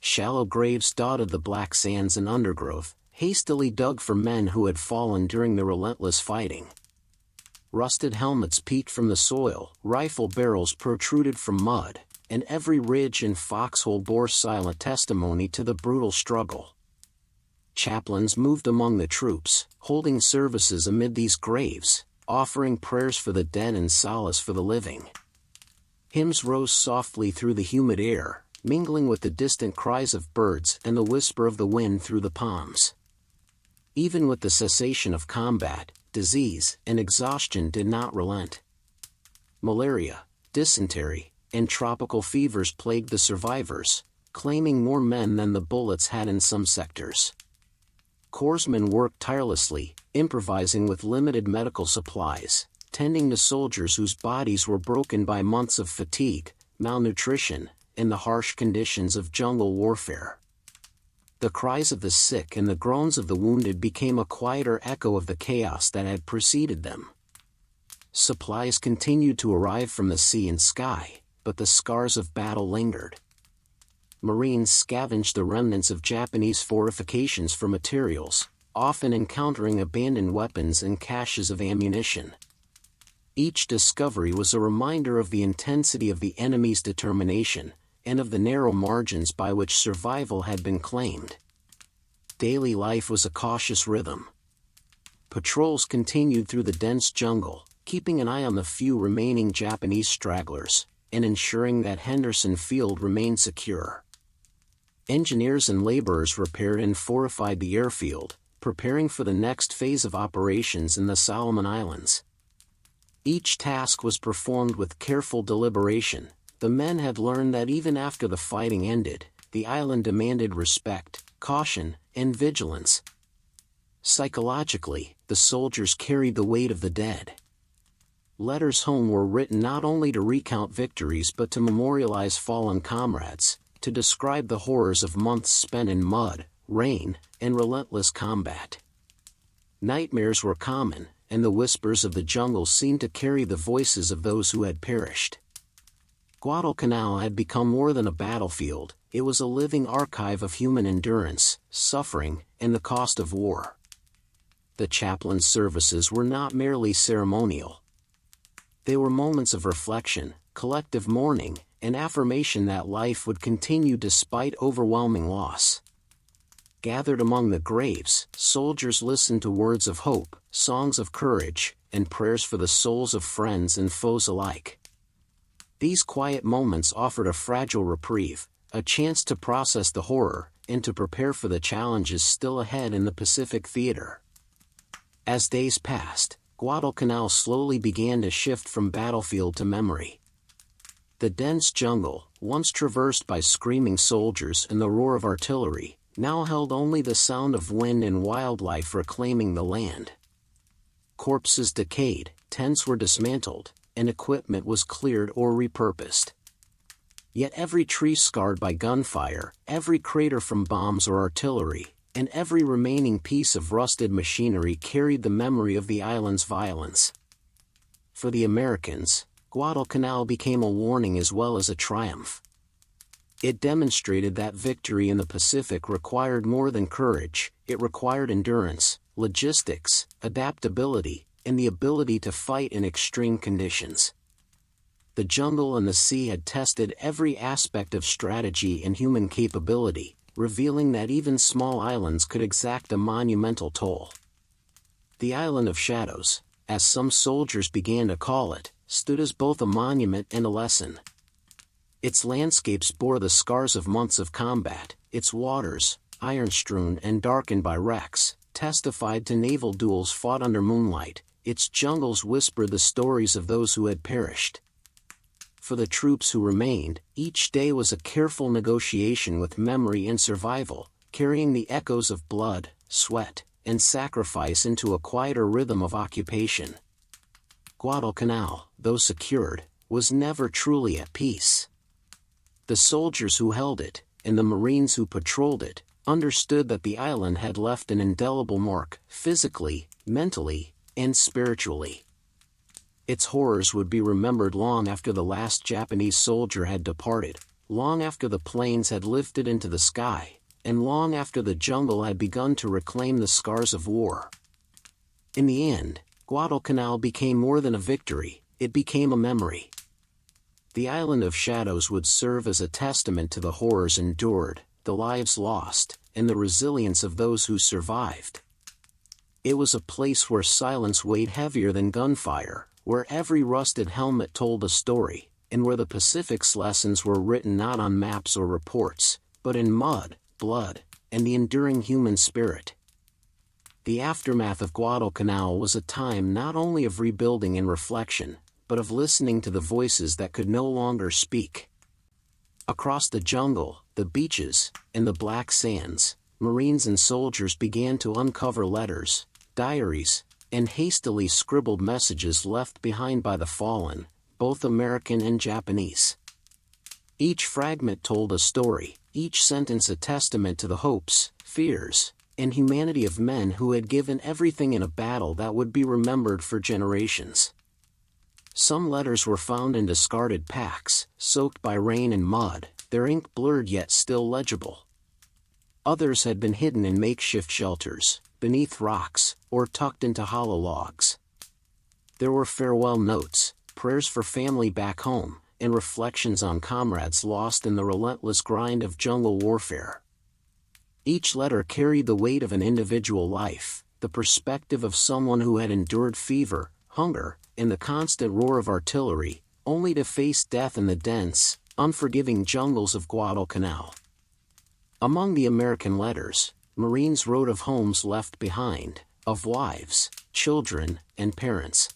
Speaker 1: Shallow graves dotted the black sands and undergrowth, hastily dug for men who had fallen during the relentless fighting. Rusted helmets peeked from the soil, rifle barrels protruded from mud, and every ridge and foxhole bore silent testimony to the brutal struggle. Chaplains moved among the troops, holding services amid these graves, offering prayers for the dead and solace for the living. Hymns rose softly through the humid air, mingling with the distant cries of birds and the whisper of the wind through the palms. Even with the cessation of combat, disease and exhaustion did not relent. Malaria, dysentery, and tropical fevers plagued the survivors, claiming more men than the bullets had in some sectors. Corpsmen worked tirelessly, improvising with limited medical supplies, tending to soldiers whose bodies were broken by months of fatigue, malnutrition, and the harsh conditions of jungle warfare. The cries of the sick and the groans of the wounded became a quieter echo of the chaos that had preceded them. Supplies continued to arrive from the sea and sky, but the scars of battle lingered. Marines scavenged the remnants of Japanese fortifications for materials, often encountering abandoned weapons and caches of ammunition. Each discovery was a reminder of the intensity of the enemy's determination, and of the narrow margins by which survival had been claimed. Daily life was a cautious rhythm. Patrols continued through the dense jungle, keeping an eye on the few remaining Japanese stragglers, and ensuring that Henderson Field remained secure. Engineers and laborers repaired and fortified the airfield, preparing for the next phase of operations in the Solomon Islands. Each task was performed with careful deliberation. The men had learned that even after the fighting ended, the island demanded respect, caution, and vigilance. Psychologically, the soldiers carried the weight of the dead. Letters home were written not only to recount victories but to memorialize fallen comrades, to describe the horrors of months spent in mud, rain, and relentless combat. Nightmares were common, and the whispers of the jungle seemed to carry the voices of those who had perished. Guadalcanal had become more than a battlefield, it was a living archive of human endurance, suffering, and the cost of war. The chaplain's services were not merely ceremonial. They were moments of reflection, collective mourning, and affirmation that life would continue despite overwhelming loss. Gathered among the graves, soldiers listened to words of hope, songs of courage, and prayers for the souls of friends and foes alike. These quiet moments offered a fragile reprieve, a chance to process the horror, and to prepare for the challenges still ahead in the Pacific theater. As days passed, Guadalcanal slowly began to shift from battlefield to memory. The dense jungle, once traversed by screaming soldiers and the roar of artillery, now held only the sound of wind and wildlife reclaiming the land. Corpses decayed, tents were dismantled, and equipment was cleared or repurposed. Yet every tree scarred by gunfire, every crater from bombs or artillery, and every remaining piece of rusted machinery carried the memory of the island's violence. For the Americans, Guadalcanal became a warning as well as a triumph. It demonstrated that victory in the Pacific required more than courage, it required endurance, logistics, adaptability, and the ability to fight in extreme conditions. The jungle and the sea had tested every aspect of strategy and human capability, revealing that even small islands could exact a monumental toll. The Island of Shadows, as some soldiers began to call it, stood as both a monument and a lesson. Its landscapes bore the scars of months of combat, its waters, iron-strewn and darkened by wrecks, testified to naval duels fought under moonlight, its jungles whispered the stories of those who had perished. For the troops who remained, each day was a careful negotiation with memory and survival, carrying the echoes of blood, sweat, and sacrifice into a quieter rhythm of occupation. Guadalcanal, though secured, was never truly at peace. The soldiers who held it, and the Marines who patrolled it, understood that the island had left an indelible mark, physically, mentally, and spiritually. Its horrors would be remembered long after the last Japanese soldier had departed, long after the planes had lifted into the sky, and long after the jungle had begun to reclaim the scars of war. In the end, Guadalcanal became more than a victory, it became a memory. The Island of Shadows would serve as a testament to the horrors endured, the lives lost, and the resilience of those who survived. It was a place where silence weighed heavier than gunfire, where every rusted helmet told a story, and where the Pacific's lessons were written not on maps or reports, but in mud, blood, and the enduring human spirit. The aftermath of Guadalcanal was a time not only of rebuilding and reflection, but of listening to the voices that could no longer speak. Across the jungle, the beaches, and the black sands, Marines and soldiers began to uncover letters, diaries, and hastily scribbled messages left behind by the fallen, both American and Japanese. Each fragment told a story, each sentence a testament to the hopes, fears, and humanity of men who had given everything in a battle that would be remembered for generations. Some letters were found in discarded packs, soaked by rain and mud, their ink blurred yet still legible. Others had been hidden in makeshift shelters, beneath rocks, or tucked into hollow logs. There were farewell notes, prayers for family back home, and reflections on comrades lost in the relentless grind of jungle warfare. Each letter carried the weight of an individual life, the perspective of someone who had endured fever, hunger, and the constant roar of artillery, only to face death in the dense, unforgiving jungles of Guadalcanal. Among the American letters, Marines wrote of homes left behind, of wives, children, and parents.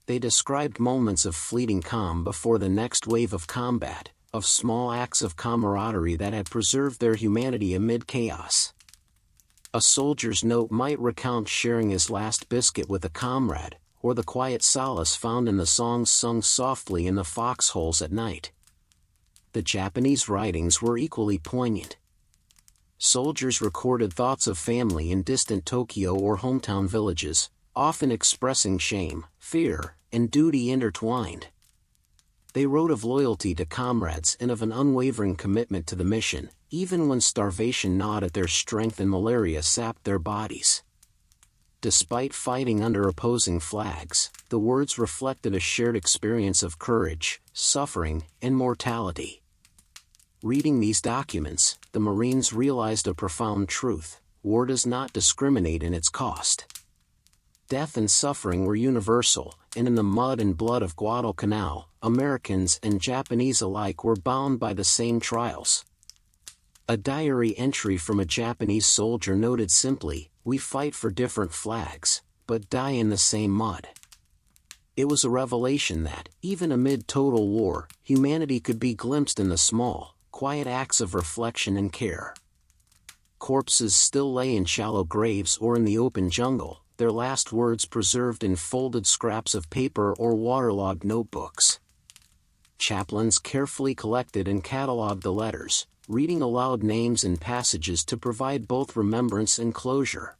Speaker 1: They described moments of fleeting calm before the next wave of combat, of small acts of camaraderie that had preserved their humanity amid chaos. A soldier's note might recount sharing his last biscuit with a comrade, or the quiet solace found in the songs sung softly in the foxholes at night. The Japanese writings were equally poignant. Soldiers recorded thoughts of family in distant Tokyo or hometown villages, often expressing shame, fear, and duty intertwined. They wrote of loyalty to comrades and of an unwavering commitment to the mission, even when starvation gnawed at their strength and malaria sapped their bodies. Despite fighting under opposing flags, the words reflected a shared experience of courage, suffering, and mortality. Reading these documents, the Marines realized a profound truth: war does not discriminate in its cost. death and suffering were universal, and in the mud and blood of Guadalcanal, Americans and Japanese alike were bound by the same trials. A diary entry from a Japanese soldier noted simply, "We fight for different flags, but die in the same mud." It was a revelation that, even amid total war, humanity could be glimpsed in the small, quiet acts of reflection and care. Corpses still lay in shallow graves or in the open jungle, their last words preserved in folded scraps of paper or waterlogged notebooks. Chaplains carefully collected and catalogued the letters, reading aloud names and passages to provide both remembrance and closure.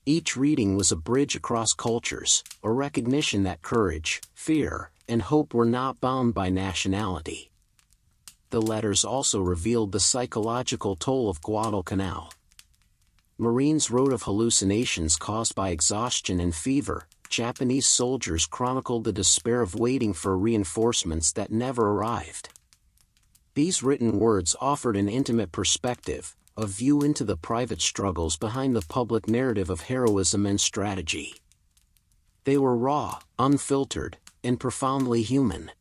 Speaker 1: Each reading was a bridge across cultures, a recognition that courage, fear, and hope were not bound by nationality. The letters also revealed the psychological toll of Guadalcanal. Marines wrote of hallucinations caused by exhaustion and fever. Japanese soldiers chronicled the despair of waiting for reinforcements that never arrived. These written words offered an intimate perspective, a view into the private struggles behind the public narrative of heroism and strategy. They were raw, unfiltered, and profoundly human.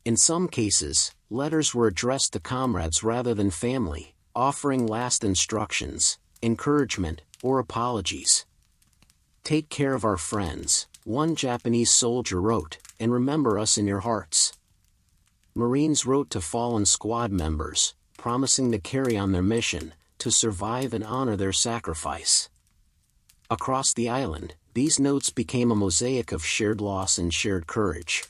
Speaker 1: In some cases, letters were addressed to comrades rather than family, offering last instructions, encouragement, or apologies. "Take care of our friends," one Japanese soldier wrote, "and remember us in your hearts." Marines wrote to fallen squad members, promising to carry on their mission, to survive and honor their sacrifice. Across the island, these notes became a mosaic of shared loss and shared courage.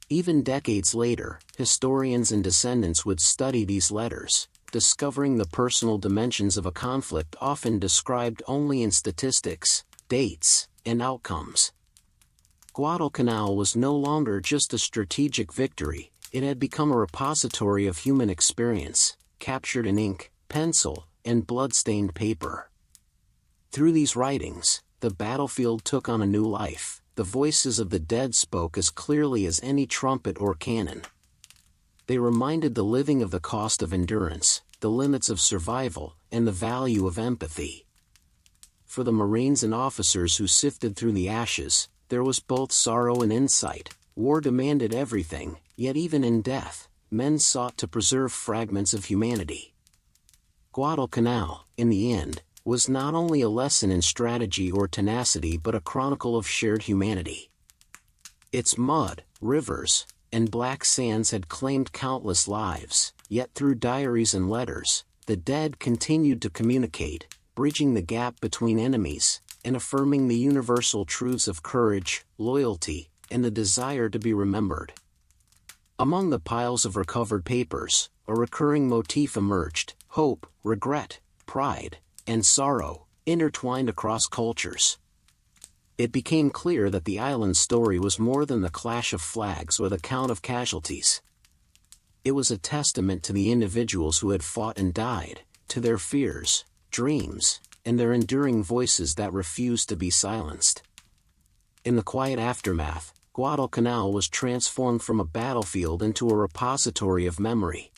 Speaker 1: Even decades later, historians and descendants would study these letters, discovering the personal dimensions of a conflict often described only in statistics, dates, and outcomes. Guadalcanal was no longer just a strategic victory, it had become a repository of human experience, captured in ink, pencil, and blood-stained paper. Through these writings, the battlefield took on a new life. The voices of the dead spoke as clearly as any trumpet or cannon. They reminded the living of the cost of endurance, the limits of survival, and the value of empathy. For the Marines and officers who sifted through the ashes, there was both sorrow and insight. War demanded everything, yet even in death, men sought to preserve fragments of humanity. Guadalcanal, in the end, was not only a lesson in strategy or tenacity but a chronicle of shared humanity. Its mud, rivers, and black sands had claimed countless lives, yet through diaries and letters, the dead continued to communicate, bridging the gap between enemies, and affirming the universal truths of courage, loyalty, and the desire to be remembered. Among the piles of recovered papers, a recurring motif emerged: hope, regret, pride, and sorrow, intertwined across cultures. It became clear that the island's story was more than the clash of flags or the count of casualties. It was a testament to the individuals who had fought and died, to their fears, dreams, and their enduring voices that refused to be silenced. In the quiet aftermath, Guadalcanal was transformed from a battlefield into a repository of memory.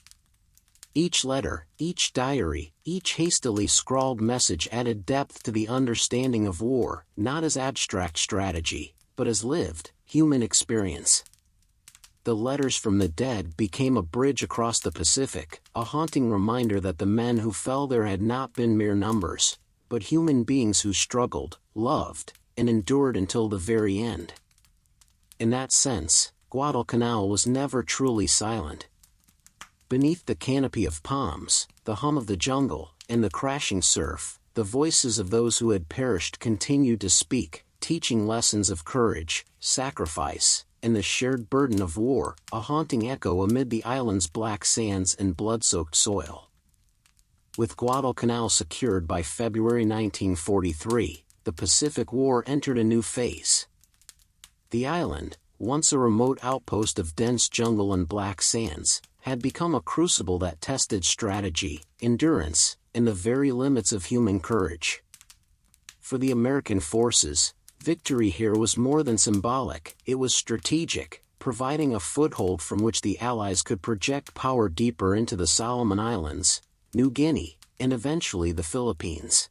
Speaker 1: Each letter, each diary, each hastily scrawled message added depth to the understanding of war, not as abstract strategy, but as lived, human experience. The letters from the dead became a bridge across the Pacific, a haunting reminder that the men who fell there had not been mere numbers, but human beings who struggled, loved, and endured until the very end. In that sense, Guadalcanal was never truly silent. Beneath the canopy of palms, the hum of the jungle, and the crashing surf, the voices of those who had perished continued to speak, teaching lessons of courage, sacrifice, and the shared burden of war, a haunting echo amid the island's black sands and blood-soaked soil. With Guadalcanal secured by February 1943, the Pacific War entered a new phase. The island, once a remote outpost of dense jungle and black sands, had become a crucible that tested strategy, endurance, and the very limits of human courage. For the American forces, victory here was more than symbolic, it was strategic, providing a foothold from which the Allies could project power deeper into the Solomon Islands, New Guinea, and eventually the Philippines.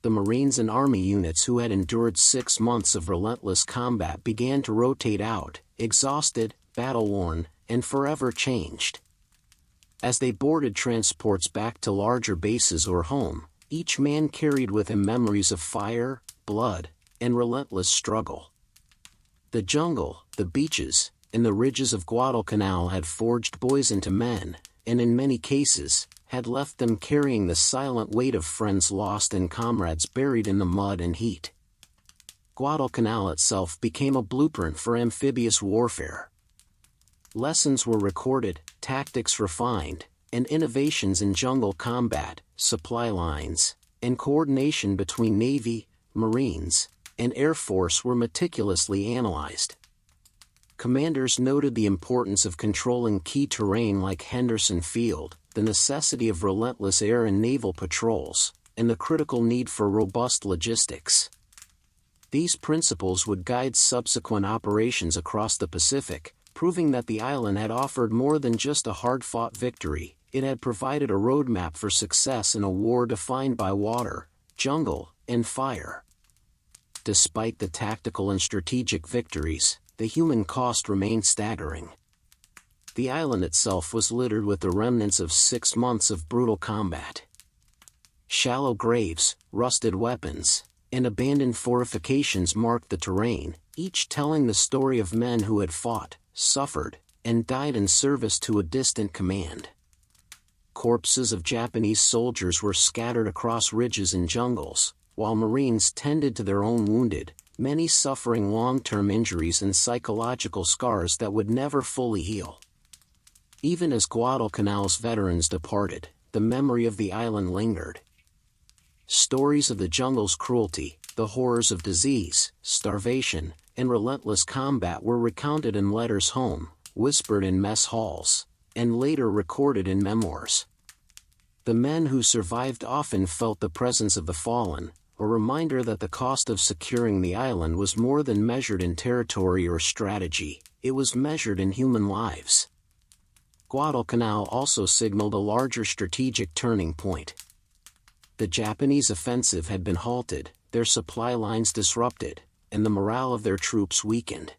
Speaker 1: the Marines and Army units who had endured 6 months of relentless combat began to rotate out, exhausted, battle-worn, and forever changed. As they boarded transports back to larger bases or home, each man carried with him memories of fire, blood, and relentless struggle. The jungle, the beaches, and the ridges of Guadalcanal had forged boys into men, and in many cases, had left them carrying the silent weight of friends lost and comrades buried in the mud and heat. Guadalcanal itself became a blueprint for amphibious warfare. Lessons were recorded, tactics refined, and innovations in jungle combat, supply lines, and coordination between Navy, Marines, and Air Force were meticulously analyzed. Commanders noted the importance of controlling key terrain like Henderson Field, the necessity of relentless air and naval patrols, and the critical need for robust logistics. These principles would guide subsequent operations across the Pacific, proving that the island had offered more than just a hard-fought victory. It had provided a roadmap for success in a war defined by water, jungle, and fire. Despite the tactical and strategic victories, the human cost remained staggering. The island itself was littered with the remnants of 6 months of brutal combat. Shallow graves, rusted weapons, and abandoned fortifications marked the terrain, each telling the story of men who had fought, suffered, and died in service to a distant command. Corpses of Japanese soldiers were scattered across ridges and jungles, while Marines tended to their own wounded, many suffering long-term injuries and psychological scars that would never fully heal. Even as Guadalcanal's veterans departed, the memory of the island lingered. Stories of the jungle's cruelty, the horrors of disease, starvation, and relentless combat were recounted in letters home, whispered in mess halls, and later recorded in memoirs. The men who survived often felt the presence of the fallen, a reminder that the cost of securing the island was more than measured in territory or strategy, it was measured in human lives. Guadalcanal also signaled a larger strategic turning point. The Japanese offensive had been halted, their supply lines disrupted, and the morale of their troops weakened.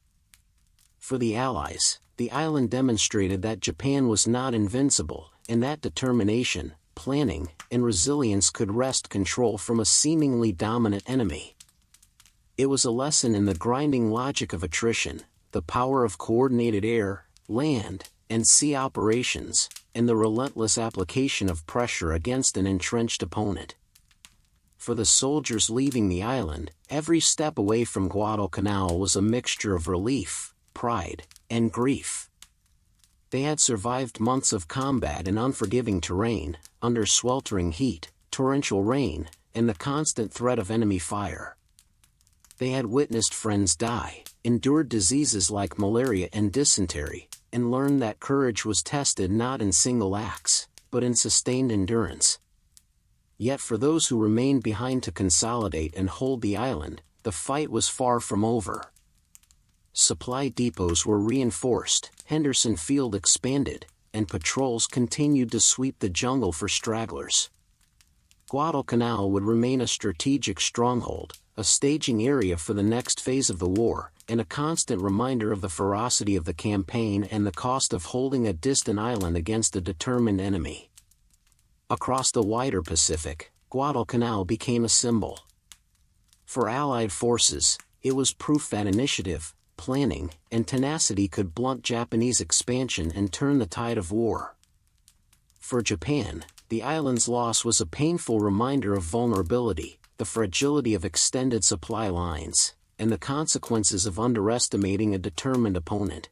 Speaker 1: For the Allies, the island demonstrated that Japan was not invincible, and that determination, planning, and resilience could wrest control from a seemingly dominant enemy. It was a lesson in the grinding logic of attrition, the power of coordinated air, land, and sea operations, and the relentless application of pressure against an entrenched opponent. For the soldiers leaving the island, every step away from Guadalcanal was a mixture of relief, pride, and grief. They had survived months of combat in unforgiving terrain, under sweltering heat, torrential rain, and the constant threat of enemy fire. They had witnessed friends die, endured diseases like malaria and dysentery, and learned that courage was tested not in single acts, but in sustained endurance. Yet for those who remained behind to consolidate and hold the island, the fight was far from over. Supply depots were reinforced, Henderson Field expanded, and patrols continued to sweep the jungle for stragglers. Guadalcanal would remain a strategic stronghold, a staging area for the next phase of the war, and a constant reminder of the ferocity of the campaign and the cost of holding a distant island against a determined enemy. Across the wider Pacific, Guadalcanal became a symbol. For Allied forces, it was proof that initiative, planning, and tenacity could blunt Japanese expansion and turn the tide of war. For Japan, the island's loss was a painful reminder of vulnerability, the fragility of extended supply lines, and the consequences of underestimating a determined opponent.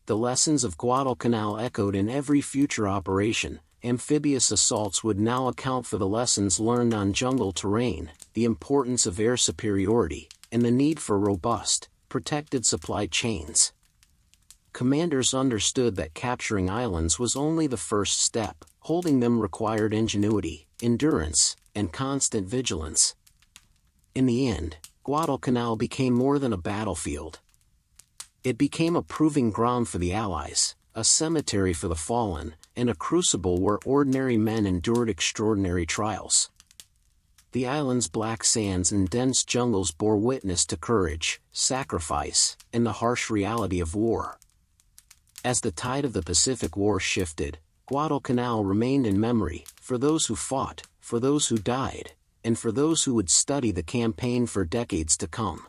Speaker 1: The lessons of Guadalcanal echoed in every future operation. Amphibious assaults would now account for the lessons learned on jungle terrain, the importance of air superiority, and the need for robust, protected supply chains. Commanders understood that capturing islands was only the first step, holding them required ingenuity, endurance, and constant vigilance. In the end, Guadalcanal became more than a battlefield. It became a proving ground for the Allies, a cemetery for the fallen, and a crucible where ordinary men endured extraordinary trials. The island's black sands and dense jungles bore witness to courage, sacrifice, and the harsh reality of war. As the tide of the Pacific War shifted, Guadalcanal remained in memory, for those who fought, for those who died, and for those who would study the campaign for decades to come.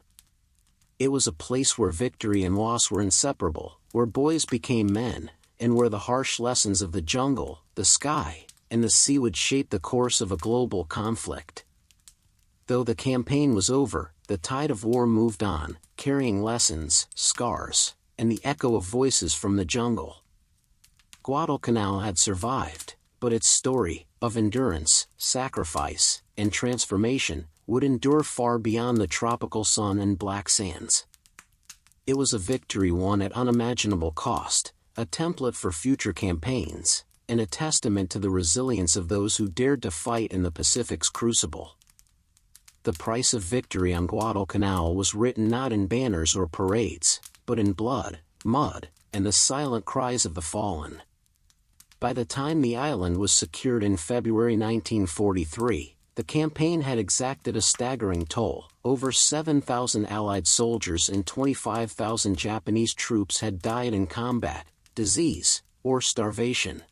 Speaker 1: It was a place where victory and loss were inseparable, where boys became men, and where the harsh lessons of the jungle, the sky, and the sea would shape the course of a global conflict. Though the campaign was over, the tide of war moved on, carrying lessons, scars, and the echo of voices from the jungle. Guadalcanal had survived, but its story, of endurance, sacrifice, and transformation, would endure far beyond the tropical sun and black sands. It was a victory won at unimaginable cost, a template for future campaigns, and a testament to the resilience of those who dared to fight in the Pacific's crucible. The price of victory on Guadalcanal was written not in banners or parades, but in blood, mud, and the silent cries of the fallen. By the time the island was secured in February 1943, the campaign had exacted a staggering toll. Over 7,000 Allied soldiers and 25,000 Japanese troops had died in combat, disease, or starvation.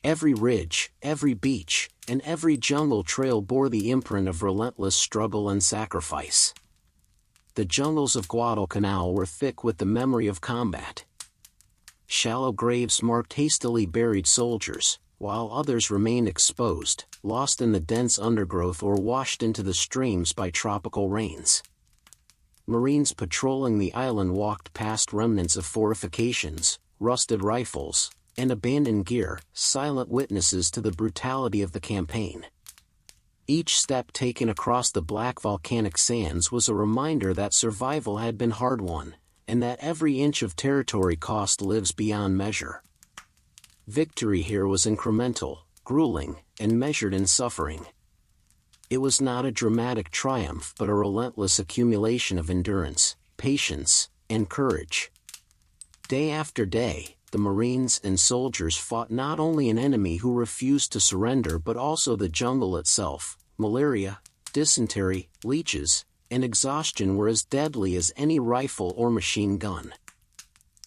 Speaker 1: Every ridge, every beach, and every jungle trail bore the imprint of relentless struggle and sacrifice. The jungles of Guadalcanal were thick with the memory of combat. Shallow graves marked hastily buried soldiers, while others remained exposed, lost in the dense undergrowth or washed into the streams by tropical rains. Marines patrolling the island walked past remnants of fortifications, rusted rifles, and abandoned gear, silent witnesses to the brutality of the campaign. Each step taken across the black volcanic sands was a reminder that survival had been hard-won, and that every inch of territory cost lives beyond measure. Victory here was incremental, grueling, and measured in suffering. It was not a dramatic triumph but a relentless accumulation of endurance, patience, and courage. Day after day, the Marines and soldiers fought not only an enemy who refused to surrender but also the jungle itself. Malaria, dysentery, leeches, and exhaustion were as deadly as any rifle or machine gun.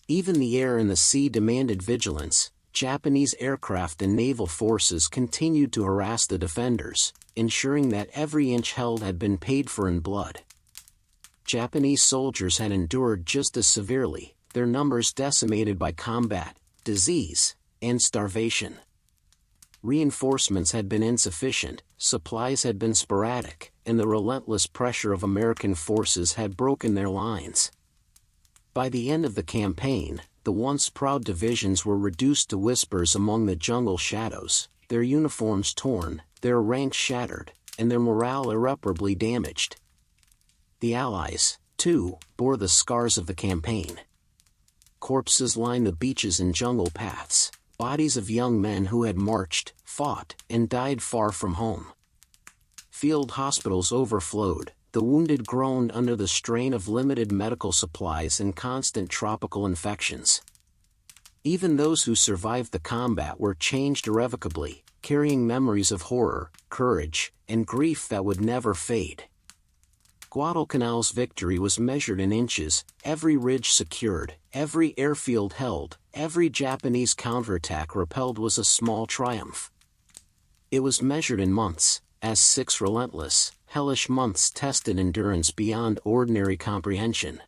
Speaker 1: Even the air and the sea demanded vigilance. Japanese aircraft and naval forces continued to harass the defenders, ensuring that every inch held had been paid for in blood. Japanese soldiers had endured just as severely, their numbers decimated by combat, disease, and starvation. Reinforcements had been insufficient, supplies had been sporadic, and the relentless pressure of American forces had broken their lines. By the end of the campaign, the once proud divisions were reduced to whispers among the jungle shadows, their uniforms torn, their ranks shattered, and their morale irreparably damaged. The Allies, too, bore the scars of the campaign. Corpses lined the beaches and jungle paths, bodies of young men who had marched, fought, and died far from home. Field hospitals overflowed, the wounded groaned under the strain of limited medical supplies and constant tropical infections. Even those who survived the combat were changed irrevocably, carrying memories of horror, courage, and grief that would never fade. Guadalcanal's victory was measured in inches, every ridge secured, every airfield held, every Japanese counterattack repelled was a small triumph. It was measured in months, as 6 relentless, hellish months tested endurance beyond ordinary comprehension.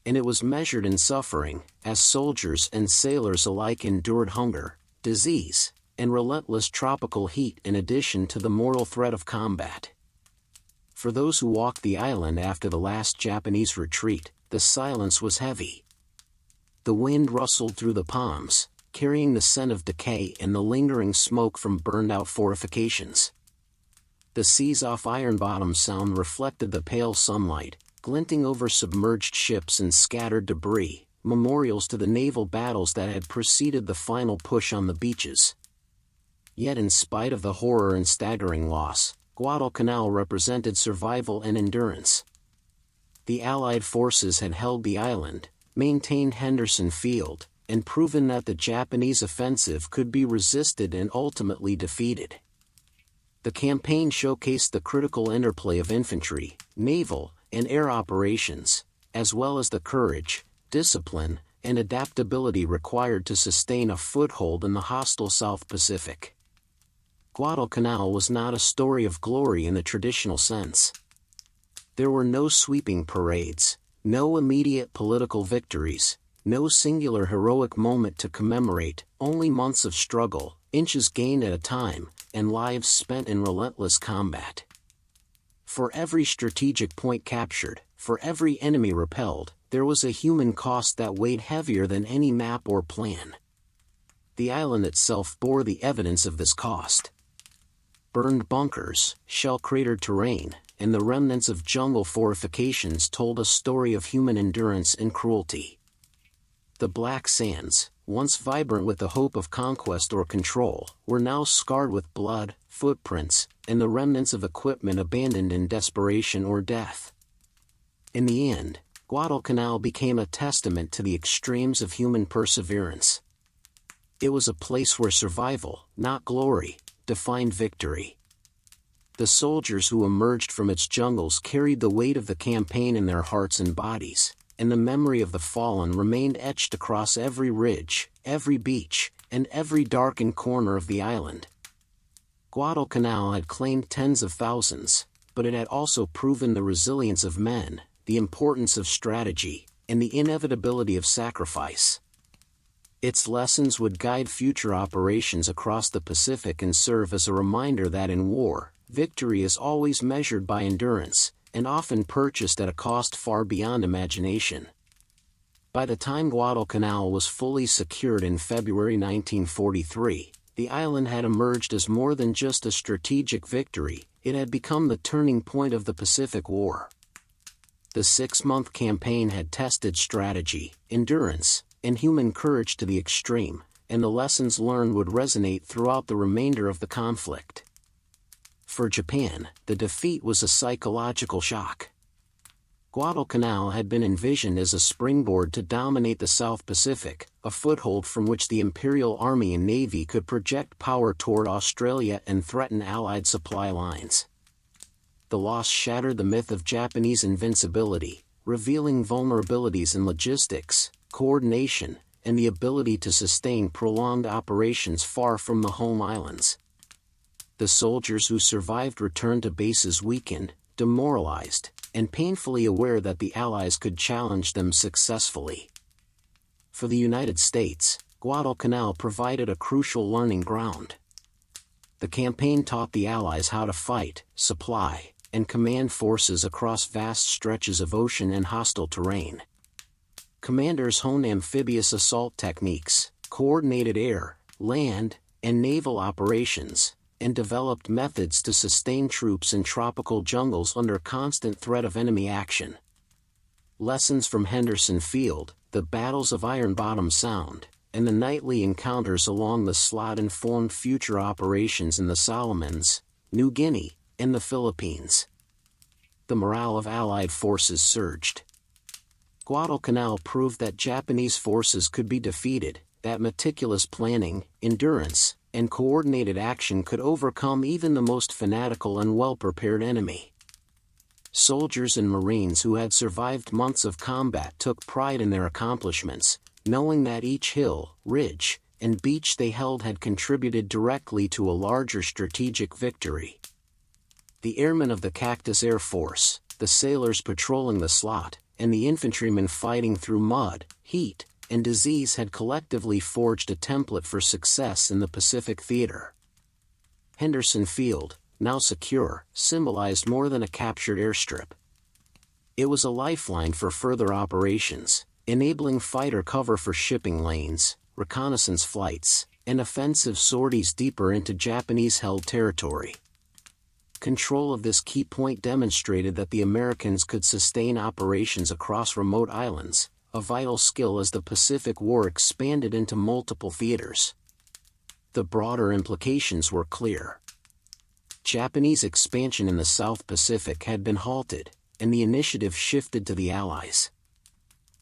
Speaker 1: And it was measured in suffering, as soldiers and sailors alike endured hunger, disease, and relentless tropical heat in addition to the mortal threat of combat. For those who walked the island after the last Japanese retreat, the silence was heavy. The wind rustled through the palms, carrying the scent of decay and the lingering smoke from burned-out fortifications. The seas off Iron Bottom Sound reflected the pale sunlight, glinting over submerged ships and scattered debris, memorials to the naval battles that had preceded the final push on the beaches. Yet in spite of the horror and staggering loss, Guadalcanal represented survival and endurance. The Allied forces had held the island, maintained Henderson Field, and proven that the Japanese offensive could be resisted and ultimately defeated. The campaign showcased the critical interplay of infantry, naval, and air operations, as well as the courage, discipline, and adaptability required to sustain a foothold in the hostile South Pacific. Guadalcanal was not a story of glory in the traditional sense. There were no sweeping parades, no immediate political victories, no singular heroic moment to commemorate, only months of struggle, inches gained at a time, and lives spent in relentless combat. For every strategic point captured, for every enemy repelled, there was a human cost that weighed heavier than any map or plan. The island itself bore the evidence of this cost. Burned bunkers, shell-cratered terrain, and the remnants of jungle fortifications told a story of human endurance and cruelty. The black sands, once vibrant with the hope of conquest or control, were now scarred with blood, footprints, and the remnants of equipment abandoned in desperation or death. In the end, Guadalcanal became a testament to the extremes of human perseverance. It was a place where survival, not glory, defined victory. The soldiers who emerged from its jungles carried the weight of the campaign in their hearts and bodies, and the memory of the fallen remained etched across every ridge, every beach, and every darkened corner of the island. Guadalcanal had claimed tens of thousands, but it had also proven the resilience of men, the importance of strategy, and the inevitability of sacrifice. Its lessons would guide future operations across the Pacific and serve as a reminder that in war, victory is always measured by endurance, and often purchased at a cost far beyond imagination. By the time Guadalcanal was fully secured in February 1943, the island had emerged as more than just a strategic victory, it had become the turning point of the Pacific War. The 6-month campaign had tested strategy, endurance, and human courage to the extreme, and the lessons learned would resonate throughout the remainder of the conflict. For Japan, the defeat was a psychological shock. Guadalcanal had been envisioned as a springboard to dominate the South Pacific, a foothold from which the Imperial Army and Navy could project power toward Australia and threaten Allied supply lines. The loss shattered the myth of Japanese invincibility, revealing vulnerabilities in logistics, coordination, and the ability to sustain prolonged operations far from the home islands. The soldiers who survived returned to bases weakened, demoralized, and painfully aware that the Allies could challenge them successfully. For the United States, Guadalcanal provided a crucial learning ground. The campaign taught the Allies how to fight, supply, and command forces across vast stretches of ocean and hostile terrain. Commanders honed amphibious assault techniques, coordinated air, land, and naval operations, and developed methods to sustain troops in tropical jungles under constant threat of enemy action. Lessons from Henderson Field, the battles of Iron Bottom Sound, and the nightly encounters along the Slot informed future operations in the Solomons, New Guinea, and the Philippines. The morale of Allied forces surged. Guadalcanal proved that Japanese forces could be defeated, that meticulous planning, endurance, and coordinated action could overcome even the most fanatical and well-prepared enemy. Soldiers and Marines who had survived months of combat took pride in their accomplishments, knowing that each hill, ridge, and beach they held had contributed directly to a larger strategic victory. The airmen of the Cactus Air Force, the sailors patrolling the Slot, and the infantrymen fighting through mud, heat, and disease had collectively forged a template for success in the Pacific theater. Henderson Field, now secure, symbolized more than a captured airstrip. It was a lifeline for further operations, enabling fighter cover for shipping lanes, reconnaissance flights, and offensive sorties deeper into Japanese-held territory. Control of this key point demonstrated that the Americans could sustain operations across remote islands, a vital skill as the Pacific War expanded into multiple theaters. The broader implications were clear. Japanese expansion in the South Pacific had been halted, and the initiative shifted to the Allies.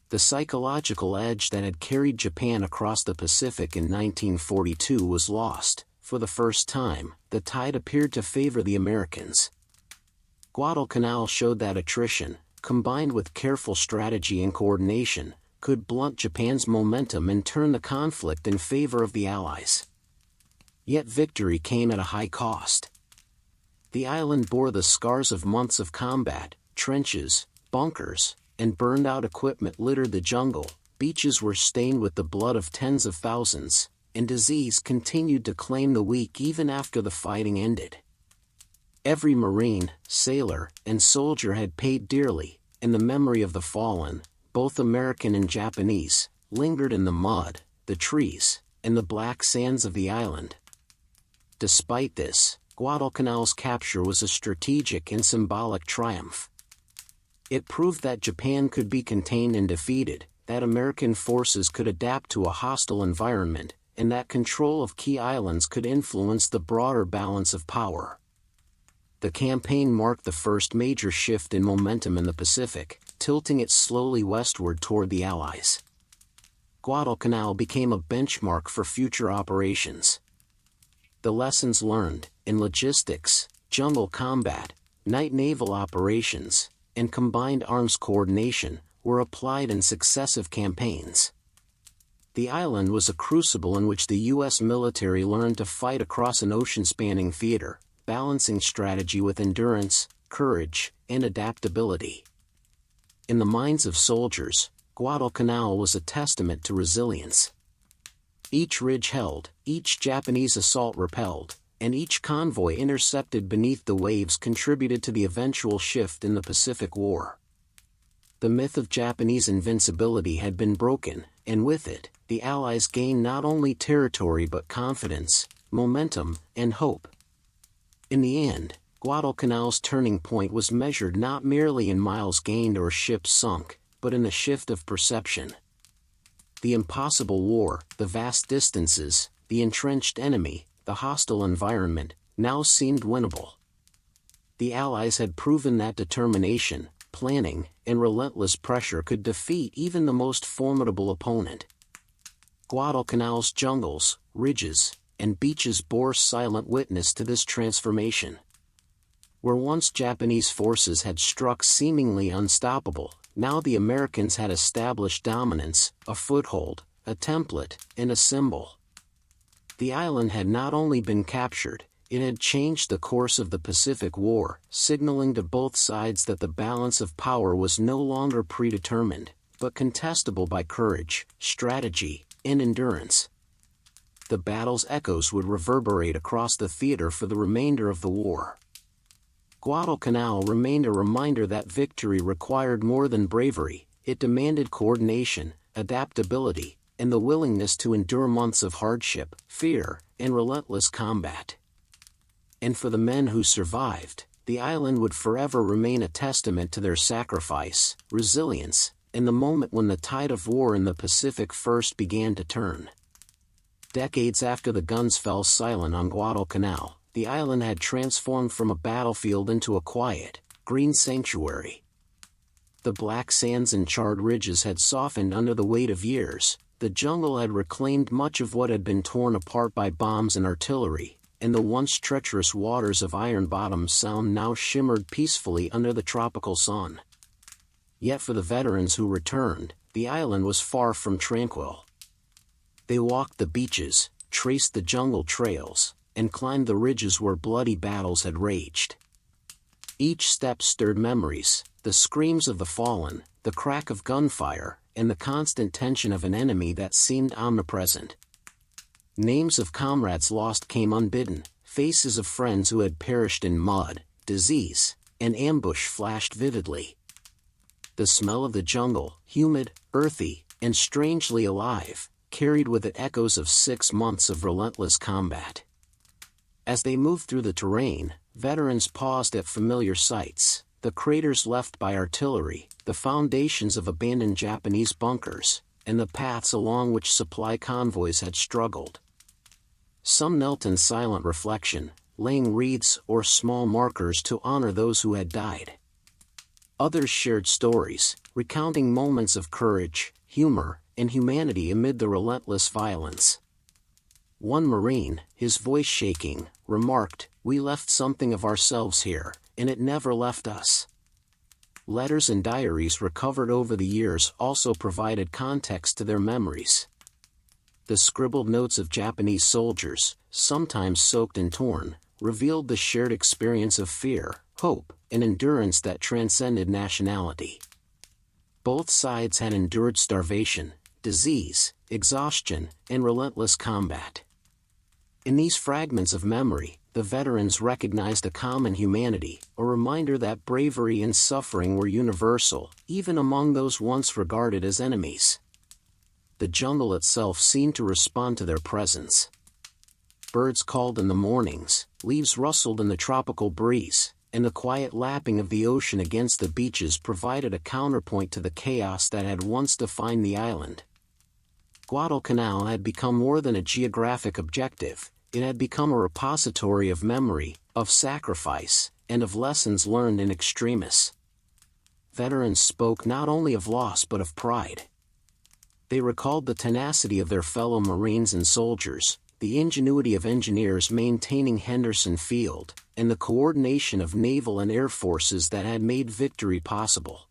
Speaker 1: The psychological edge that had carried Japan across the Pacific in 1942 was lost, for the first time, the tide appeared to favor the Americans. Guadalcanal showed that attrition, combined with careful strategy and coordination, could blunt Japan's momentum and turn the conflict in favor of the Allies. Yet victory came at a high cost. The island bore the scars of months of combat. Trenches, bunkers, and burned-out equipment littered the jungle, beaches were stained with the blood of tens of thousands, and disease continued to claim the weak even after the fighting ended. Every Marine, sailor, and soldier had paid dearly, and the memory of the fallen, both American and Japanese, lingered in the mud, the trees, and the black sands of the island. Despite this, Guadalcanal's capture was a strategic and symbolic triumph. It proved that Japan could be contained and defeated, that American forces could adapt to a hostile environment, and that control of key islands could influence the broader balance of power. The campaign marked the first major shift in momentum in the Pacific, tilting it slowly westward toward the Allies. Guadalcanal became a benchmark for future operations. The lessons learned, in logistics, jungle combat, night naval operations, and combined arms coordination, were applied in successive campaigns. The island was a crucible in which the U.S. military learned to fight across an ocean-spanning theater, balancing strategy with endurance, courage, and adaptability. In the minds of soldiers, Guadalcanal was a testament to resilience. Each ridge held, each Japanese assault repelled, and each convoy intercepted beneath the waves contributed to the eventual shift in the Pacific War. The myth of Japanese invincibility had been broken, and with it, the Allies gained not only territory but confidence, momentum, and hope. In the end, Guadalcanal's turning point was measured not merely in miles gained or ships sunk, but in a shift of perception. The impossible war, the vast distances, the entrenched enemy, the hostile environment, now seemed winnable. The Allies had proven that determination, planning, and relentless pressure could defeat even the most formidable opponent. Guadalcanal's jungles, ridges, and beaches bore silent witness to this transformation. Where once Japanese forces had struck seemingly unstoppable, now the Americans had established dominance, a foothold, a template, and a symbol. The island had not only been captured, it had changed the course of the Pacific War, signaling to both sides that the balance of power was no longer predetermined, but contestable by courage, strategy, and endurance. The battle's echoes would reverberate across the theater for the remainder of the war. Guadalcanal remained a reminder that victory required more than bravery, it demanded coordination, adaptability, and the willingness to endure months of hardship, fear, and relentless combat. And for the men who survived, the island would forever remain a testament to their sacrifice, resilience, and the moment when the tide of war in the Pacific first began to turn. Decades after the guns fell silent on Guadalcanal, the island had transformed from a battlefield into a quiet, green sanctuary. The black sands and charred ridges had softened under the weight of years, the jungle had reclaimed much of what had been torn apart by bombs and artillery, and the once treacherous waters of Iron Bottom Sound now shimmered peacefully under the tropical sun. Yet for the veterans who returned, the island was far from tranquil. They walked the beaches, traced the jungle trails, and climbed the ridges where bloody battles had raged. Each step stirred memories, the screams of the fallen, the crack of gunfire, and the constant tension of an enemy that seemed omnipresent. Names of comrades lost came unbidden, faces of friends who had perished in mud, disease, and ambush flashed vividly. The smell of the jungle, humid, earthy, and strangely alive, carried with it echoes of 6 months of relentless combat. As they moved through the terrain, veterans paused at familiar sights, the craters left by artillery, the foundations of abandoned Japanese bunkers, and the paths along which supply convoys had struggled. Some knelt in silent reflection, laying wreaths or small markers to honor those who had died. Others shared stories, recounting moments of courage, humor, and humanity amid the relentless violence. One Marine, his voice shaking, remarked, "We left something of ourselves here, and it never left us." Letters and diaries recovered over the years also provided context to their memories. The scribbled notes of Japanese soldiers, sometimes soaked and torn, revealed the shared experience of fear, hope, and endurance that transcended nationality. Both sides had endured starvation, disease, exhaustion, and relentless combat. In these fragments of memory, the veterans recognized a common humanity, a reminder that bravery and suffering were universal, even among those once regarded as enemies. The jungle itself seemed to respond to their presence. Birds called in the mornings, leaves rustled in the tropical breeze, and the quiet lapping of the ocean against the beaches provided a counterpoint to the chaos that had once defined the island. Guadalcanal had become more than a geographic objective. It had become a repository of memory, of sacrifice, and of lessons learned in extremis. Veterans spoke not only of loss but of pride. They recalled the tenacity of their fellow Marines and soldiers, the ingenuity of engineers maintaining Henderson Field, and the coordination of naval and air forces that had made victory possible.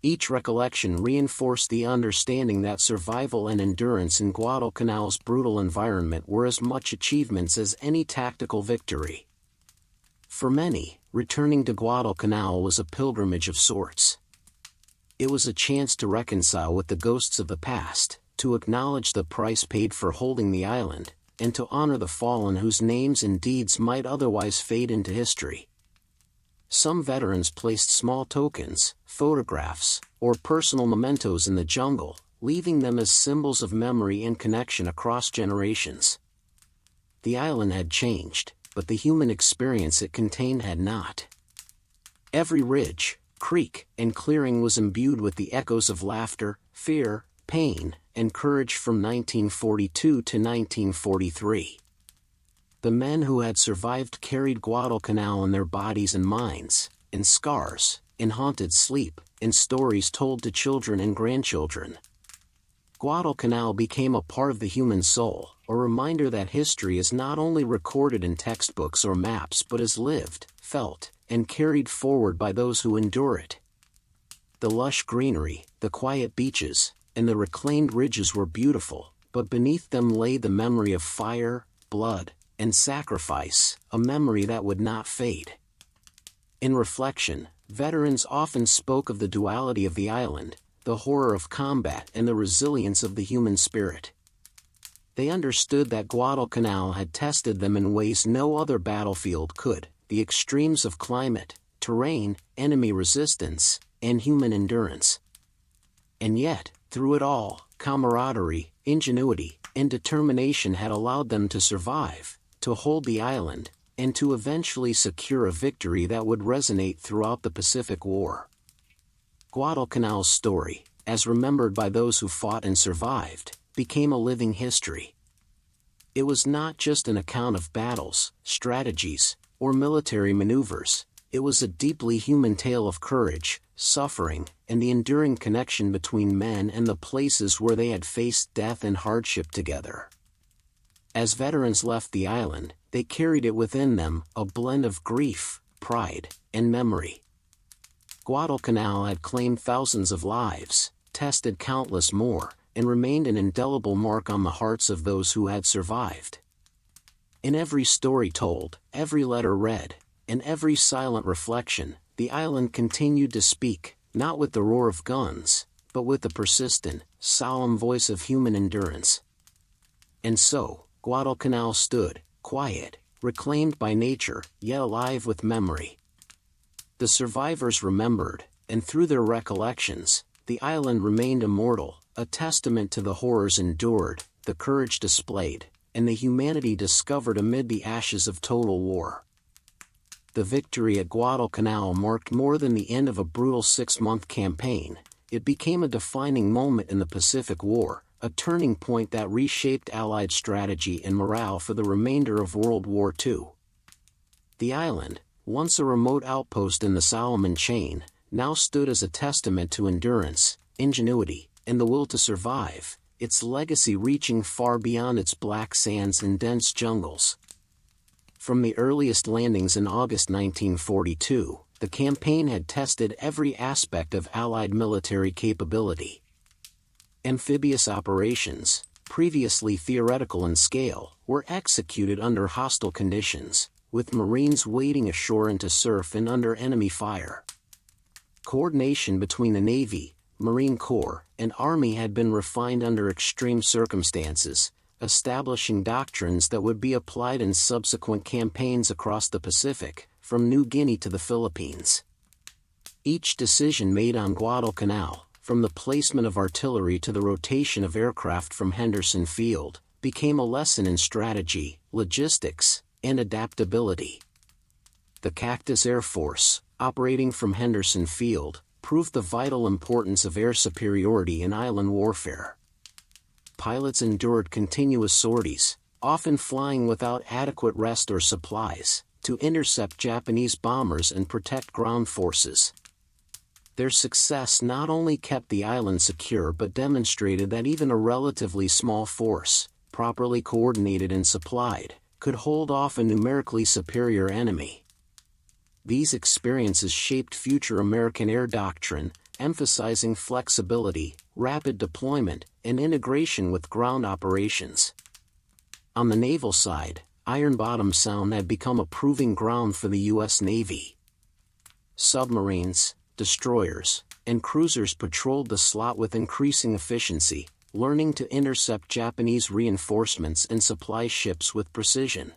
Speaker 1: Each recollection reinforced the understanding that survival and endurance in Guadalcanal's brutal environment were as much achievements as any tactical victory. For many, returning to Guadalcanal was a pilgrimage of sorts. It was a chance to reconcile with the ghosts of the past, to acknowledge the price paid for holding the island, and to honor the fallen whose names and deeds might otherwise fade into history. Some veterans placed small tokens, photographs, or personal mementos in the jungle, leaving them as symbols of memory and connection across generations. The island had changed, but the human experience it contained had not. Every ridge, creek, and clearing was imbued with the echoes of laughter, fear, pain, and courage from 1942 to 1943. The men who had survived carried Guadalcanal in their bodies and minds, in scars, in haunted sleep, in stories told to children and grandchildren. Guadalcanal became a part of the human soul, a reminder that history is not only recorded in textbooks or maps but is lived, felt, and carried forward by those who endure it. The lush greenery, the quiet beaches, and the reclaimed ridges were beautiful, but beneath them lay the memory of fire, blood, and sacrifice, a memory that would not fade. In reflection, veterans often spoke of the duality of the island, the horror of combat and the resilience of the human spirit. They understood that Guadalcanal had tested them in ways no other battlefield could, the extremes of climate, terrain, enemy resistance, and human endurance. And yet, through it all, camaraderie, ingenuity, and determination had allowed them to survive, to hold the island, and to eventually secure a victory that would resonate throughout the Pacific War. Guadalcanal's story, as remembered by those who fought and survived, became a living history. It was not just an account of battles, strategies, or military maneuvers. It was a deeply human tale of courage, suffering, and the enduring connection between men and the places where they had faced death and hardship together. As veterans left the island, they carried it within them, a blend of grief, pride, and memory. Guadalcanal had claimed thousands of lives, tested countless more, and remained an indelible mark on the hearts of those who had survived. In every story told, every letter read, and every silent reflection, the island continued to speak, not with the roar of guns, but with the persistent, solemn voice of human endurance. And so, Guadalcanal stood, quiet, reclaimed by nature, yet alive with memory. The survivors remembered, and through their recollections, the island remained immortal, a testament to the horrors endured, the courage displayed, and the humanity discovered amid the ashes of total war. The victory at Guadalcanal marked more than the end of a brutal 6-month campaign. It became a defining moment in the Pacific War, a turning point that reshaped Allied strategy and morale for the remainder of World War II. The island, once a remote outpost in the Solomon Chain, now stood as a testament to endurance, ingenuity, and the will to survive, its legacy reaching far beyond its black sands and dense jungles. From the earliest landings in August 1942, the campaign had tested every aspect of Allied military capability. Amphibious operations, previously theoretical in scale, were executed under hostile conditions, with Marines wading ashore into surf and under enemy fire. Coordination between the Navy, Marine Corps, and Army had been refined under extreme circumstances, establishing doctrines that would be applied in subsequent campaigns across the Pacific, from New Guinea to the Philippines. Each decision made on Guadalcanal, from the placement of artillery to the rotation of aircraft from Henderson Field, became a lesson in strategy, logistics, and adaptability. The Cactus Air Force, operating from Henderson Field, proved the vital importance of air superiority in island warfare. Pilots endured continuous sorties, often flying without adequate rest or supplies, to intercept Japanese bombers and protect ground forces. Their success not only kept the island secure but demonstrated that even a relatively small force, properly coordinated and supplied, could hold off a numerically superior enemy. These experiences shaped future American air doctrine, emphasizing flexibility, rapid deployment, and integration with ground operations. On the naval side, Iron Bottom Sound had become a proving ground for the U.S. Navy. Submarines, destroyers, and cruisers patrolled the slot with increasing efficiency, learning to intercept Japanese reinforcements and supply ships with precision.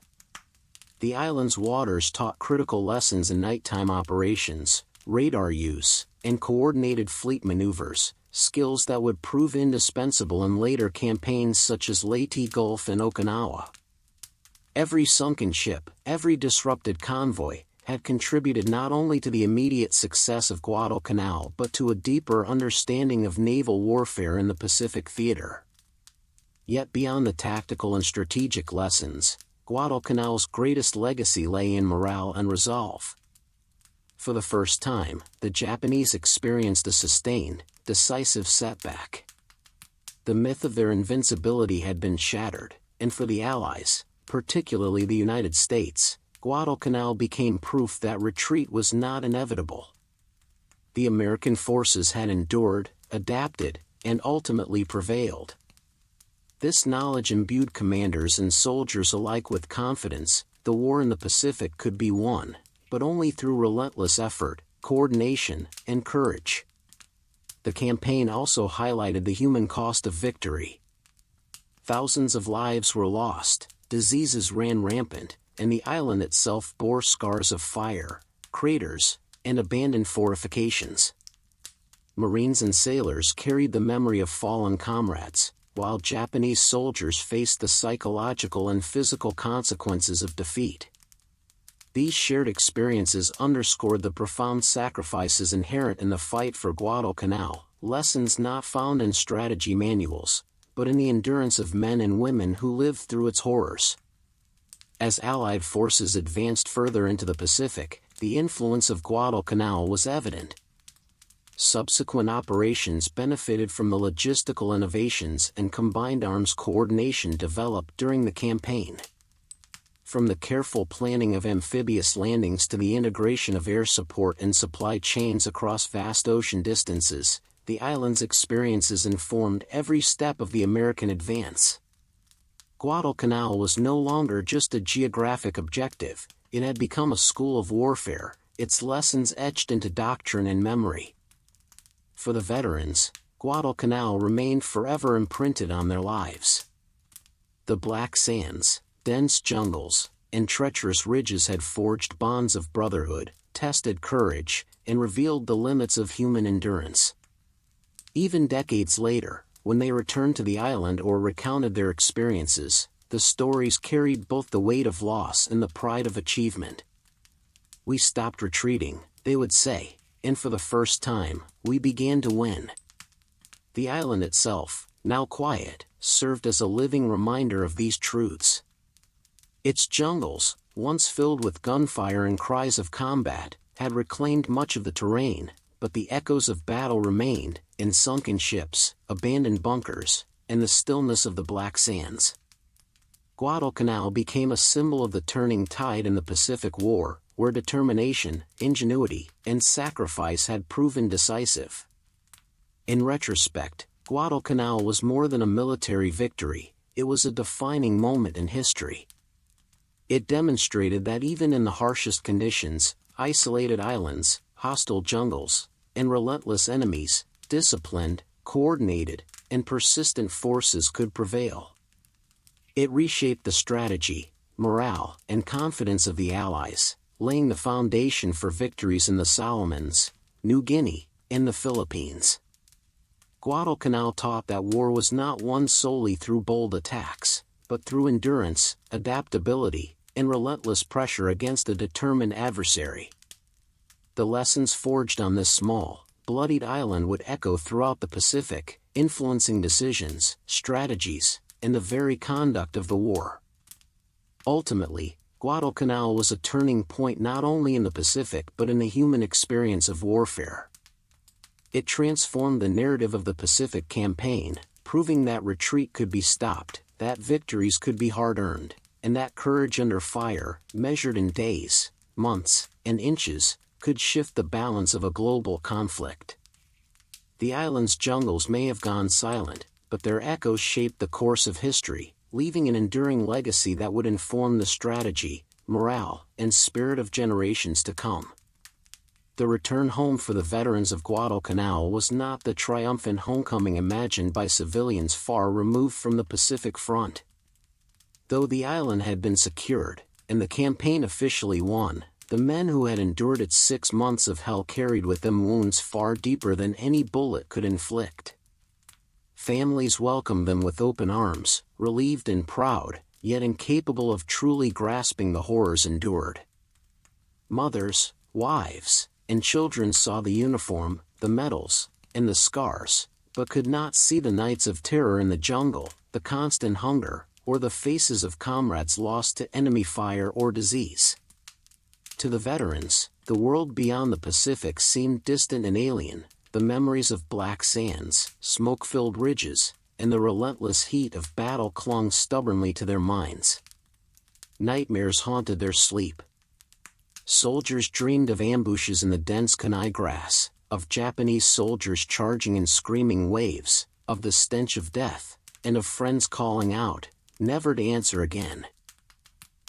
Speaker 1: The island's waters taught critical lessons in nighttime operations, radar use, and coordinated fleet maneuvers, skills that would prove indispensable in later campaigns such as Leyte Gulf and Okinawa. Every sunken ship, every disrupted convoy, had contributed not only to the immediate success of Guadalcanal but to a deeper understanding of naval warfare in the Pacific theater. Yet beyond the tactical and strategic lessons, Guadalcanal's greatest legacy lay in morale and resolve. For the first time, the Japanese experienced a sustained, decisive setback. The myth of their invincibility had been shattered, and for the Allies, particularly the United States, Guadalcanal became proof that retreat was not inevitable. The American forces had endured, adapted, and ultimately prevailed. This knowledge imbued commanders and soldiers alike with confidence. The war in the Pacific could be won, but only through relentless effort, coordination, and courage. The campaign also highlighted the human cost of victory. Thousands of lives were lost, diseases ran rampant, and the island itself bore scars of fire, craters, and abandoned fortifications. Marines and sailors carried the memory of fallen comrades, while Japanese soldiers faced the psychological and physical consequences of defeat. These shared experiences underscored the profound sacrifices inherent in the fight for Guadalcanal, lessons not found in strategy manuals, but in the endurance of men and women who lived through its horrors. As Allied forces advanced further into the Pacific, the influence of Guadalcanal was evident. Subsequent operations benefited from the logistical innovations and combined arms coordination developed during the campaign. From the careful planning of amphibious landings to the integration of air support and supply chains across vast ocean distances, the island's experiences informed every step of the American advance. Guadalcanal was no longer just a geographic objective, it had become a school of warfare, its lessons etched into doctrine and memory. For the veterans, Guadalcanal remained forever imprinted on their lives. The black sands, dense jungles, and treacherous ridges had forged bonds of brotherhood, tested courage, and revealed the limits of human endurance. Even decades later, when they returned to the island or recounted their experiences, the stories carried both the weight of loss and the pride of achievement. "We stopped retreating," they would say, "and for the first time, we began to win." The island itself, now quiet, served as a living reminder of these truths. Its jungles, once filled with gunfire and cries of combat, had reclaimed much of the terrain, but the echoes of battle remained, in sunken ships, abandoned bunkers, and the stillness of the black sands. Guadalcanal became a symbol of the turning tide in the Pacific War, where determination, ingenuity, and sacrifice had proven decisive. In retrospect, Guadalcanal was more than a military victory, it was a defining moment in history. It demonstrated that even in the harshest conditions, isolated islands, hostile jungles, and relentless enemies, disciplined, coordinated, and persistent forces could prevail. It reshaped the strategy, morale, and confidence of the Allies, laying the foundation for victories in the Solomons, New Guinea, and the Philippines. Guadalcanal taught that war was not won solely through bold attacks, but through endurance, adaptability, and relentless pressure against a determined adversary. The lessons forged on this small, bloodied island would echo throughout the Pacific, influencing decisions, strategies, and the very conduct of the war. Ultimately, Guadalcanal was a turning point not only in the Pacific but in the human experience of warfare. It transformed the narrative of the Pacific Campaign, proving that retreat could be stopped, that victories could be hard-earned, and that courage under fire, measured in days, months, and inches, could shift the balance of a global conflict. The island's jungles may have gone silent, but their echoes shaped the course of history, leaving an enduring legacy that would inform the strategy, morale, and spirit of generations to come. The return home for the veterans of Guadalcanal was not the triumphant homecoming imagined by civilians far removed from the Pacific Front. Though the island had been secured, and the campaign officially won, the men who had endured its 6 months of hell carried with them wounds far deeper than any bullet could inflict. Families welcomed them with open arms, relieved and proud, yet incapable of truly grasping the horrors endured. Mothers, wives, and children saw the uniform, the medals, and the scars, but could not see the nights of terror in the jungle, the constant hunger, or the faces of comrades lost to enemy fire or disease. To the veterans, the world beyond the Pacific seemed distant and alien. The memories of black sands, smoke-filled ridges, and the relentless heat of battle clung stubbornly to their minds. Nightmares haunted their sleep. Soldiers dreamed of ambushes in the dense Kenai grass, of Japanese soldiers charging in screaming waves, of the stench of death, and of friends calling out, never to answer again.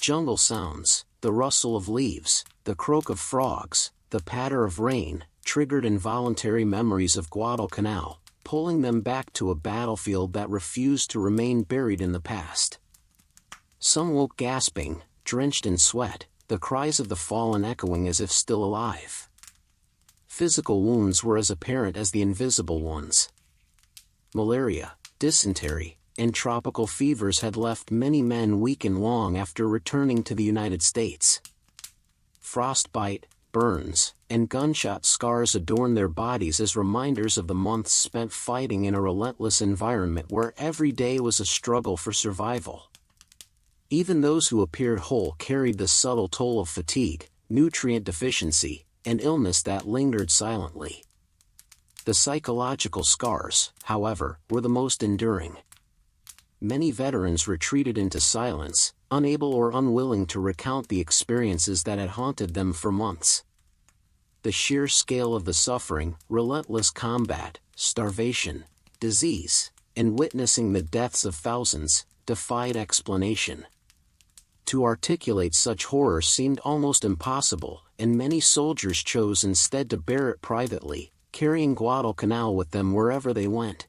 Speaker 1: Jungle sounds, the rustle of leaves, the croak of frogs, the patter of rain, triggered involuntary memories of Guadalcanal, pulling them back to a battlefield that refused to remain buried in the past. Some woke gasping, drenched in sweat, the cries of the fallen echoing as if still alive. Physical wounds were as apparent as the invisible ones. Malaria, dysentery, and tropical fevers had left many men weak and long after returning to the United States. Frostbite, burns, and gunshot scars adorned their bodies as reminders of the months spent fighting in a relentless environment where every day was a struggle for survival. Even those who appeared whole carried the subtle toll of fatigue, nutrient deficiency, and illness that lingered silently. The psychological scars, however, were the most enduring. Many veterans retreated into silence, unable or unwilling to recount the experiences that had haunted them for months. The sheer scale of the suffering, relentless combat, starvation, disease, and witnessing the deaths of thousands, defied explanation. To articulate such horror seemed almost impossible, and many soldiers chose instead to bear it privately, carrying Guadalcanal with them wherever they went.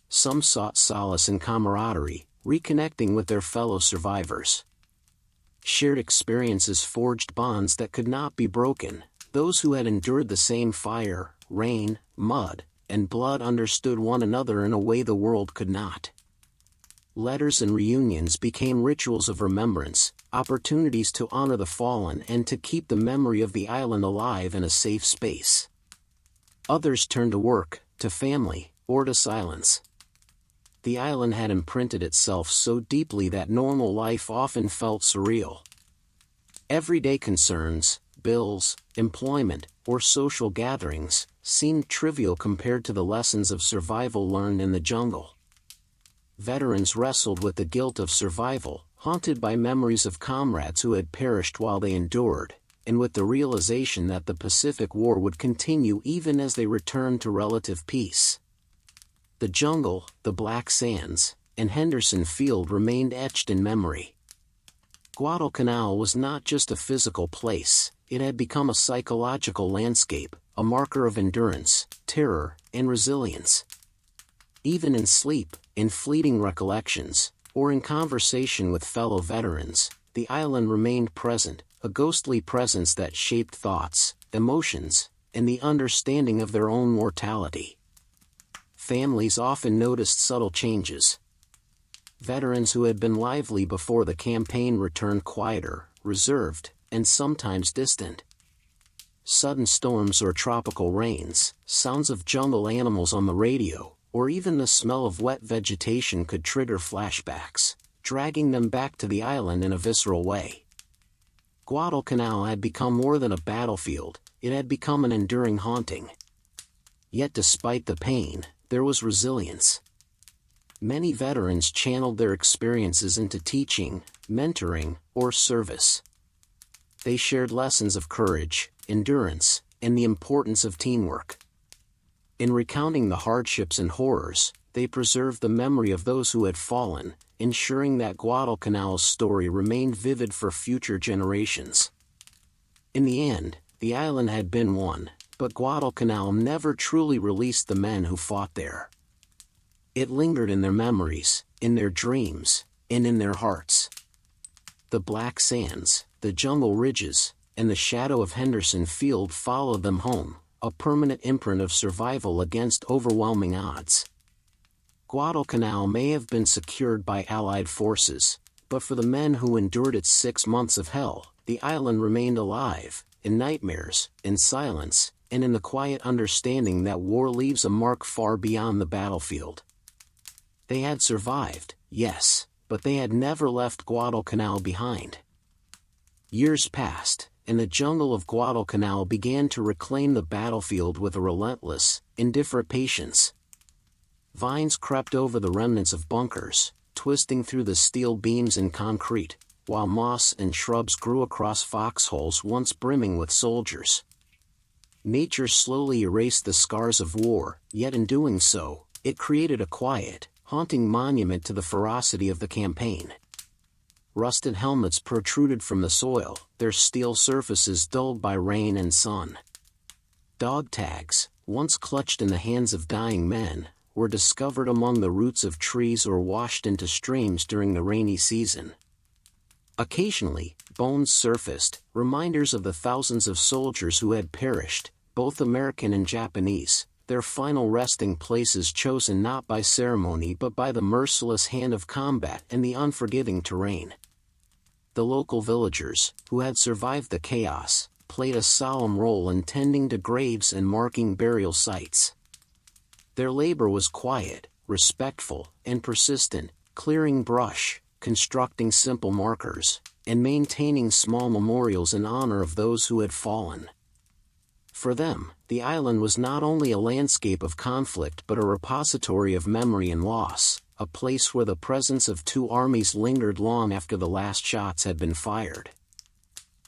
Speaker 1: Some sought solace in camaraderie, reconnecting with their fellow survivors. Shared experiences forged bonds that could not be broken. Those who had endured the same fire, rain, mud, and blood understood one another in a way the world could not. Letters and reunions became rituals of remembrance, opportunities to honor the fallen and to keep the memory of the island alive in a safe space. Others turned to work, to family, or to silence. The island had imprinted itself so deeply that normal life often felt surreal. Everyday concerns, bills, employment, or social gatherings, seemed trivial compared to the lessons of survival learned in the jungle. veterans wrestled with the guilt of survival, haunted by memories of comrades who had perished while they endured, and with the realization that the Pacific War would continue even as they returned to relative peace. The jungle, the black sands, and Henderson Field remained etched in memory. Guadalcanal was not just a physical place, it had become a psychological landscape, a marker of endurance, terror, and resilience. Even in sleep, in fleeting recollections, or in conversation with fellow veterans, the island remained present, a ghostly presence that shaped thoughts, emotions, and the understanding of their own mortality. Families often noticed subtle changes. Veterans who had been lively before the campaign returned quieter, reserved, and sometimes distant. Sudden storms or tropical rains, sounds of jungle animals on the radio, or even the smell of wet vegetation could trigger flashbacks, dragging them back to the island in a visceral way. Guadalcanal had become more than a battlefield, it had become an enduring haunting. Yet despite the pain, there was resilience. Many veterans channeled their experiences into teaching, mentoring, or service. They shared lessons of courage, endurance, and the importance of teamwork. In recounting the hardships and horrors, they preserved the memory of those who had fallen, ensuring that Guadalcanal's story remained vivid for future generations. In the end, the island had been won, but Guadalcanal never truly released the men who fought there. It lingered in their memories, in their dreams, and in their hearts. The black sands, the jungle ridges, and the shadow of Henderson Field followed them home, a permanent imprint of survival against overwhelming odds. Guadalcanal may have been secured by Allied forces, but for the men who endured its 6 months of hell, the island remained alive, in nightmares, in silence, and in the quiet understanding that war leaves a mark far beyond the battlefield. They had survived, yes, but they had never left Guadalcanal behind. Years passed, and the jungle of Guadalcanal began to reclaim the battlefield with a relentless, indifferent patience. Vines crept over the remnants of bunkers, twisting through the steel beams and concrete, while moss and shrubs grew across foxholes once brimming with soldiers. Nature slowly erased the scars of war, yet in doing so, it created a quiet, haunting monument to the ferocity of the campaign. Rusted helmets protruded from the soil, their steel surfaces dulled by rain and sun. Dog tags, once clutched in the hands of dying men, were discovered among the roots of trees or washed into streams during the rainy season. Occasionally, bones surfaced, reminders of the thousands of soldiers who had perished, both American and Japanese, their final resting places chosen not by ceremony but by the merciless hand of combat and the unforgiving terrain. The local villagers, who had survived the chaos, played a solemn role in tending to graves and marking burial sites. Their labor was quiet, respectful, and persistent, clearing brush, constructing simple markers, and maintaining small memorials in honor of those who had fallen. For them, the island was not only a landscape of conflict but a repository of memory and loss, a place where the presence of two armies lingered long after the last shots had been fired.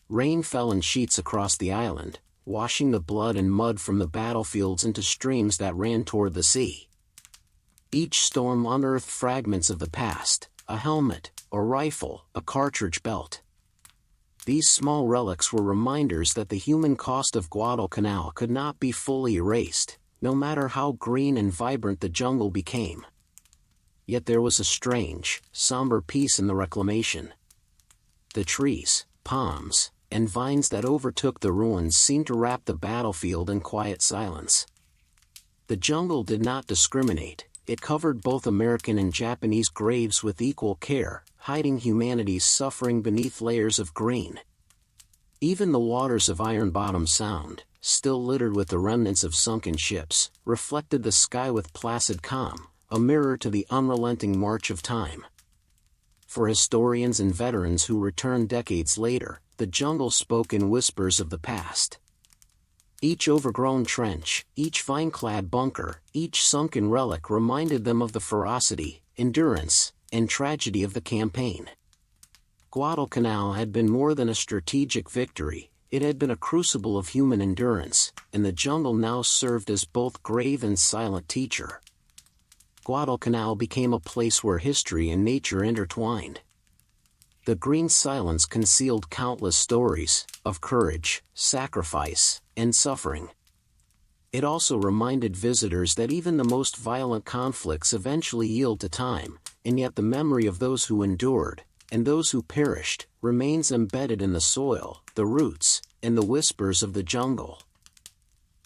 Speaker 1: Rain fell in sheets across the island, washing the blood and mud from the battlefields into streams that ran toward the sea. Each storm unearthed fragments of the past, a helmet, a rifle, a cartridge belt. These small relics were reminders that the human cost of Guadalcanal could not be fully erased, no matter how green and vibrant the jungle became. Yet there was a strange, somber peace in the reclamation. The trees, palms, and vines that overtook the ruins seemed to wrap the battlefield in quiet silence. The jungle did not discriminate, it covered both American and Japanese graves with equal care, hiding humanity's suffering beneath layers of green. Even the waters of Iron Bottom Sound, still littered with the remnants of sunken ships, reflected the sky with placid calm, a mirror to the unrelenting march of time. For historians and veterans who returned decades later, the jungle spoke in whispers of the past. Each overgrown trench, each vine-clad bunker, each sunken relic reminded them of the ferocity, endurance, and tragedy of the campaign. Guadalcanal had been more than a strategic victory, it had been a crucible of human endurance, and the jungle now served as both grave and silent teacher. Guadalcanal became a place where history and nature intertwined. The green silence concealed countless stories of courage, sacrifice, and suffering. It also reminded visitors that even the most violent conflicts eventually yield to time, and yet the memory of those who endured, and those who perished, remains embedded in the soil, the roots, and the whispers of the jungle.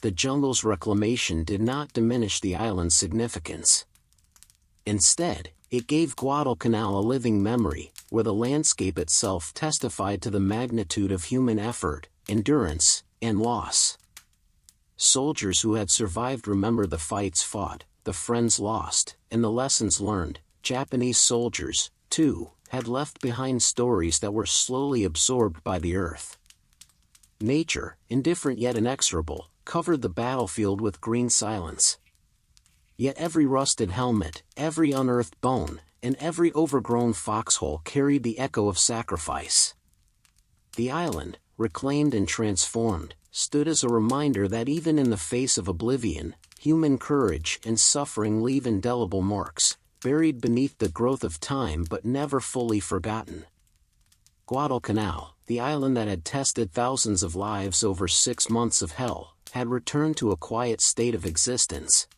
Speaker 1: The jungle's reclamation did not diminish the island's significance. Instead, it gave Guadalcanal a living memory, where the landscape itself testified to the magnitude of human effort, endurance, and loss. Soldiers who had survived remember the fights fought, the friends lost, and the lessons learned. Japanese soldiers, too, had left behind stories that were slowly absorbed by the earth. Nature, indifferent yet inexorable, covered the battlefield with green silence. Yet every rusted helmet, every unearthed bone, and every overgrown foxhole carried the echo of sacrifice. The island, reclaimed and transformed, stood as a reminder that even in the face of oblivion, human courage and suffering leave indelible marks, buried beneath the growth of time but never fully forgotten. Guadalcanal, the island that had tested thousands of lives over 6 months of hell, had returned to a quiet state of existence.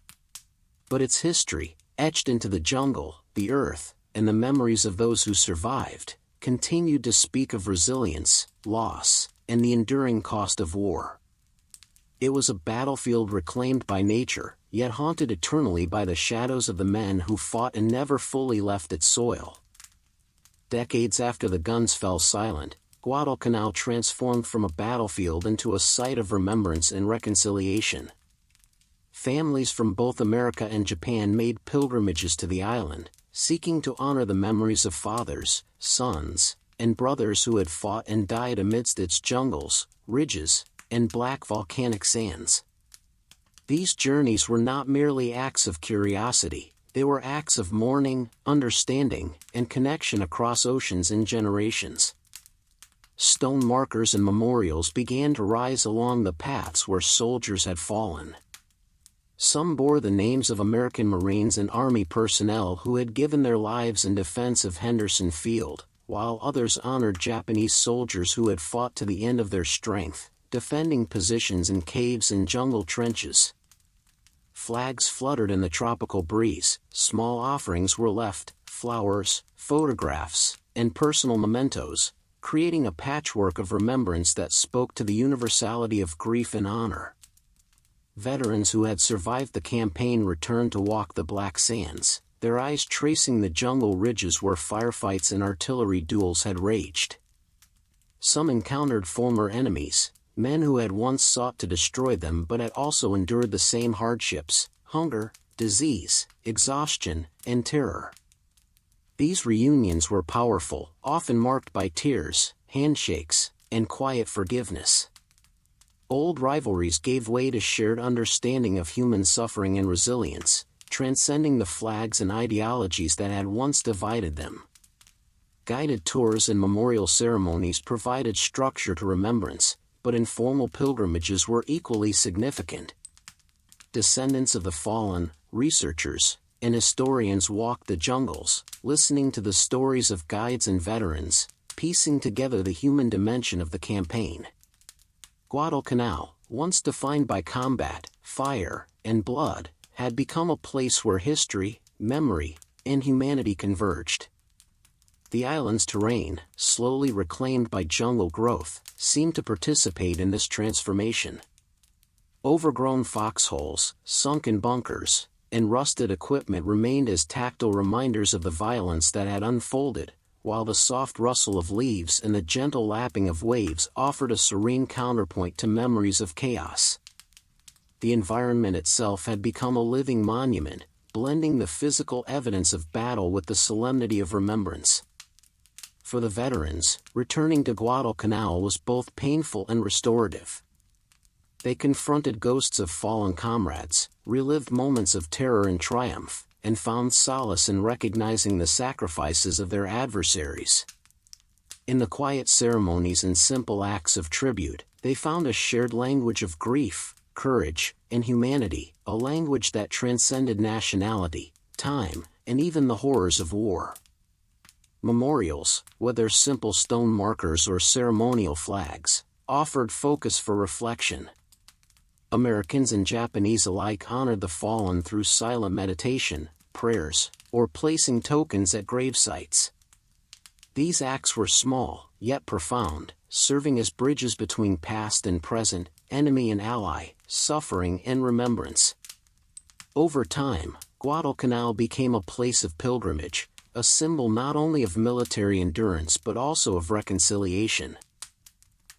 Speaker 1: But its history, etched into the jungle, the earth, and the memories of those who survived, continued to speak of resilience, loss, and the enduring cost of war. It was a battlefield reclaimed by nature, yet haunted eternally by the shadows of the men who fought and never fully left its soil. Decades after the guns fell silent, Guadalcanal transformed from a battlefield into a site of remembrance and reconciliation. Families from both America and Japan made pilgrimages to the island, seeking to honor the memories of fathers, sons, and brothers who had fought and died amidst its jungles, ridges, and black volcanic sands. These journeys were not merely acts of curiosity, they were acts of mourning, understanding, and connection across oceans and generations. Stone markers and memorials began to rise along the paths where soldiers had fallen. Some bore the names of American Marines and Army personnel who had given their lives in defense of Henderson Field, while others honored Japanese soldiers who had fought to the end of their strength, defending positions in caves and jungle trenches. Flags fluttered in the tropical breeze, small offerings were left, flowers, photographs, and personal mementos, creating a patchwork of remembrance that spoke to the universality of grief and honor. Veterans who had survived the campaign returned to walk the black sands, their eyes tracing the jungle ridges where firefights and artillery duels had raged. Some encountered former enemies, men who had once sought to destroy them but had also endured the same hardships, hunger, disease, exhaustion, and terror. These reunions were powerful, often marked by tears, handshakes, and quiet forgiveness. Old rivalries gave way to shared understanding of human suffering and resilience, transcending the flags and ideologies that had once divided them. Guided tours and memorial ceremonies provided structure to remembrance, but informal pilgrimages were equally significant. Descendants of the fallen, researchers, and historians walked the jungles, listening to the stories of guides and veterans, piecing together the human dimension of the campaign. Guadalcanal, once defined by combat, fire, and blood, had become a place where history, memory, and humanity converged. The island's terrain, slowly reclaimed by jungle growth, seemed to participate in this transformation. Overgrown foxholes, sunken bunkers, and rusted equipment remained as tactile reminders of the violence that had unfolded, while the soft rustle of leaves and the gentle lapping of waves offered a serene counterpoint to memories of chaos. The environment itself had become a living monument, blending the physical evidence of battle with the solemnity of remembrance. For the veterans, returning to Guadalcanal was both painful and restorative. They confronted ghosts of fallen comrades, relived moments of terror and triumph, and found solace in recognizing the sacrifices of their adversaries. In the quiet ceremonies and simple acts of tribute, they found a shared language of grief, courage, and humanity, a language that transcended nationality, time, and even the horrors of war. Memorials, whether simple stone markers or ceremonial flags, offered focus for reflection. Americans and Japanese alike honored the fallen through silent meditation, prayers, or placing tokens at grave sites. These acts were small, yet profound, serving as bridges between past and present, enemy and ally, suffering and remembrance. Over time, Guadalcanal became a place of pilgrimage, a symbol not only of military endurance but also of reconciliation.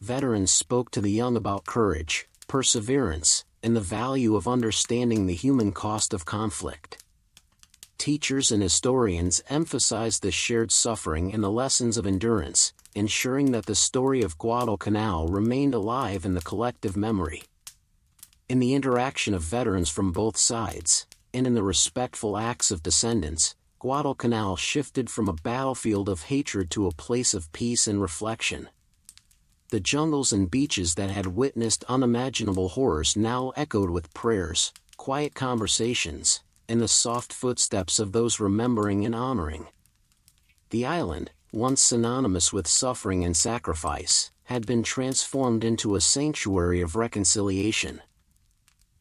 Speaker 1: Veterans spoke to the young about courage, perseverance, and the value of understanding the human cost of conflict. Teachers and historians emphasized the shared suffering and the lessons of endurance, ensuring that the story of Guadalcanal remained alive in the collective memory. In the interaction of veterans from both sides, and in the respectful acts of descendants, Guadalcanal shifted from a battlefield of hatred to a place of peace and reflection. The jungles and beaches that had witnessed unimaginable horrors now echoed with prayers, quiet conversations, and the soft footsteps of those remembering and honoring. The island, once synonymous with suffering and sacrifice, had been transformed into a sanctuary of reconciliation.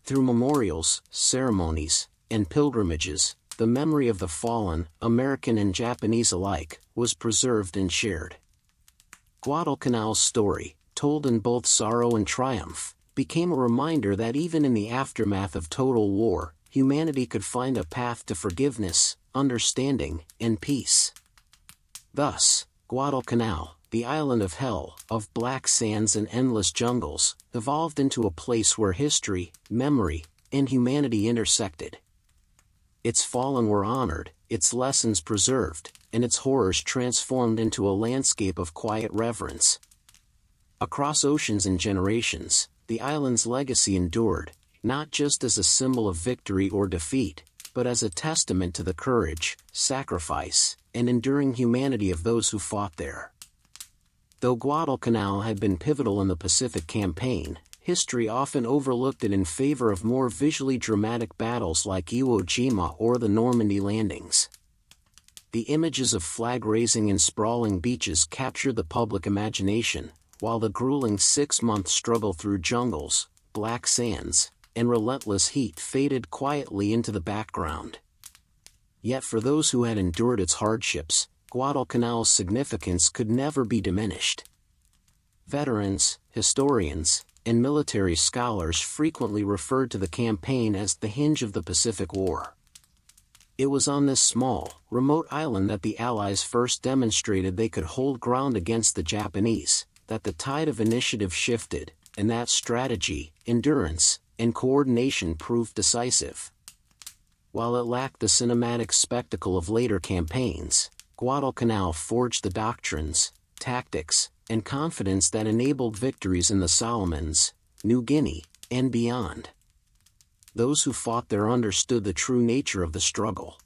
Speaker 1: Through memorials, ceremonies, and pilgrimages, the memory of the fallen, American and Japanese alike, was preserved and shared. Guadalcanal's story, told in both sorrow and triumph, became a reminder that even in the aftermath of total war, humanity could find a path to forgiveness, understanding, and peace. Thus, Guadalcanal, the island of hell, of black sands and endless jungles, evolved into a place where history, memory, and humanity intersected. Its fallen were honored, its lessons preserved, and its horrors transformed into a landscape of quiet reverence. Across oceans and generations, the island's legacy endured, not just as a symbol of victory or defeat, but as a testament to the courage, sacrifice, and enduring humanity of those who fought there. Though Guadalcanal had been pivotal in the Pacific Campaign, history often overlooked it in favor of more visually dramatic battles like Iwo Jima or the Normandy landings. The images of flag-raising and sprawling beaches captured the public imagination, while the grueling 6-month struggle through jungles, black sands, and relentless heat faded quietly into the background. Yet for those who had endured its hardships, Guadalcanal's significance could never be diminished. Veterans, historians, and military scholars frequently referred to the campaign as the hinge of the Pacific War. It was on this small, remote island that the Allies first demonstrated they could hold ground against the Japanese, that the tide of initiative shifted, and that strategy, endurance, and coordination proved decisive. While it lacked the cinematic spectacle of later campaigns, Guadalcanal forged the doctrines, tactics, and confidence that enabled victories in the Solomons, New Guinea, and beyond. Those who fought there understood the true nature of the struggle.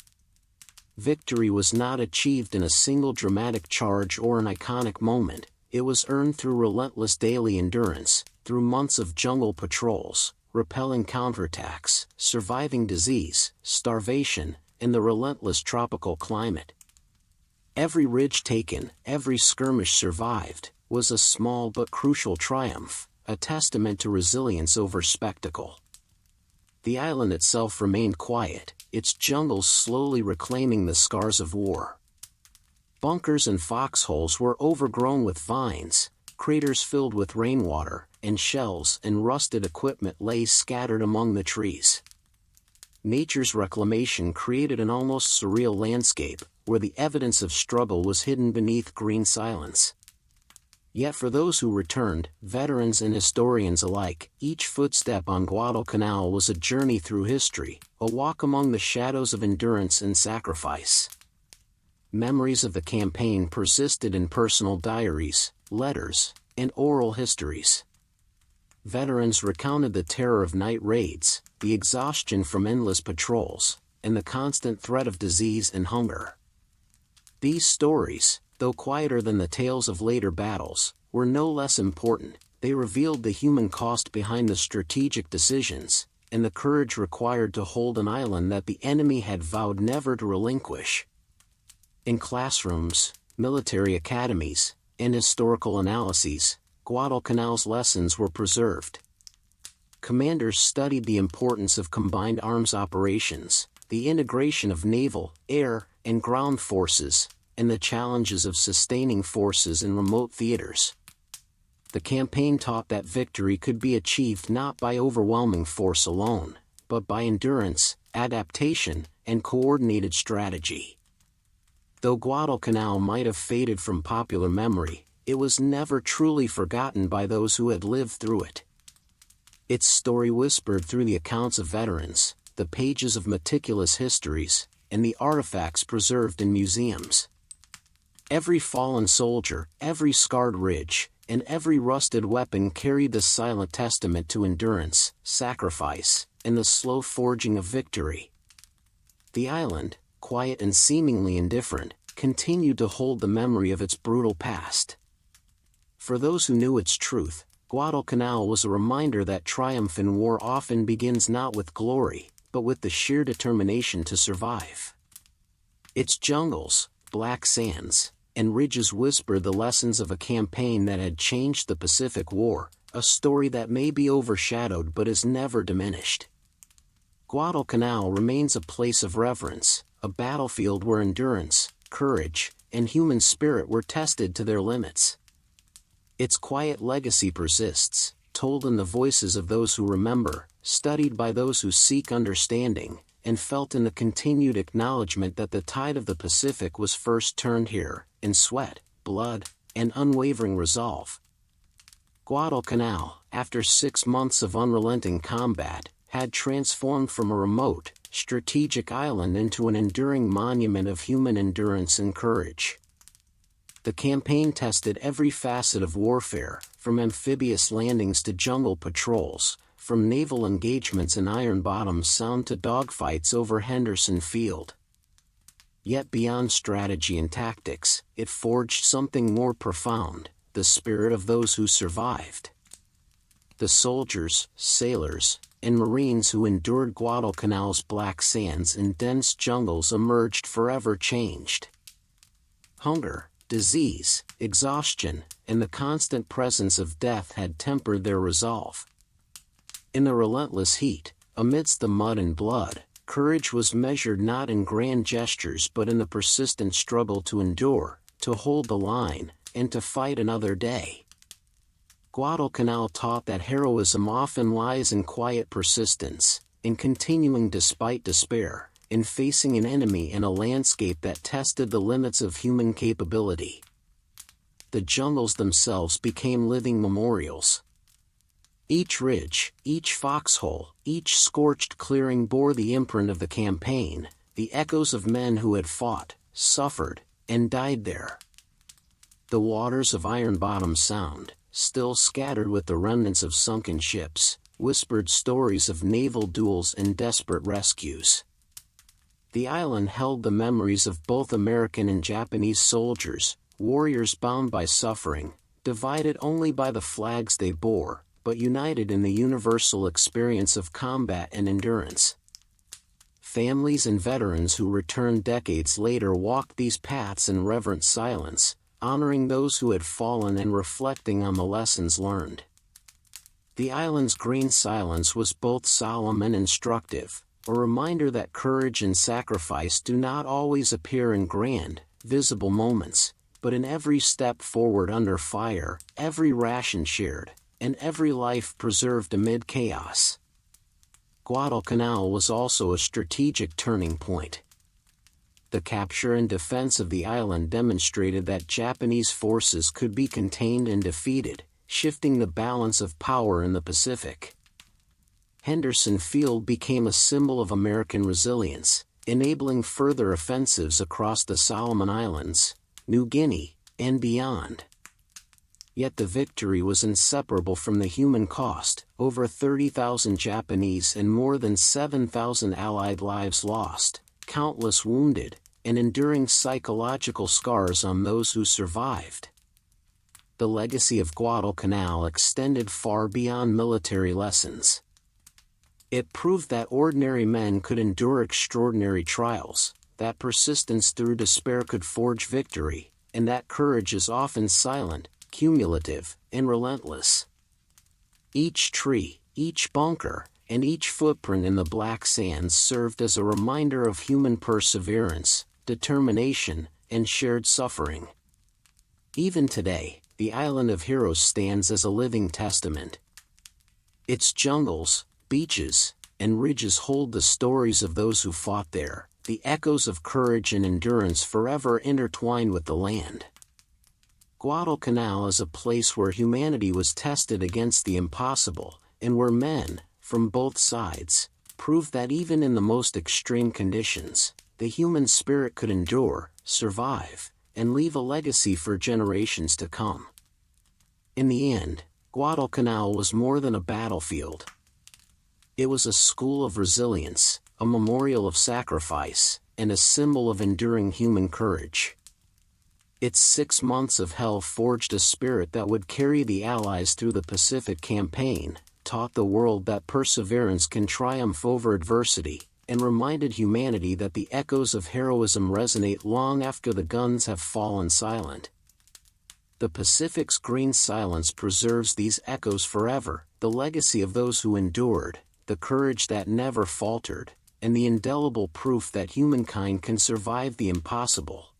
Speaker 1: Victory was not achieved in a single dramatic charge or an iconic moment, it was earned through relentless daily endurance, through months of jungle patrols, repelling counterattacks, surviving disease, starvation, and the relentless tropical climate. Every ridge taken, every skirmish survived, was a small but crucial triumph, a testament to resilience over spectacle. The island itself remained quiet, its jungles slowly reclaiming the scars of war. Bunkers and foxholes were overgrown with vines, craters filled with rainwater, and shells and rusted equipment lay scattered among the trees. Nature's reclamation created an almost surreal landscape, where the evidence of struggle was hidden beneath green silence. Yet for those who returned, veterans and historians alike, each footstep on Guadalcanal was a journey through history, a walk among the shadows of endurance and sacrifice. Memories of the campaign persisted in personal diaries, letters, and oral histories. Veterans recounted the terror of night raids, the exhaustion from endless patrols, and the constant threat of disease and hunger. These stories, though quieter than the tales of later battles, were no less important. They revealed the human cost behind the strategic decisions, and the courage required to hold an island that the enemy had vowed never to relinquish. In classrooms, military academies, and historical analyses, Guadalcanal's lessons were preserved. Commanders studied the importance of combined arms operations, the integration of naval, air, and ground forces, and the challenges of sustaining forces in remote theaters. The campaign taught that victory could be achieved not by overwhelming force alone, but by endurance, adaptation, and coordinated strategy. Though Guadalcanal might have faded from popular memory, it was never truly forgotten by those who had lived through it. Its story whispered through the accounts of veterans, the pages of meticulous histories, and the artifacts preserved in museums. Every fallen soldier, every scarred ridge, and every rusted weapon carried the silent testament to endurance, sacrifice, and the slow forging of victory. The island, quiet and seemingly indifferent, continued to hold the memory of its brutal past. For those who knew its truth, Guadalcanal was a reminder that triumph in war often begins not with glory, but with the sheer determination to survive. Its jungles, black sands, and ridges whispered the lessons of a campaign that had changed the Pacific War, a story that may be overshadowed but is never diminished. Guadalcanal remains a place of reverence, a battlefield where endurance, courage, and human spirit were tested to their limits. Its quiet legacy persists, told in the voices of those who remember, studied by those who seek understanding, and felt in the continued acknowledgement that the tide of the Pacific was first turned here, in sweat, blood, and unwavering resolve. Guadalcanal, after 6 months of unrelenting combat, had transformed from a remote, strategic island into an enduring monument of human endurance and courage. The campaign tested every facet of warfare, from amphibious landings to jungle patrols, from naval engagements in Iron Bottom Sound to dogfights over Henderson Field. Yet beyond strategy and tactics, it forged something more profound, the spirit of those who survived. The soldiers, sailors, and Marines who endured Guadalcanal's black sands and dense jungles emerged forever changed. Hunger, disease, exhaustion, and the constant presence of death had tempered their resolve. In the relentless heat, amidst the mud and blood, courage was measured not in grand gestures but in the persistent struggle to endure, to hold the line, and to fight another day. Guadalcanal taught that heroism often lies in quiet persistence, in continuing despite despair, in facing an enemy in a landscape that tested the limits of human capability. The jungles themselves became living memorials. Each ridge, each foxhole, each scorched clearing bore the imprint of the campaign, the echoes of men who had fought, suffered, and died there. The waters of Iron Bottom Sound, still scattered with the remnants of sunken ships, whispered stories of naval duels and desperate rescues. The island held the memories of both American and Japanese soldiers, warriors bound by suffering, divided only by the flags they bore, but united in the universal experience of combat and endurance. Families and veterans who returned decades later walked these paths in reverent silence, honoring those who had fallen and reflecting on the lessons learned. The island's green silence was both solemn and instructive, a reminder that courage and sacrifice do not always appear in grand, visible moments, but in every step forward under fire, every ration shared, and every life preserved amid chaos. Guadalcanal was also a strategic turning point. The capture and defense of the island demonstrated that Japanese forces could be contained and defeated, shifting the balance of power in the Pacific. Henderson Field became a symbol of American resilience, enabling further offensives across the Solomon Islands, New Guinea, and beyond. Yet the victory was inseparable from the human cost: over 30,000 Japanese and more than 7,000 Allied lives lost, countless wounded, and enduring psychological scars on those who survived. The legacy of Guadalcanal extended far beyond military lessons. It proved that ordinary men could endure extraordinary trials, that persistence through despair could forge victory, and that courage is often silent, cumulative, and relentless. Each tree, each bunker, and each footprint in the black sands served as a reminder of human perseverance, determination, and shared suffering. Even today, the Island of Heroes stands as a living testament. Its jungles, beaches, and ridges hold the stories of those who fought there, the echoes of courage and endurance forever intertwined with the land. Guadalcanal is a place where humanity was tested against the impossible, and where men, from both sides, proved that even in the most extreme conditions, the human spirit could endure, survive, and leave a legacy for generations to come. In the end, Guadalcanal was more than a battlefield. It was a school of resilience, a memorial of sacrifice, and a symbol of enduring human courage. Its 6 months of hell forged a spirit that would carry the Allies through the Pacific Campaign, taught the world that perseverance can triumph over adversity, and reminded humanity that the echoes of heroism resonate long after the guns have fallen silent. The Pacific's green silence preserves these echoes forever, the legacy of those who endured, the courage that never faltered, and the indelible proof that humankind can survive the impossible.